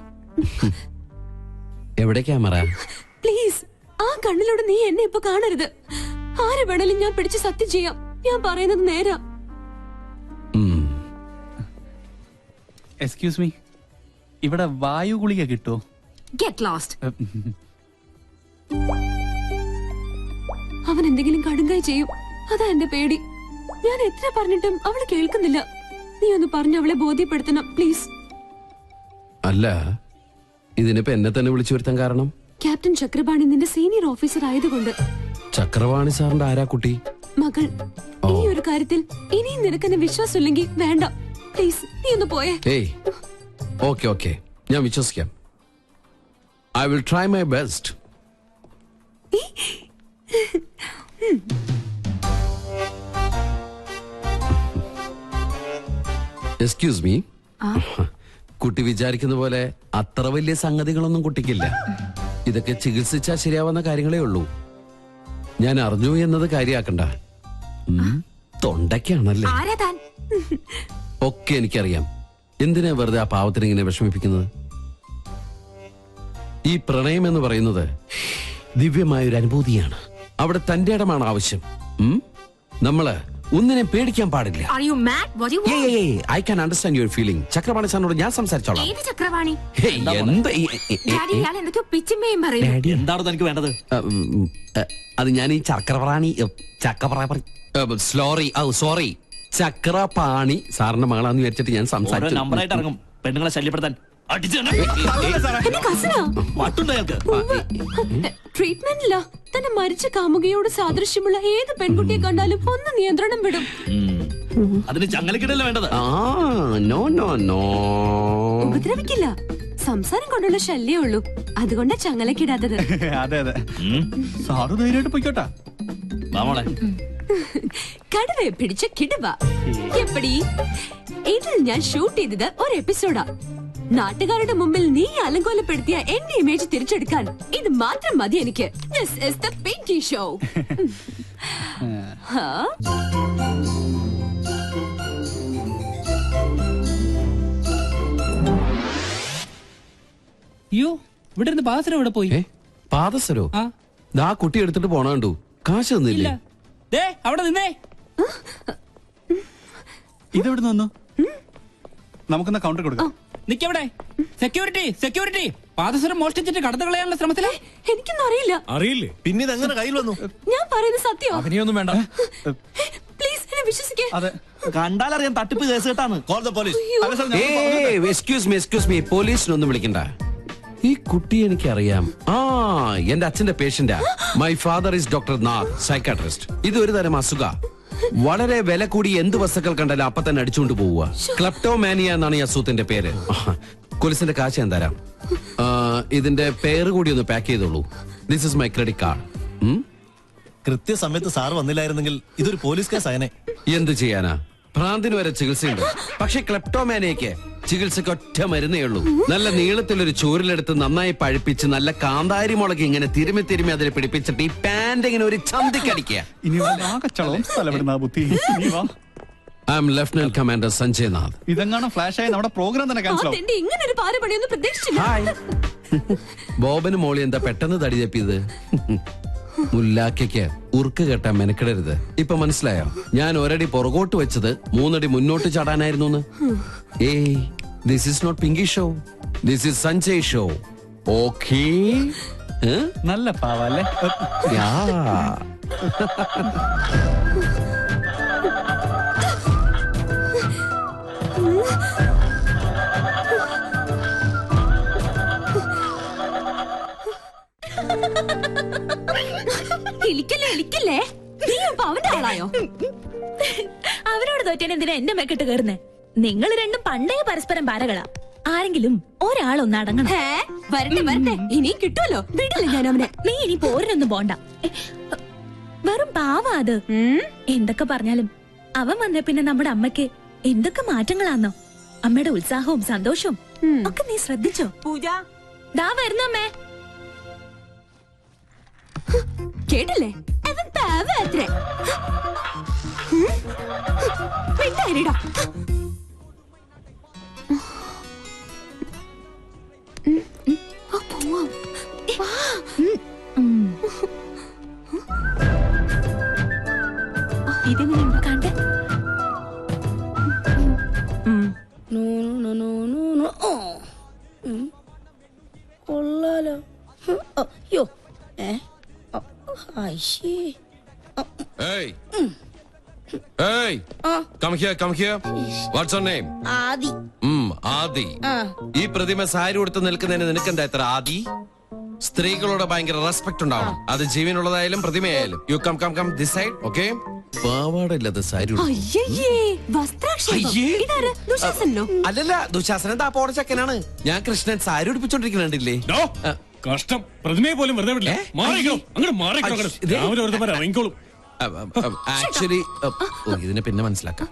എവിടെ ക്യാമറ? പ്ലീസ്, ആ കണ്ണിലൂടെ നീ എന്നെ ഇപ്പൊ കാണരുത്. ആരെ വേണേലും ഞാൻ പിടിച്ച് സത്യം ചെയ്യാം. ഞാൻ പറയുന്നത് നേരാ. എക്സ്ക്യൂസ് മീ, ഇവിടെ വായു ഗുളിക കിട്ടുമോ? Get lost. അവൻ എന്തെങ്കിലും കടുങ്കായി ചെയ്യും, അതാ എന്റെ പേടി. ഞാൻ എത്ര പറഞ്ഞിട്ടും അവള് കേൾക്കുന്നില്ല. നീ ഒന്ന് പറഞ്ഞ് അവളെ ബോധ്യപ്പെടുത്തണം പ്ലീസ്. അല്ല, ഇതിനിപ്പോ എന്നെ തന്നെ വിളിച്ചു വരുത്താൻ കാരണം? ക്യാപ്റ്റൻ ചക്രപാണി നിന്റെ സീനിയർ ഓഫീസർ ആയതുകൊണ്ട്. ചക്രപാണി സാറിന്റെ ആരാ കുട്ടി? മകൾ. ഈ ഒരു കാര്യത്തിൽ ഇനിയും നിനക്കെന്നെ വിശ്വാസമില്ലെങ്കിൽ വേണ്ട, പ്ലീസ് നീ ഒന്ന് പോയേ. ഏയ്, ഓക്കെ ഓക്കെ, ഞാൻ വിശ്വസിക്കാം. I will try my best. Excuse me, കുട്ടി വിചാരിക്കുന്ന പോലെ അത്ര വലിയ സംഗതികളൊന്നും കുട്ടിക്കില്ല. ഇതൊക്കെ ചികിത്സിച്ചാ ശരിയാവുന്ന കാര്യങ്ങളേ ഉള്ളൂ. ഞാൻ അറിഞ്ഞു എന്നത് കാര്യാക്കണ്ട. തൊണ്ടയ്ക്കാണല്ലേ? ഒക്കെ എനിക്കറിയാം. എന്തിനാ വെറുതെ ആ പാവത്തിന് ഇങ്ങനെ വിഷമിപ്പിക്കുന്നത്? ഈ പ്രണയം എന്ന് പറയുന്നത് ദിവ്യമായൊരു അനുഭൂതിയാണ്. അവിടെ തന്റെ ഇടമാണ് ആവശ്യം. നമ്മള് ഒന്നിനെ പേടിക്കാൻ പാടില്ല. I can understand your feeling. Chakravani സാറിനോട് ഞാൻ സംസാരിച്ചോളാം. എന്താണ് തനിക്ക് വേണ്ടത്? അത് ഞാൻ ഈ ചക്രവാണി സോറി ചക്രപാണി സാറിന്റെ മകളാന്ന് വിചാരിച്ചിട്ട് ഞാൻ സംസാരിച്ചു. നമ്പറായിട്ട് ഇറങ്ങും പെണ്ണുങ്ങളെ ശല്യപ്പെടുത്താൻ. ട്രീറ്റ്മെന്റില്ല. തന്നെ മരിച്ച കാമുകയോട് സാദൃശ്യമുള്ള ഏത് പെൺകുട്ടിയെ കണ്ടാലും ഒന്ന് നിയന്ത്രണം വിടും. അതിന് ചങ്ങലക്കിടല്ല വേണ്ടത്. ഉപദ്രവിക്കില്ല. സംസാരം കൊണ്ടുള്ള ശല്യേ ഉള്ളൂ. അതുകൊണ്ടാ ചങ്ങലക്കിടാത്തത്. അതെ അതെ. സാറ് ധൈര്യമായിട്ട് പോയിക്കോട്ടാ. കടുവയെ പിടിച്ച കിടുവ. എപ്പടി ഇതിൽ ഞാൻ ഷൂട്ട് ചെയ്തത് ഒരു എപ്പിസോഡാ. നാട്ടുകാരുടെ മുമ്പിൽ നീ അലങ്കോലപ്പെടുത്തിയ എന്റെ ഇമേജ് തിരിച്ചെടുക്കാൻ ഇത് മാത്രം മതി എനിക്ക്. This is the Pinky Show. അയ്യോ, ഇവിടെ ഇരുന്ന് പാദസരം ഇവിടെ പോയി. പാദസരോ? ആ കുട്ടി എടുത്തിട്ട് പോണ കണ്ടു. കാശ് തന്നില്ല. അവിടെ നിന്നേ. ഇതെവിടെ നിന്നു? നമുക്കൊന്ന് കൗണ്ടർ കൊടുക്കാം. നിക്കവിടെ. Security security. പാദസരം മോഷ്ടിച്ചിട്ട് കടന്നു കളയാനുള്ള ശ്രമത്തിലെ. എനിക്കൊന്നും അറിയില്ല. അറിയില്ലേ? പിന്നെ ഇതെങ്ങനെ കയ്യിൽ വന്നു? ഞാൻ പറയുന്നത് സത്യം. അഭിനയൊന്നും വേണ്ട. പ്ലീസ് എന്നെ വിശ്വസിക്കേ. അതെ, കണ്ടാലറിയാം തട്ടിപ്പ് കേസ് കേട്ടാണ്. Call the police. Excuse me, പോലീസിനൊന്നും വിളിക്കണ്ട. ഈ കുട്ടി എനിക്കറിയാം. എന്റെ അച്ഛന്റെ പേഷ്യന്റാ. My father is doctor Nath, psychiatrist. ഇത് ഒരു തരം അസുഖ. വളരെ വില കൂടി എന്ത് വസ്തുക്കൾ കണ്ടാലും അപ്പൊ തന്നെ അടിച്ചുകൊണ്ട് പോവുക. ക്ലെപ്റ്റോമാനിയ എന്നാണ് ഈ അസുഖത്തിന്റെ പേര്. കൊലിസിന്റെ കാശ് ഞാൻ തരാം. ഇതിന്റെ പേര് കൂടി ഒന്ന് പാക്ക് ചെയ്തോളൂ. This is my credit card. കൃത്യസമയത്ത് സാർ വന്നില്ലായിരുന്നെങ്കിൽ ഇതൊരു പോലീസ് കേസ് ആയനെ. എന്ത് ചെയ്യാനാ? ഭ്രാന്തിന് വരെ ചികിത്സയുണ്ട്. പക്ഷെ ക്ലെപ്റ്റോമാനിയക്ക് ചികിത്സക്ക് ഒറ്റ മരുന്നേ ഉള്ളൂ. നല്ല നീളത്തിലൊരു ചൂരിലെടുത്ത് നന്നായി പഴുപ്പിച്ച് നല്ല കാന്താരി മുളക് ഇങ്ങനെ തിരുമി തിരുമി അതിൽ പിടിപ്പിച്ചിട്ട് ഈ പാന്റ് ഇങ്ങനെ ഒരു ചന്തിക്കടിക്കുക. I'm lieutenant commander Sanjay Nath. ഇതെങ്ങാണ് ഫ്ലാഷ് ആയി നമ്മുടെ പ്രോഗ്രാം തന്നെ ക്യാൻസൽ ആവും. ഇങ്ങനെ ഒരു പാരപണിയൊന്നും പ്രതീക്ഷിച്ചില്ല. ബോബന് മോളി എന്താ പെട്ടെന്ന് തടി തപ്പിയത്? മുല്ലാക്കയ്ക്ക് ഉറുക്ക് കെട്ടാൻ മെനക്കിടരുത്. ഇപ്പൊ മനസ്സിലായോ? ഞാൻ ഒരടി പുറകോട്ട് വെച്ചത് 3 അടി മുന്നോട്ട് ചാടാനായിരുന്നു. ഏയ്, this is not Pinky show, this is Sanjay show. Okay? നല്ല പാവല്ലേ? ഇളിക്കല്ലേ. നീ ഇപ്പൊ അവന്റെ ആളായോ? അവരോട് തോറ്റാൻ എന്തിനാ എന്റെ മെക്കിട്ട് കയറുന്നേ? നിങ്ങൾ രണ്ടും പണ്ടേ പരസ്പരം പാരകളാ. ആരെങ്കിലും ഒരാളൊന്ന് അടങ്ങണം. വരട്ടെ, ഇനി കിട്ടുമല്ലോ. വീട്ടില്ല ഞാൻ അവനെ. നീ ഇനി പോരിനൊന്നും പോണ്ട. വെറും പാവാ അത്. എന്തൊക്കെ പറഞ്ഞാലും അവൻ വന്ന പിന്നെ നമ്മുടെ അമ്മയ്ക്ക് എന്തൊക്കെ മാറ്റങ്ങളാന്നോ. അമ്മയുടെ ഉത്സാഹവും സന്തോഷവും ഒക്കെ നീ ശ്രദ്ധിച്ചോ? പൂജ ദാ വരുന്നമ്മേ. കേട്ടില്ലേ? അവൻ പാവത്രേ. മിണ്ടായിരിടാ. ഇതെങ്ങനെയുണ്ട് കണ്ടേ? കൊള്ളാലോ. അയ്യോ. Hey! Hey! Come here. What's your name? ആദി. ആദി. ഈ പ്രതിമ സാരി ഉടുത്ത് നിൽക്കുന്നതിന് നിനക്കെന്താ എത്ര ആദി? സ്ത്രീകളോട് ഭയങ്കര റെസ്പെക്ട് ഉണ്ടാവണം. അത് ജീവനുള്ളതായാലും പ്രതിമയായാലും. You come this side, okay? പാവാടയില്ലാത്ത സാരി. അല്ലല്ല, ദുശാസനൻ താപ്പോടെ ചെക്കനാണ്. ഞാൻ കൃഷ്ണൻ സാരി ഉടുപ്പിച്ചോണ്ടിരിക്കുന്നുണ്ടില്ലേ? കഷ്ടം. പ്രതിമയെ പോലും വെറുതെ വിടില്ല. ആക്ച്വലി ഇതിനെ പിന്നെ മനസ്സിലാക്കാം.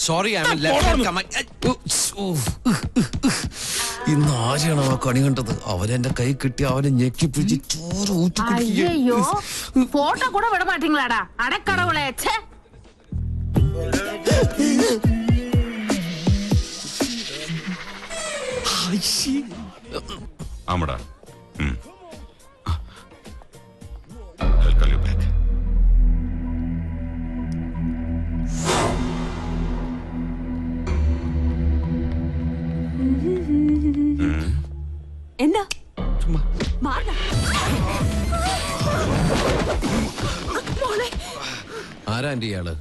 സോറി ഇന്ന് ആരെയാണ് ആ കണി കണ്ടത്? അവനെന്റെ കൈ കിട്ടി അവനെ ഞെക്കി പിടിച്ച് ചോര ഊറ്റി ஐயோ போட்டோ கூட விட மாட்டீங்களாடா அடக்கடவுளே ச்சே ആമടാ. I'll call you back. എന്താ മാറാ. മോളെ ആരാ ആന്റി ഇയാള്?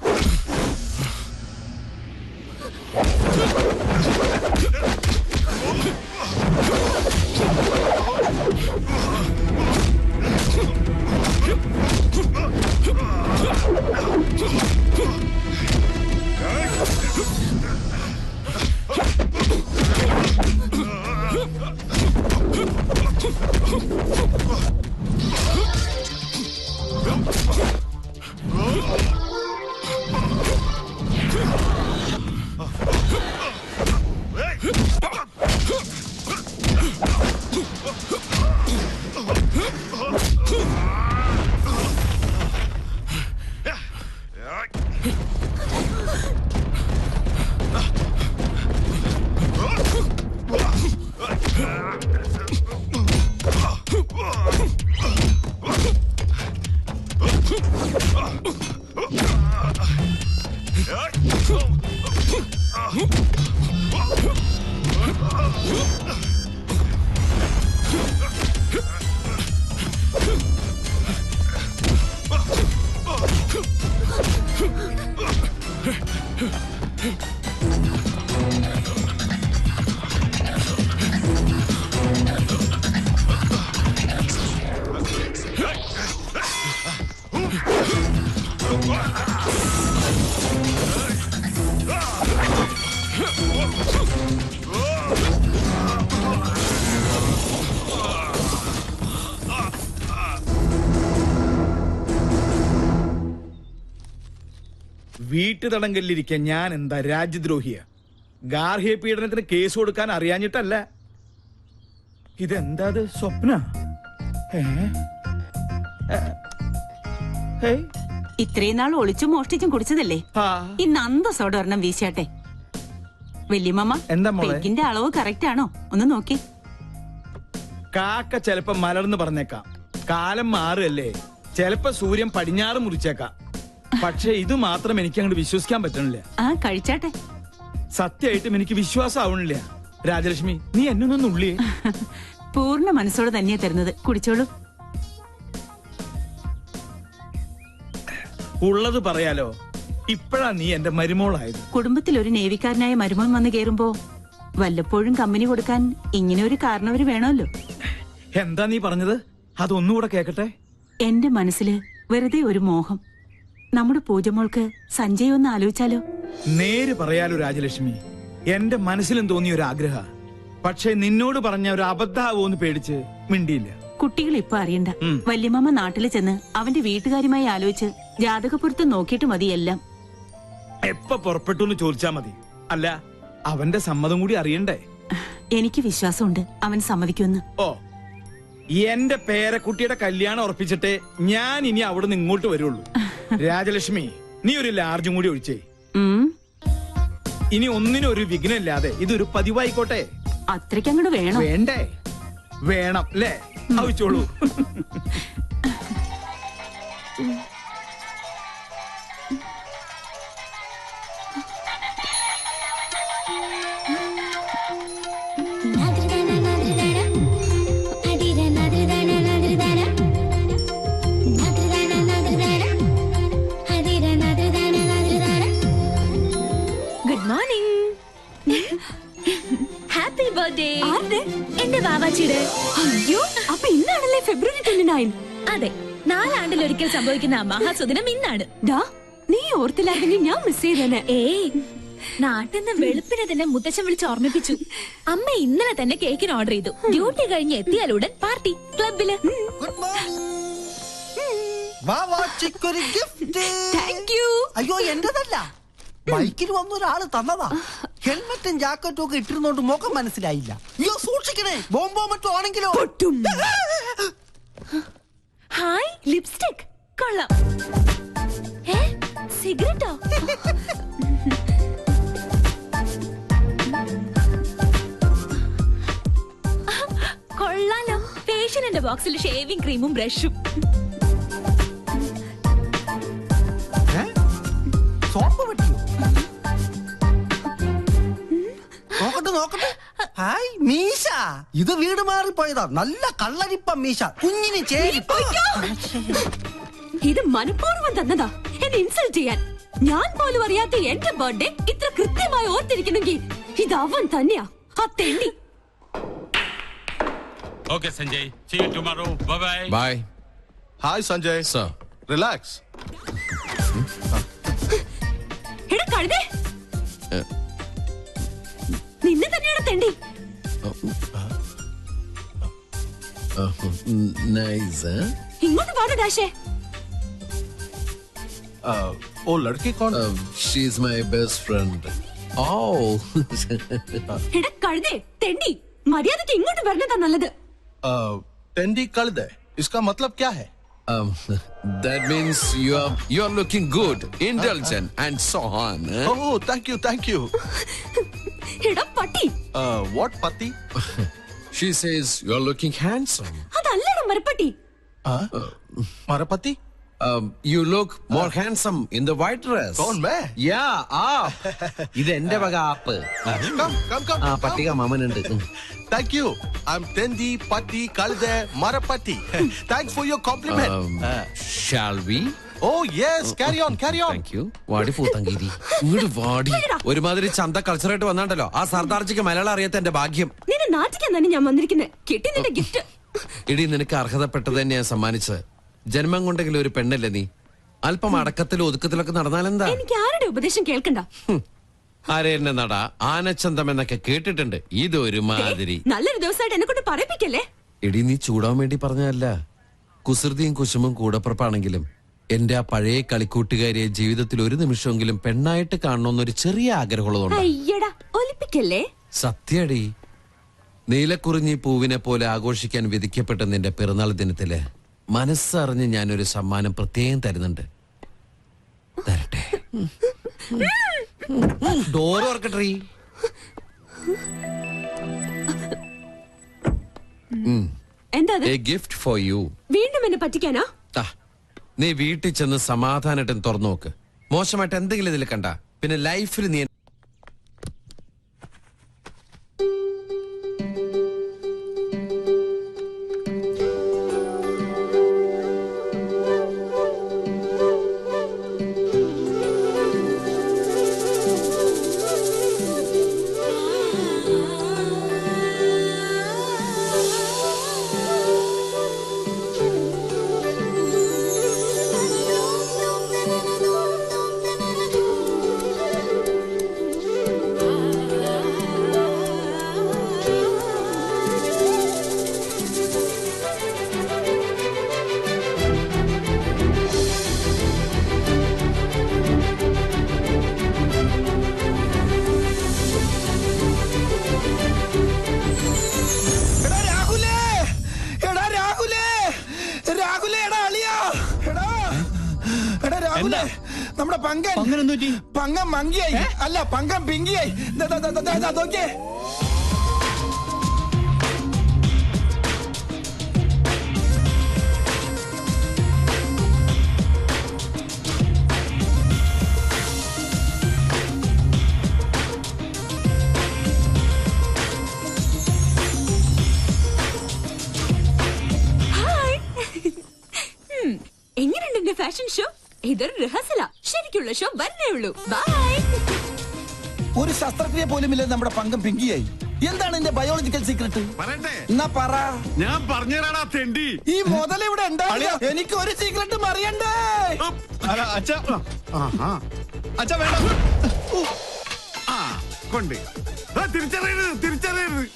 വീട്ടുതടങ്കലിരിക്കാൻ ഞാൻ എന്താ രാജ്യദ്രോഹിയ? ഗാർഹിക പീഡനത്തിന് കേസ് കൊടുക്കാൻ അറിയാഞ്ഞിട്ടല്ല. ഇതെന്താ സ്വപ്ന? ഇത്രയും നാൾ ഒളിച്ചും മോഷ്ടിച്ചും കുടിച്ചതല്ലേ, ഇന്ന് അന്തസ്സോടെ ഒരെണ്ണം വീശാട്ടെ. വല്യമ്മ, എന്താ മോളെ? പെക്കിന്റെ അളവ് കറക്റ്റ് ആണോ ഒന്ന് നോക്കി. കാക്ക ചെലപ്പോ മലർന്ന് പറഞ്ഞേക്കാം, കാലം മാറുകല്ലേ, ചെലപ്പോ സൂര്യൻ പടിഞ്ഞാറ് മുറിച്ചേക്കാം. പക്ഷെ ഇത് മാത്രം എനിക്ക് അങ്ങോട്ട് വിശ്വസിക്കാൻ പറ്റണില്ല. കഴിച്ചാട്ടെ. സത്യമായിട്ടും എനിക്ക് വിശ്വാസം ആവണില്ല. രാജലക്ഷ്മി, നീ എന്നൊന്നും ഉള്ളിയേ. പൂർണ്ണ മനസ്സോടെ തന്നെയാ തരുന്നത്, കുടിച്ചോളൂ. ഉള്ളത് പറയാലോ, ഇപ്പഴാ നീ എന്റെ മരുമോളായത്. കുടുംബത്തിൽ ഒരു നേവിക്കാരനായ മരുമോൻ വന്ന് കേറുമ്പോ വല്ലപ്പോഴും കമ്പനി കൊടുക്കാൻ ഇങ്ങനെ ഒരു കാരണവര് വേണമല്ലോ. എന്താ നീ പറഞ്ഞത്? അതൊന്നുകൂടെ കേക്കട്ടെ. എന്റെ മനസ്സില് വെറുതെ ഒരു മോഹം. നമ്മുടെ പൂജമോൾക്ക് സഞ്ജയ് ഒന്ന് ആലോചിച്ചാലോ? നേര് പറയാലോ രാജലക്ഷ്മി, എന്റെ മനസ്സിലും തോന്നിയ ഒരു ആഗ്രഹ. പക്ഷെ നിന്നോട് പറഞ്ഞ ഒരു അബദ്ധാവോന്ന് പേടിച്ച് മിണ്ടിയില്ല. കുട്ടികൾ ഇപ്പൊ അറിയണ്ട. വല്യമ്മ നാട്ടിൽ ചെന്ന് അവന്റെ വീട്ടുകാരുമായി ആലോചിച്ച് ജാതകപ്പുറത്ത് നോക്കിയിട്ട് മതി എല്ലാം. എപ്പ പുറപ്പെട്ടു എന്ന് ചോദിച്ചാ മതി. അല്ല, അവന്റെ സമ്മതം കൂടി അറിയണ്ടേ? എനിക്ക് വിശ്വാസമുണ്ട് അവൻ സമ്മതിക്കുമെന്ന്. ഓ, എന്റെ പേരക്കുട്ടിയുടെ കല്യാണം ഉറപ്പിച്ചിട്ടേ ഞാൻ ഇനി അവിടെ നിന്ന് ഇങ്ങോട്ട് വരുള്ളൂ. രാജലക്ഷ്മി, നീ ഒരു ലാർജും കൂടി ഒഴിച്ചേ. ഇനി ഒന്നിനും ഒരു വിഘ്നമില്ലാതെ ഇതൊരു പതിവായിക്കോട്ടെ. അത്രയ്ക്ക് അങ്ങോട്ട് വേണം. വേണ്ടേ? വേണം അല്ലേ? ആവശ്യമുള്ളൂ. Good morning. Happy birthday. എന്റെ വാവാച്ചിയുടെ. അയ്യോ, അപ്പൊ ഇന്നാണല്ലേ ഫെബ്രുവരി 29? അതെ, 4 ആണ്ടിലൊരിക്കൽ സംഭവിക്കുന്ന മഹാസുദിനം ഇന്നാണ്. നീ ഓർത്തില്ലായിരുന്നെങ്കിൽ ഞാൻ മിസ് ചെയ്തേനെ. ഏയ്, നാട്ടിൽ നിന്ന് വെളുപ്പിനെ തന്നെ മുത്തച്ഛൻ വിളിച്ച് ഓർമ്മിപ്പിച്ചു. അമ്മ ഇന്നലെ തന്നെ കേക്കിന് ഓർഡർ ചെയ്തു. ഡ്യൂട്ടി കഴിഞ്ഞ് എത്തിയാലുടൻ പാർട്ടി ക്ലബില്. വാവാച്ചിക്കൊരു ഗിഫ്റ്റ്. Thank you. അയ്യോ എന്റേതല്ല, ബൈക്കിൽ വന്ന ഒരാള് തന്നതാ. ഹെൽമെറ്റും ജാക്കറ്റും ഒക്കെ ഇട്ടിരുന്നോണ്ട് മുഖം മനസ്സിലായില്ല. അയ്യോ സൂക്ഷിക്കണേ, ബോംബോ മറ്റോ ആണെങ്കിലോ. ഹായ്, ലിപ്സ്റ്റിക് കൊള്ളാം. സിഗരറ്റോ? കൊള്ളാലോ. ഫേഷ്യലിന്റെ ബോക്സിൽ ഷേവിംഗ് ക്രീമും ബ്രഷും. സോപ്പ് പറ്റിയോ? നോക്കട്ടെ നോക്കട്ടെ. ഹായ്, മീശ. ഇത് വീട് മാറിപ്പോയതാ. നല്ല കള്ളരിപ്പ മീശ, കുഞ്ഞിന് ചേരിപ്പ. ഇത് മനഃപൂർവ്വം തന്നതാ, എന്നെ ഇൻസൾട്ട് ചെയ്യാൻ. ഞാൻ പോലും അറിയാത്ത എന്റെ ബർത്ത്ഡേ ഇത്ര കൃത്യമായി ഓർത്തിരിക്കുന്നെങ്കിൽ ഇത് അവൻ തന്നെയാ, ആ തെണ്ടി. Okay, Sanjay. See you tomorrow. Bye-bye. Bye. Hi, Sanjay. Sir. Relax. എടാ കഴുതേ, നിന്നെ തന്നെയാണ് തെണ്ടി. Nice, huh? ഇങ്ങോട്ട് പാട ഡാഷേ. Oh, लड़की कौन? She's my best friend. Oh. എടാ കഴുതേ, തെണ്ടി, മര്യാദക്ക് ഇങ്ങോട്ട് വരണതാ നല്ലത്. टेंडी कल दे, इसका मतलब क्या है? That means you are looking good, indulgent, and so on. Eh? Oh, thank you. എടാ പട്ടി. What pati? She says you are looking handsome. അതല്ലടാ മരപ്പട്ടി. Marapati? You look more handsome in the white dress. कौन मैं? Yeah, ഇത് എന്റെ വക ആപ്പ്. Come. പട്ടിക മാമനുണ്ട്. Thank you. I'm Tendi Patti Kalde Marapati. Thanks for your compliment. Shall we? Oh yes, carry on. Thank you. വാടി പൂത്തങ്കേരി. ഇങ്ങോട്ട് വാടി. ഒരുമാതിരി ചന്ത കൾച്ചറായിട്ട് വന്നാണ്ടല്ലോ. ആ സർദാർജിക്ക് മലയാളം അറിയാത്ത എന്റെ ഭാഗ്യം. നിന്നെ നാട്ടിക്കാൻ തന്നെ ഞാൻ വന്നിരിക്കുന്നത്. കിട്ടി നിന്റെ ഗിഫ്റ്റ്. ഇടി നിനക്ക് അർഹതപ്പെട്ടത് തന്നെയാ സമ്മാനിച്ചത്. ജന്മം കൊണ്ടെങ്കിലും ഒരു പെണ്ണല്ലേ നീ. അല്പം അടക്കത്തിലും ഒതുക്കത്തിലൊക്കെ നടന്നാലെന്താ? എനിക്ക് ആരുടെ ഉപദേശം കേൾക്കണ്ട. ആരെന്നെ നട ആനച്ചന്തം എന്നൊക്കെ കേട്ടിട്ടുണ്ട്. ഇതൊരു മാതിരി. നല്ലൊരു ദിവസമായിട്ട് എന്നെ കൊണ്ട് പറയിപ്പിക്കല്ലേ. എടി നീ ചൂടാൻ വേണ്ടി പറഞ്ഞതല്ല. കുസൃതിയും കുശുമും കൂടപ്പുറപ്പാണെങ്കിലും എന്റെ ആ പഴയ കളിക്കൂട്ടുകാരിയെ ജീവിതത്തിൽ ഒരു നിമിഷമെങ്കിലും പെണ്ണായിട്ട് കാണണമെന്നൊരു ചെറിയ ആഗ്രഹമുള്ളതുകൊണ്ട്. അയ്യടാ ഒലിപ്പിക്കല്ലേ. സത്യടി, നീലക്കുറിഞ്ഞി പൂവിനെ പോലെ ആഘോഷിക്കാൻ വിധിക്കപ്പെട്ട നിന്റെ പിറന്നാൾ ദിനത്തില് മനസ്സറിഞ്ഞ് ഞാനൊരു സമ്മാനം പ്രത്യേകം തരുന്നുണ്ട്. തരട്ടെ. ഡോർ ഓർക്കട്ടെ. എന്താ എ ഗിഫ്റ്റ് ഫോർ യു. വീണ്ടും എന്നെ പറ്റിക്കാനാ? നീ വീട്ടിൽ ചെന്ന് സമാധാനമായിട്ട് തുറന്നു നോക്ക്. മോശമായിട്ട് എന്തെങ്കിലും ഇതിൽ കണ്ട പിന്നെ ലൈഫിൽ നീ നമ്മുടെ പങ്കം മങ്കിയായി അല്ല പങ്കം പിങ്കിയായി. നോക്കിയേ എങ്ങനെയുണ്ട് എന്റെ ഫാഷൻ ഷോ? ഇതൊരു റിഹേഴ്സലാ. ശരിക്കുള്ള ഷോ വരണേ ഉള്ളൂ. ബൈ. ഒരു ശസ്ത്രക്രിയ പോലും ഇല്ല നമ്മുടെ പങ്കം പിങ്കിയായി. എന്താണ് എന്റെ ബയോളജിക്കൽ സീക്രട്ട്? എന്നാ പറ. ഞാൻ പറഞ്ഞുതരാടാ തെണ്ടി. ഈ മുതൽ ഇവിടെ ഉണ്ടാവില്ല. എനിക്ക് ഒരു സീക്രട്ടും അറിയണ്ടേ. അച്ഛാ വേണ്ട. കൊണ്ട് തിരിച്ചറിയരുത്.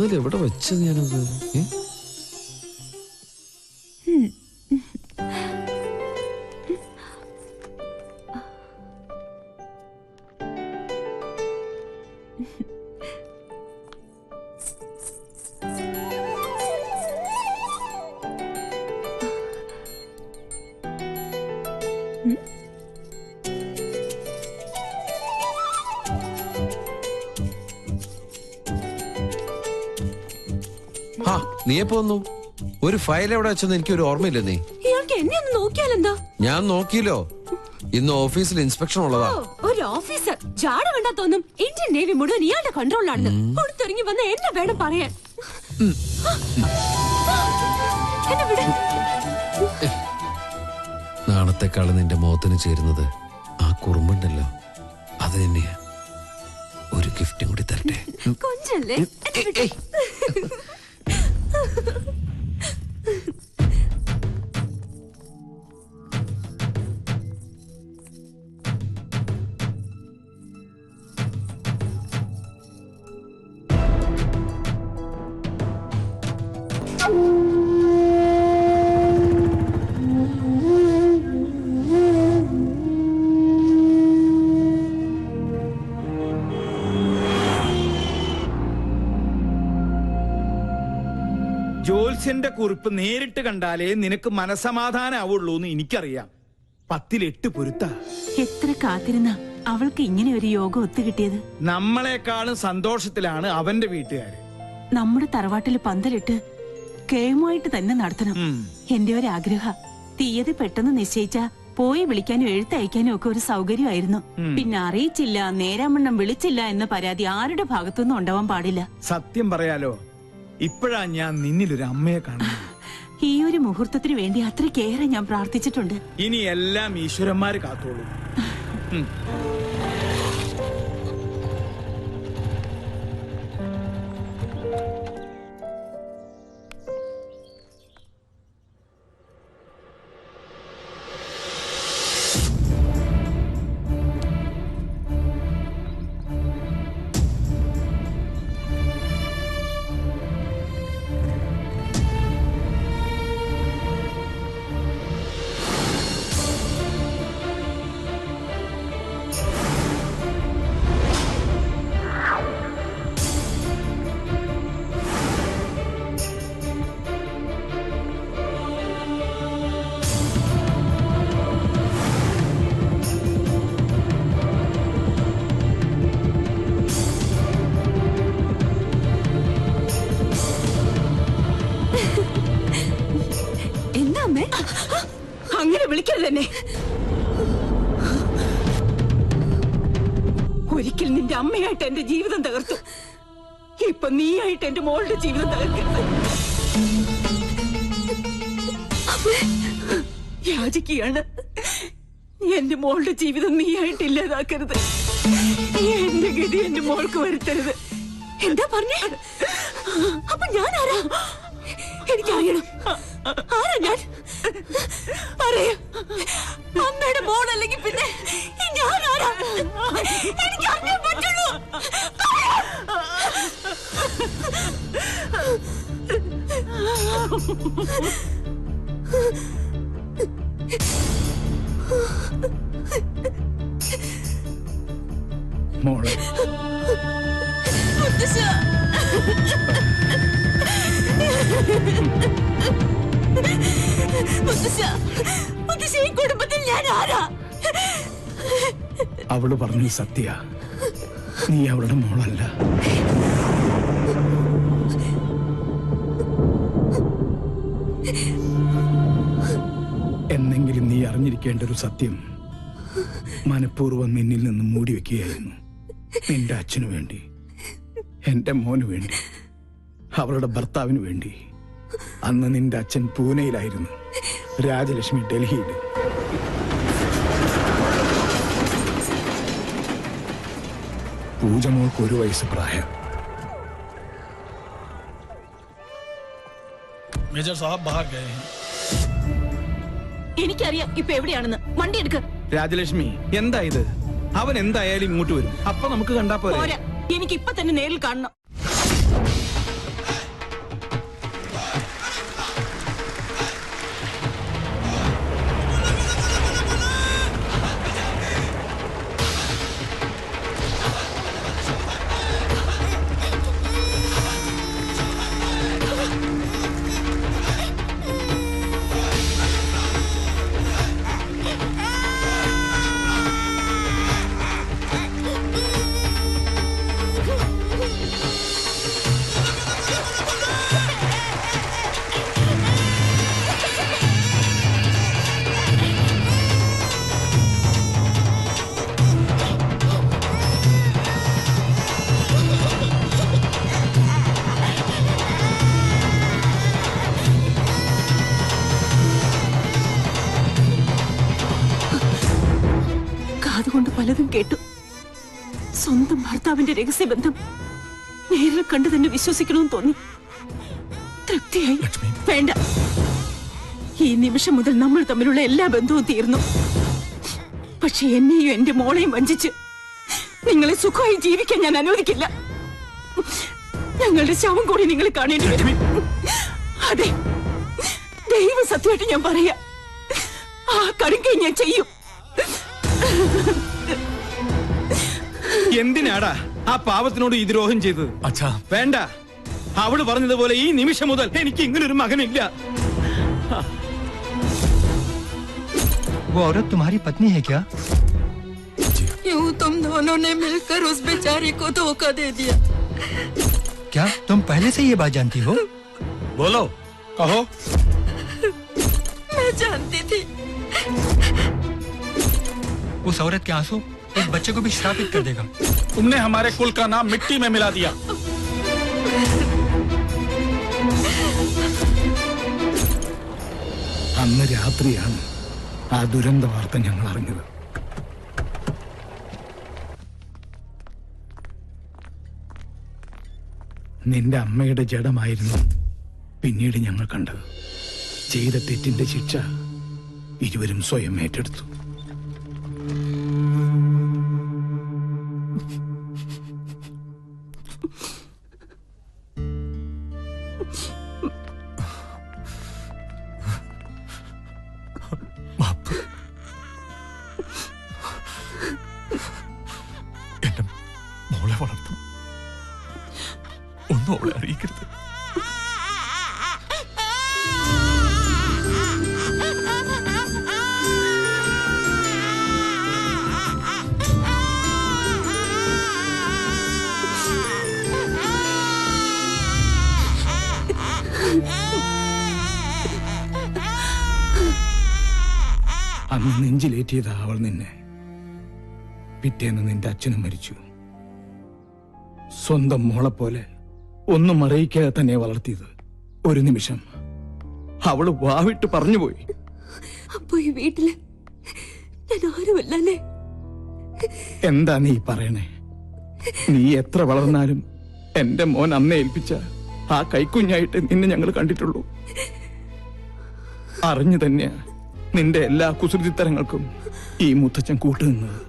ഇന്നലെ എവിടെ വെച്ചത് ഞാനത്? ആ നീ എപ്പോ വന്നു? ഒരു ഫയൽ എവിടെ വെച്ചെന്ന് എനിക്ക് ഒരു ഓർമ്മയില്ല. നീ ഇയാൾക്ക് എന്നെ ഒന്ന് നോക്കിയാലെന്താ? ഞാൻ നോക്കിയല്ലോ. ഇന്ന് ഓഫീസിൽ ഇൻസ്പെക്ഷൻ ഉള്ളതാ. ഒരു ഓഫീസർ ജാട കണ്ടാ തോന്നും ഇന്ത്യൻ നേവി മുഴുവൻ ഇയാളുടെ കൺട്രോളിലാണെന്ന്. കൊടുത്തിറങ്ങി വന്ന എന്നെ വേണം പറയാൻ. എന്നെ വിട്. നാളത്തെക്കാള് നിന്റെ മുഖത്തിന് ചേരുന്നത് ആ കുറുമ്പുണ്ടല്ലോ, അത് തന്നെയാ. ഒരു ഗിഫ്റ്റും കൂടി തരട്ടെ. കൊഞ്ചല്ലേ? ജോത്സ്യന്റെ കുറിപ്പ് നേരിട്ട് കണ്ടാലേ നിനക്ക് മനസമാധാനാവുള്ളൂ എന്ന് എനിക്കറിയാം. 10 പൊരുത്ത. എത്ര കാത്തിരുന്ന അവൾക്ക് ഇങ്ങനെ ഒരു യോഗം ഒത്തുകിട്ടിയത്. നമ്മളെക്കാളും സന്തോഷത്തിലാണ് അവന്റെ വീട്ടുകാര്. നമ്മുടെ തറവാട്ടിൽ പന്തലിട്ട് കേമുമായിട്ട് തന്നെ നടത്തണം. എന്റെ ഒരു ആഗ്രഹ. തീയതി പെട്ടെന്ന് നിശ്ചയിച്ച പോയി വിളിക്കാനും എഴുത്തയക്കാനും ഒക്കെ ഒരു സൗകര്യമായിരുന്നു. പിന്നെ അറിയിച്ചില്ല, നേരാമണ്ണം വിളിച്ചില്ല എന്ന പരാതി ആരുടെ ഭാഗത്തുനിന്നും ഉണ്ടാവാൻ പാടില്ല. സത്യം പറയാലോ, ഇപ്പോഴാ ഞാൻ നിന്നിലൊരു അമ്മയെ കാണുന്നത്. ഈ ഒരു മുഹൂർത്തത്തിന് വേണ്ടി അത്രയ്ക്കേറെ ഞാൻ പ്രാർത്ഥിച്ചിട്ടുണ്ട്. ഇനി എല്ലാം ഈശ്വരന്മാര് കാത്തോളൂ. അങ്ങനെ വിളിക്കരുത് എന്നെ. ഒരിക്കൽ നിന്റെ അമ്മയായിട്ട് എന്റെ ജീവിതം തകർത്തു. ഇപ്പൊ നീയായിട്ട് എന്റെ മോളുടെ ജീവിതം തകർക്കരുത്. യാചിക്കുകയാണ്. എന്റെ മോളുടെ ജീവിതം നീയായിട്ട് ഇല്ലാതാക്കരുത്. എന്റെ ഗതി എന്റെ മോൾക്ക് വരുത്തരുത്. എന്താ പറഞ്ഞേ? അപ്പൊ ഞാൻ ആരാ? എനിക്കറിയണം. ആരാ ഞാൻ? അറിയാം. അമ്മയുടെ മോളല്ലെങ്കിൽ പിന്നെ ഞാൻ ആരാ? എനിക്ക് അറിയാൻ പറ്റുള്ളൂ. മോളെ ഈ കുടുംബത്തിൽ ഞാൻ ആരാ? അവള് പറഞ്ഞു സത്യ, നീ അവളുടെ മോളല്ല. എന്നെങ്കിലും നീ അറിഞ്ഞിരിക്കേണ്ട ഒരു സത്യം മനഃപൂർവ്വം നിന്നിൽ നിന്ന് മൂടി വെക്കുകയായിരുന്നു. നിന്റെ അച്ഛനു വേണ്ടി, എന്റെ മോനു വേണ്ടി, അവളുടെ ഭർത്താവിന് വേണ്ടി. അന്ന് നിന്റെ അച്ഛൻ പൂനെയിലായിരുന്നു, രാജലക്ഷ്മി ഡൽഹിയിൽ. പൂജമോൾക്ക് 1 വയസ്സ് പ്രായം. മേജർ സാഹബ് ബാഹർ ഗയേ ഹൈ. എനിക്കറിയാം ഇപ്പൊ എവിടെയാണെന്ന്. വണ്ടി എടുക്ക. രാജലക്ഷ്മി, എന്താ ഇത്? അവൻ എന്തായാലും ഇങ്ങോട്ട് വരും. അപ്പൊ നമുക്ക് കണ്ടാ പോരെ? എനിക്ക് ഇപ്പൊ തന്നെ നേരിൽ കാണണം. കാതുകൊണ്ട് പലതും കേട്ടു. സ്വന്തം ഭർത്താവിന്റെ രഹസ്യബന്ധം നേരിൽ കണ്ടു തന്നെ വിശ്വസിക്കണമെന്ന് തോന്നി. തൃപ്തിയായി. വേണ്ട, ഈ നിമിഷം മുതൽ നമ്മൾ തമ്മിലുള്ള എല്ലാ ബന്ധവും തീർന്നു. പക്ഷെ എന്നെയും എന്റെ മോളെയും വഞ്ചിച്ച് നിങ്ങളെ സുഖമായി ജീവിക്കാൻ ഞാൻ അനുവദിക്കില്ല. ഞങ്ങളുടെ ശവം കൂടി നിങ്ങൾ കാണേണ്ടി വരും. അതെ, ദൈവ സത്യമായിട്ട് ഞാൻ പറയാ, ആ കടുങ്കൈ ഞാൻ ചെയ്യും. എന്തിനാടാ ആ പാവത്തിനോട് ഈ ദ്രോഹം ചെയ്തത്? അച്ഛാ വേണ്ട, അവള് പറഞ്ഞതുപോലെ ഈ നിമിഷം മുതൽ എനിക്ക് ഇങ്ങനൊരു മകനില്ല. वो औरत तुम्हारी पत्नी है क्या? यूं तुम दोनों ने मिलकर उस बेचारे को धोखा दे दिया। क्या तुम पहले से ये बात जानती हो? बोलो, कहो। मैं जानती थी। उस औरत के आंसू एक बच्चे को भी श्रापित कर देगा। तुमने हमारे कुल का नाम मिट्टी में मिला दिया। അന്ന് രാത്രിയാണ് ആ ദുരന്ത വാർത്ത ഞങ്ങൾ അറിഞ്ഞത്. നിന്റെ അമ്മയുടെ ജഡമായിരുന്നു പിന്നീട് ഞങ്ങൾ കണ്ടത്. ചെയ്ത തെറ്റിന്റെ ശിക്ഷ ഇരുവരും സ്വയം ഏറ്റെടുത്തു. മോളെ വളർത്തും, ഒന്നും അവളെ അറിയിക്കരുത്. അന്ന് നെഞ്ചിലേറ്റിയതാ അവൾ നിന്നെ. പിറ്റേന്ന് നിന്റെ അച്ഛനും മരിച്ചു. സ്വന്തം മോളെ പോലെ ഒന്നും അറിയിക്കാതെ തന്നെ വളർത്തിയത്. ഒരു നിമിഷം അവള് വാവിട്ട് പറഞ്ഞുപോയി. അപ്പൊ ഈ വീട്ടില് ഞാൻ ആരുമല്ലേ? എന്താ നീ പറയണേ? നീ എത്ര വളർന്നാലും എന്റെ മോൻ അമ്മയെ ഏൽപ്പിച്ച ആ കൈക്കുഞ്ഞായിട്ട് നിന്നെ ഞങ്ങൾ കണ്ടിട്ടുള്ളൂ. അറിഞ്ഞു തന്നെയാ നിന്റെ എല്ലാ കുസൃതിത്തരങ്ങൾക്കും ഈ മുത്തച്ഛൻ കൂട്ടുനിന്നത്.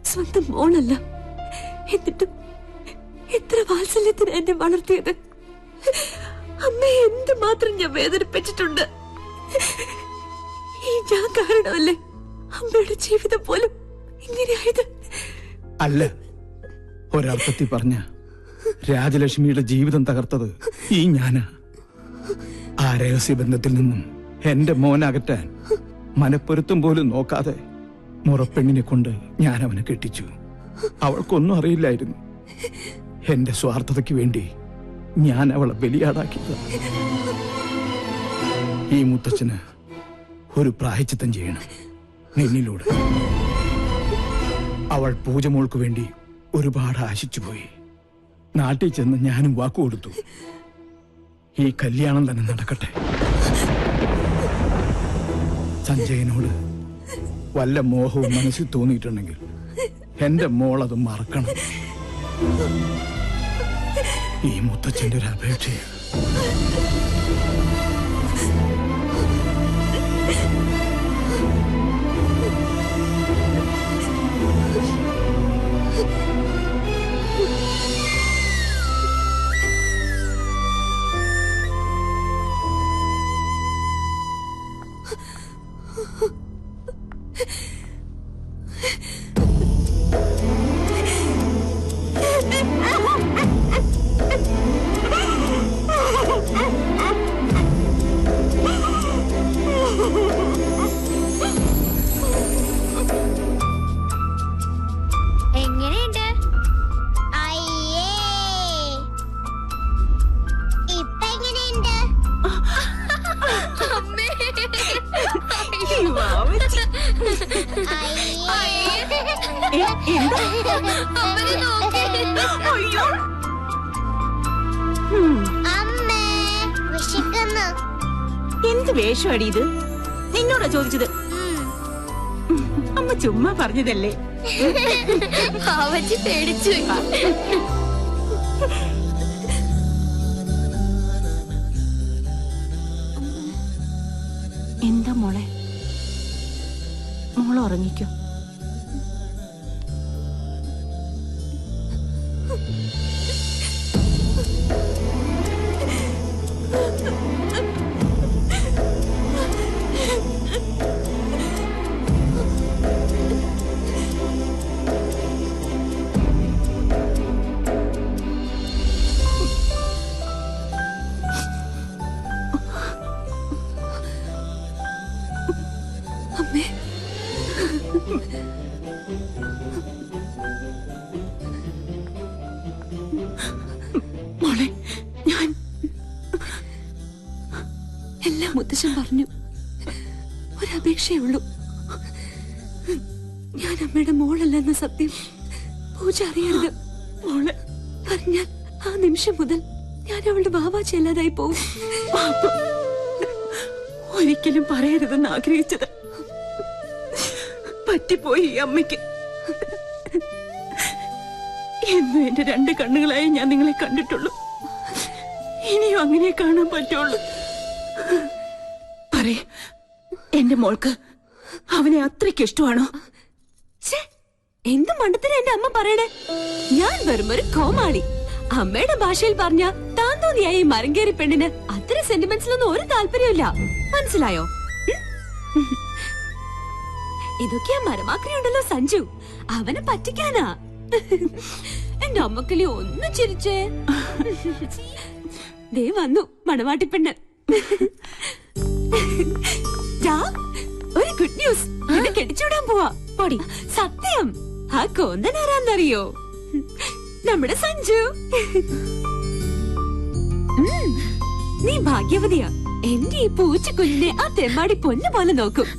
സ്വന്തം മോളല്ല, എന്നിട്ടും എത്ര വാത്സല്യത്തിന് എന്നെ വളർത്തിയത്. അമ്മയെ എന്തുമാത്രം ഞാൻ വേദനിപ്പിച്ചിട്ടുണ്ട്. ഈ ഞാൻ കാരണമല്ലേ അമ്മയുടെ ജീവിതം പോലും ഇങ്ങനെയായത്? അല്ല, ഒരർത്ഥത്തിൽ പറഞ്ഞ രാജലക്ഷ്മിയുടെ ജീവിതം തകർത്തത് ഈ ഞാനാ. ആ രഹസ്യബന്ധത്തിൽ നിന്നും എന്റെ മോനകറ്റാൻ മനപ്പൊരുത്തം പോലും നോക്കാതെ മുറപ്പെണ്ണിനെ കൊണ്ട് ഞാൻ അവനെ കെട്ടിച്ചു. അവൾക്കൊന്നും അറിയില്ലായിരുന്നു. എന്റെ സ്വാർത്ഥതയ്ക്ക് വേണ്ടി ഞാൻ അവളെ ബലിയാടാക്കിയത്. ഈ മുത്തച്ഛന് ഒരു പ്രായശ്ചിത്തം ചെയ്യണം നിന്നിലൂടെ. അവൾ പൂജമോൾക്ക് വേണ്ടി ഒരുപാട് ആശിച്ചുപോയി. നാട്ടിൽ ചെന്ന് ഞാനും വാക്കുകൊടുത്തു, ഈ കല്യാണം തന്നെ നടക്കട്ടെ. സഞ്ജയനോട് വല്ല മോഹവും മനസ്സിൽ തോന്നിയിട്ടുണ്ടെങ്കിൽ എന്റെ മോളത് മറക്കണം. ഈ മുത്തച്ഛന്റെ ഒരു അപേക്ഷയാണ്. എങ്ങനെയുണ്ട്? അയ്യേ, ഇപ്പൊ എങ്ങനെയുണ്ട്? അമ്മേ, അമ്മേ വിശക്കുന്നു. എന്ത് വേഷമാടി ഇത്? നിന്നോടാ ചോദിച്ചത്. അമ്മ ചുമ്മാ പറഞ്ഞതല്ലേ. അവച്ചി പേടിച്ചു. എന്താ മോളെ, മോൾ ഉറങ്ങിക്കോ. മോളെ, ഞാൻ എല്ലാം മുത്തശ്ശൻ പറഞ്ഞു. ഒരപേക്ഷയേ ഉള്ളൂ. ഞാൻ അമ്മയുടെ മോളല്ലെന്ന സത്യം പൂജ അറിയരുത്. മോളെ പറഞ്ഞാൽ ആ നിമിഷം മുതൽ ഞാൻ അവളുടെ വാവാച്ചല്ലാതായി പോകും. ഒരിക്കലും പറയരുതെന്ന് ആഗ്രഹിച്ചത് പറ്റിപ്പോയി ഈ അമ്മയ്ക്ക്. എന്നും എന്റെ 2 കണ്ണുകളായി ഞാൻ നിങ്ങളെ കണ്ടിട്ടുള്ളൂ. ഇനിയും അങ്ങനെ കാണാൻ പറ്റുള്ളൂ. പറയ്, എന്റെ മോൾക്ക് അവനെ അത്രയ്ക്ക് ഇഷ്ടമാണോ? എന്ത് മണ്ടത്തിന് എന്റെ അമ്മ പറയണേ? ഞാൻ വെറും ഒരു കോമാളി. അമ്മയുടെ ഭാഷയിൽ പറഞ്ഞ താൻ തോന്നിയായി മരങ്കേറി പെണ്ണിന് അത്ര സെന്റിമെന്റ്സിലൊന്നും ഒരു താല്പര്യമില്ല. മനസ്സിലായോ? ഇതൊക്കെയാ മരമാക്രിയുണ്ടല്ലോ സഞ്ജു, അവനെ പറ്റിക്കാനാ. എന്റെ അമ്മക്കലി ഒന്ന് ചിരിച്ചേ. ദേ വന്നു മണവാട്ടിപ്പെണ്ണ്. ഒരു ഗുഡ് ന്യൂസ്, എന്നെ കെട്ടിച്ചൂടാൻ പോവാ. പൊടി സത്യം. ആ കോന്തൻ ആരാന്നറിയോ? നമ്മുടെ സഞ്ജു. നീ ഭാഗ്യവതിയാ. എന്റെ ഈ പൂച്ചക്കുഞ്ഞിനെ ആ തെമ്മാടി പൊന്നു പോലെ നോക്കും.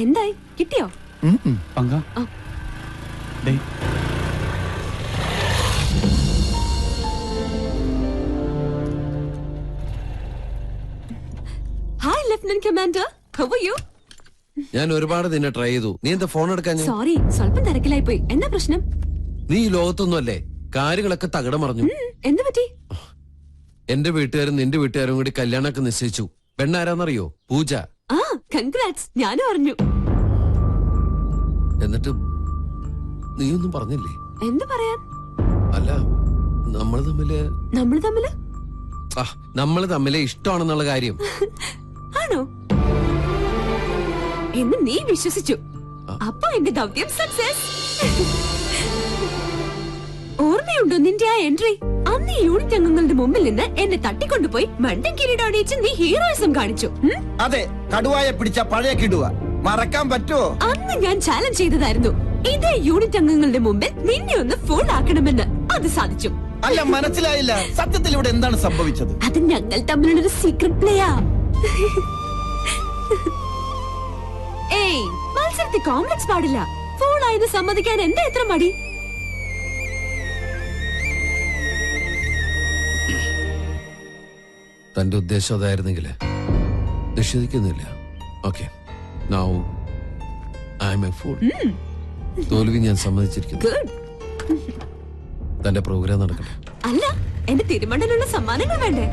എന്തായി, കിട്ടിയോ? Hi lieutenant commander, how are you? ഞാൻ ഒരുപാട് നിന്നെ ട്രൈ ചെയ്തു. നീ എന്താ ഫോൺ എടുക്കാൻ? സോറി, സ്വല്പം തിരക്കിലായി പോയി. എന്താ പ്രശ്നം? നീ ഈ ലോകത്തൊന്നും അല്ലേ, കാര്യങ്ങളൊക്കെ തകിടം മറിഞ്ഞു. എന്ത് പറ്റി? എന്റെ വീട്ടുകാരും നിന്റെ വീട്ടുകാരും കൂടി കല്യാണമൊക്കെ നിശ്ചയിച്ചു. പെണ്ണാരാന്നറിയോ? പൂജ. ആ, കൺഗ്രാറ്റ്സ്. ഞാനും അറിഞ്ഞു. എന്നിട്ട് നീയൊന്നും പറഞ്ഞില്ലേ? എന്ത് പറയാൻ? അല്ല, നമ്മൾ തമ്മില് ഇഷ്ടമാണെന്നുള്ള കാര്യം. ആണോ എന്ന് നീ വിശ്വസിച്ചു? അപ്പൊ എന്റെ ദൗത്യം സക്സസ്. ഓർമ്മയുണ്ടോ നിന്റെ ആ എൻട്രി? അന്ന് ഈ യൂണിറ്റ് അംഗങ്ങളുടെ മുമ്പിൽ നിന്ന് എന്നെ തട്ടിക്കൊണ്ടുപോയി മണ്ടൻ കിരീടണിയിച്ച് നീ ഹീറോയിസം കാണിച്ചു. അതെ, കടുവായെ പിടിച്ച പഴയ കിടുവ മറക്കാൻ പറ്റുമോ? അന്ന് ഞാൻ ചാലഞ്ച് ചെയ്തതായിരുന്നു ഇതേ യൂണിറ്റ് അംഗങ്ങളുടെ മുമ്പിൽ നിന്നെ ഒന്ന് ഫുൾ ആക്കണമെന്ന്. അത് സാധിച്ചു. അല്ല, മനസ്സിലായില്ല. സത്യത്തിൽ ഇവിടെ എന്താണ് സംഭവിച്ചത്? അത് ഞങ്ങൾ തമ്മിലുള്ളൊരു സീക്രട്ട് പ്ലേയാ. ഏയ്, മത്സരത്തിൽ കോംപ്ലക്സ് പാടില്ല. ഫുൾ ആയത് സമ്മതിക്കാൻ എന്താ എത്ര മടി? തന്റെ ഉദ്ദേശം അതായിരുന്നെങ്കിൽ നിഷേധിക്കുന്നില്ല. Okay, now I am a fool. തോൽവി ഞാൻ സമ്മതിച്ചിരിക്കുന്നു. തന്റെ പ്രോഗ്രാം നടക്കട്ടെ. അല്ല, എന്റെ തിരുമണ്ടലുള്ള സമ്മാനങ്ങൾ വേണ്ടേ?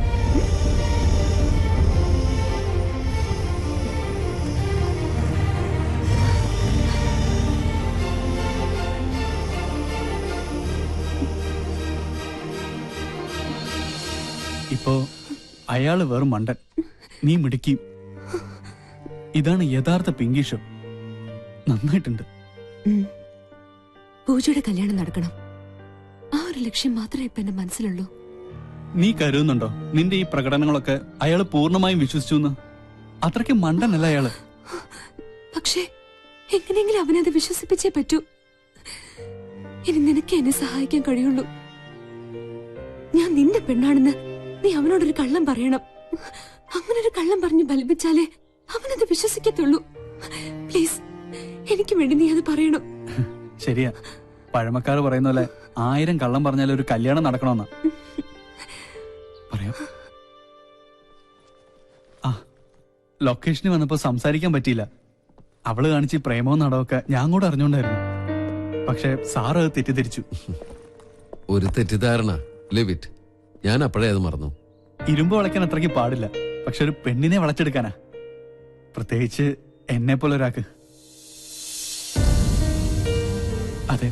ഇപ്പോ അയാള് വെറും മണ്ടൻ, നീ മിടുക്കി. ഇതാണ് യഥാർത്ഥ പിങ്കി ഷോ. നന്നായിട്ടുണ്ട്. പൂജയുടെ കല്യാണം നടക്കണം. ആ ഒരു ലക്ഷ്യം മാത്രമേ ഇപ്പൊ എന്റെ മനസ്സിലുള്ളൂ. നീ കരുതുന്നുണ്ടോ നിന്റെ ഈ പ്രകടനങ്ങളൊക്കെ അയാള് പൂർണ്ണമായും വിശ്വസിച്ചു? അത്രയ്ക്ക് മണ്ടനല്ല അയാള്. പക്ഷേ എങ്ങനെയെങ്കിലും അവനത് വിശ്വസിപ്പിച്ചേ പറ്റൂ. ഇനി നിനക്ക് എന്നെ സഹായിക്കാൻ കഴിയുള്ളൂ. ഞാൻ നിന്റെ പെണ്ണാണെന്ന് നീ അവനോടൊരു കള്ളം പറയണം. അങ്ങനെ ഒരു കള്ളം പറഞ്ഞ് ബലിപ്പിച്ചാലേ അവനത് വിശ്വസിക്കത്തുള്ളൂ. പ്ലീസ്, എനിക്ക് വേണ്ടി നീ അത് പറയണം. ശരിയാ, പഴമക്കാർ പറയുന്ന പോലെ 1000 കള്ളം പറഞ്ഞാലും ഒരു കല്യാണം നടക്കണമെന്നാ പറയാം. ആ, ലൊക്കേഷനിൽ വന്നപ്പോ സംസാരിക്കാൻ പറ്റിയില്ല. അവള് കാണിച്ച് പ്രേമവും നടവൊക്കെ ഞാൻ കൂടെ അറിഞ്ഞോണ്ടായിരുന്നു. പക്ഷെ സാറ് അത് തെറ്റിദ്ധരിച്ചു. ഒരു തെറ്റിദ്ധാരണ, ലിവിറ്റ്. ഞാൻ അപ്പോഴേ അത് മറന്നു. ഇരുമ്പ് വളയ്ക്കാൻ അത്രയ്ക്ക് പാടില്ല, പക്ഷെ ഒരു പെണ്ണിനെ വളച്ചെടുക്കാനാ, പ്രത്യേകിച്ച് എന്നെ പോലെ ഒരാൾക്ക്. അതെ,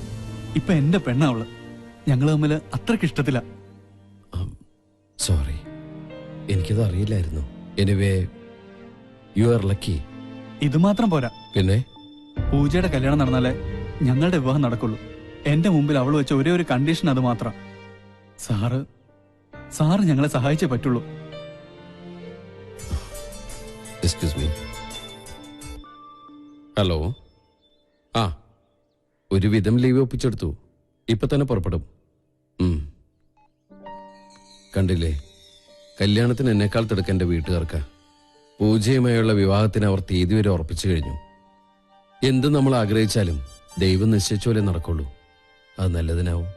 ഇപ്പൊ എന്റെ പെണ്ണാ അവള്. ഞങ്ങള് തമ്മിൽ അത്രയ്ക്ക് ഇഷ്ടത്തില്ല. സോറി, എനിക്കത് അറിയില്ലായിരുന്നു. Anyway, you are lucky. ഇത് മാത്രം പോരാ, പിന്നെ പൂജയുടെ കല്യാണം നടന്നാലേ ഞങ്ങളുടെ വിവാഹം നടക്കുള്ളൂ. എന്റെ മുമ്പിൽ അവൾ വെച്ച ഒരേ ഒരു കണ്ടീഷൻ അത് മാത്രം. സാറ് ഞങ്ങളെ സഹായിച്ചേ പറ്റുള്ളൂ. Excuse me. ഹലോ. ആ, ഒരുവിധം ലീവ് ഒപ്പിച്ചെടുത്തു. ഇപ്പൊ തന്നെ പുറപ്പെടും. കണ്ടില്ലേ, കല്യാണത്തിന് എന്നെക്കാൾ തിടുക്കം എന്റെ വീട്ടുകാർക്ക്. പൂജയുമായുള്ള വിവാഹത്തിന് അവർ തീയതി വരെ ഉറപ്പിച്ചു കഴിഞ്ഞു. എന്ത് നമ്മൾ ആഗ്രഹിച്ചാലും ദൈവം നിശ്ചയിച്ച പോലെ നടക്കുള്ളൂ. അത് നല്ലതിനാവും.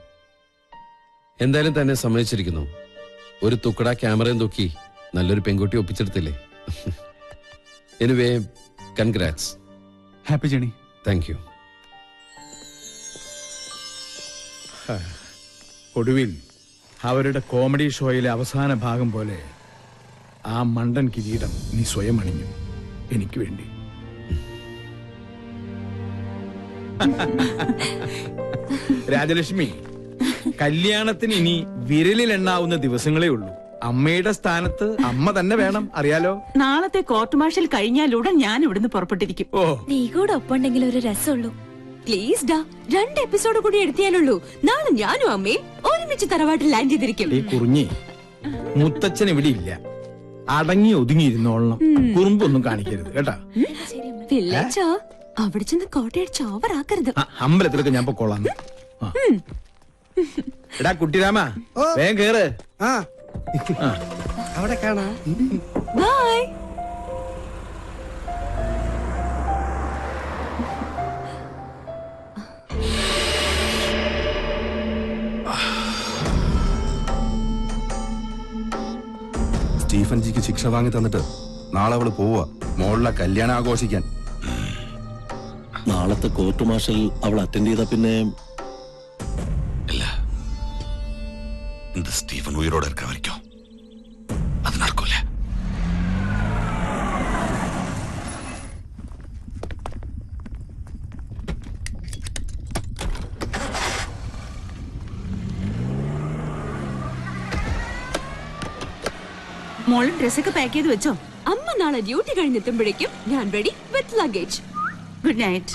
എന്തായാലും തന്നെ സമ്മതിച്ചിരിക്കുന്നു. ഒരു തുക്കട ക്യാമറയും തൂക്കി നല്ലൊരു പെൺകുട്ടി ഒപ്പിച്ചെടുത്തില്ലേ. Anyway, congrats. Happy journey. Thank you. ഒടുവിൽ അവരുടെ കോമഡി ഷോയിലെ അവസാന ഭാഗം പോലെ ആ മണ്ടൻ കിരീടം നീ സ്വയം അണിഞ്ഞു എനിക്ക് വേണ്ടി. രാജലക്ഷ്മി, കല്യാണത്തിന് ഇനി വിരലിൽ എണ്ണാവുന്ന ദിവസങ്ങളേ ഉള്ളൂ. അമ്മയുടെ സ്ഥാനത്ത് അമ്മ തന്നെ വേണം, അറിയാലോ. നാളത്തെ കോർട്ട് മാർഷൽ കഴിഞ്ഞാലുടൻ ഞാൻ ഇവിടുന്ന് പുറപ്പെട്ടിരിക്കും. നീ കൂടെ ഒപ്പുണ്ടെങ്കിൽ ഒരു രസമുള്ളൂ. പ്ലീസ് ഡാ, 2 എപ്പിസോഡ് കൂടി എടുത്തിയാലുള്ളൂ. നാളെ ഞാനും അമ്മയും ഒരുമിച്ച് തറവാട്ടിൽ ലാൻഡ് ചെയ്തിരിക്കും. കുറിഞ്ഞി, മുത്തച്ഛൻ ഇവിടെ ഇല്ല. അടങ്ങി ഒതുങ്ങിയിരുന്നോളണം. കുറുമ്പൊന്നും കാണിക്കരുത് കേട്ടാ. വില്ലേജോ, അവിടെ ചെന്ന് കോട്ടയടിച്ച് ഓവറാക്കരുത്. അമ്പലത്തിലൊക്കെ ഞാൻ പൊക്കോളാം. എടാ കുട്ടിരാമ, വേഗം കേറ്. അവിടെ കാണാ. ബൈ. സ്റ്റീഫൻ ജിക്ക് ശിക്ഷ വാങ്ങി തന്നിട്ട് നാളെ അവള് പോവാ മോളിലെ കല്യാണം ആഘോഷിക്കാൻ. നാളത്തെ കോർട്ട് മാർഷൽ അവൾ അറ്റൻഡ് ചെയ്ത പിന്നെ ഇല്ല, இந்த ஸ்டீஃபன் உயிரோட இருக்க வரைக்கும் அது நடக்கும்ல. മോള് ഡ്രസ്സൊക്കെ പാക്ക് ചെയ്ത് വെച്ചോ? അമ്മ നാളെ ഡ്യൂട്ടി കഴിഞ്ഞെത്തുമ്പോഴേക്കും ഞാൻ ready with luggage. Good night.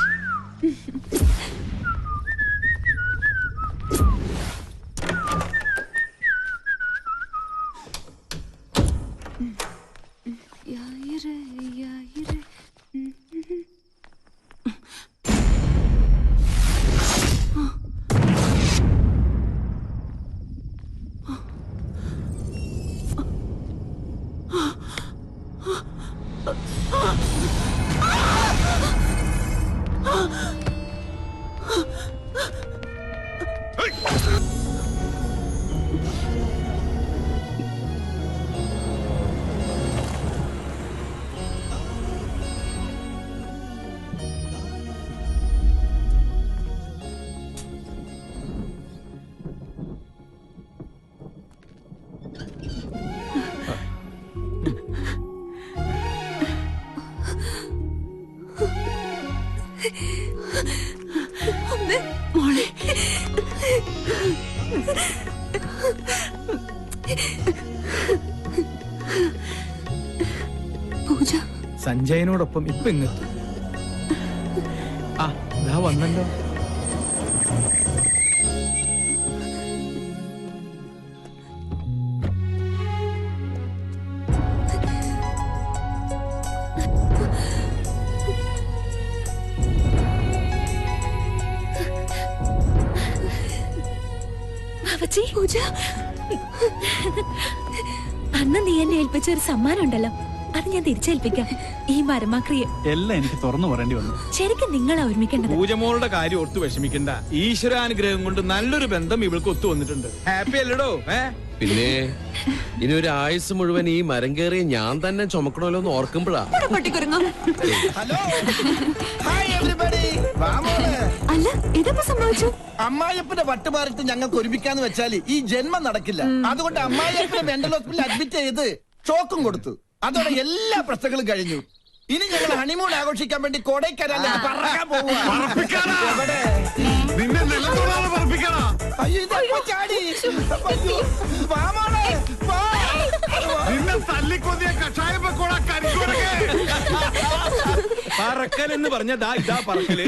മോളെ, പൂജ സഞ്ജയനോടൊപ്പം ഇപ്പൊ ഇങ്ങെത്തും. ആ, ഇതാ വന്നല്ലോ. പൂജ, അന്ന് നീ എന്നെ ഏൽപ്പിച്ച ഒരു സമ്മാനം ഉണ്ടല്ലോ, അത് ഞാൻ തിരിച്ചേൽപ്പിക്കാം. ഈ മരമാക്രിയ എല്ലാം എനിക്ക് തുറന്നു പറയേണ്ടി വന്നു. ശരിക്കും നിങ്ങളാ ഒരുമിക്കേണ്ടത്. പൂജമോളുടെ കാര്യം ഓർത്ത് വിഷമിക്കണ്ട. ഈശ്വരാനുഗ്രഹം കൊണ്ട് നല്ലൊരു ബന്ധം ഇവൾക്ക് ഒത്തു വന്നിട്ടുണ്ട്. ഹാപ്പി അല്ലടോ? പിന്നെ ഇനി ഒരു ആയുസ് മുഴുവൻ ഈ മരം കയറി ഞാൻ തന്നെ ചുമക്കണമല്ലോ എന്ന് ഓർക്കുമ്പോഴാ. Hello, hi everybody. അല്ല, ഇതെപ്പോ സംഭവിച്ചു? അമ്മായിയപ്പന്റെ വട്ടുമാറിട്ട് ഞങ്ങൾക്ക് ഒരുമിക്കാന്ന് വെച്ചാല് ഈ ജന്മം നടക്കില്ല. അതുകൊണ്ട് അമ്മായിയപ്പനെ മെന്റൽ ഹോസ്പിറ്റലിൽ അഡ്മിറ്റ് ചെയ്ത് ഷോക്കും കൊടുത്തു. അതോടെ എല്ലാ പ്രശ്നങ്ങളും കഴിഞ്ഞു. ഇനി ഞങ്ങൾ ഹണിമൂൺ ആഘോഷിക്കാൻ വേണ്ടി കൊടൈക്കനാലിലേക്ക് പറക്കാൻ പോവുക. അയ്യോ, ഇതപ്പോ ചാടി. അയ്യോ, വാ മോളെ, വാ. പറക്കൽ എന്ന് പറഞ്ഞ ഇതാ പറക്കല്.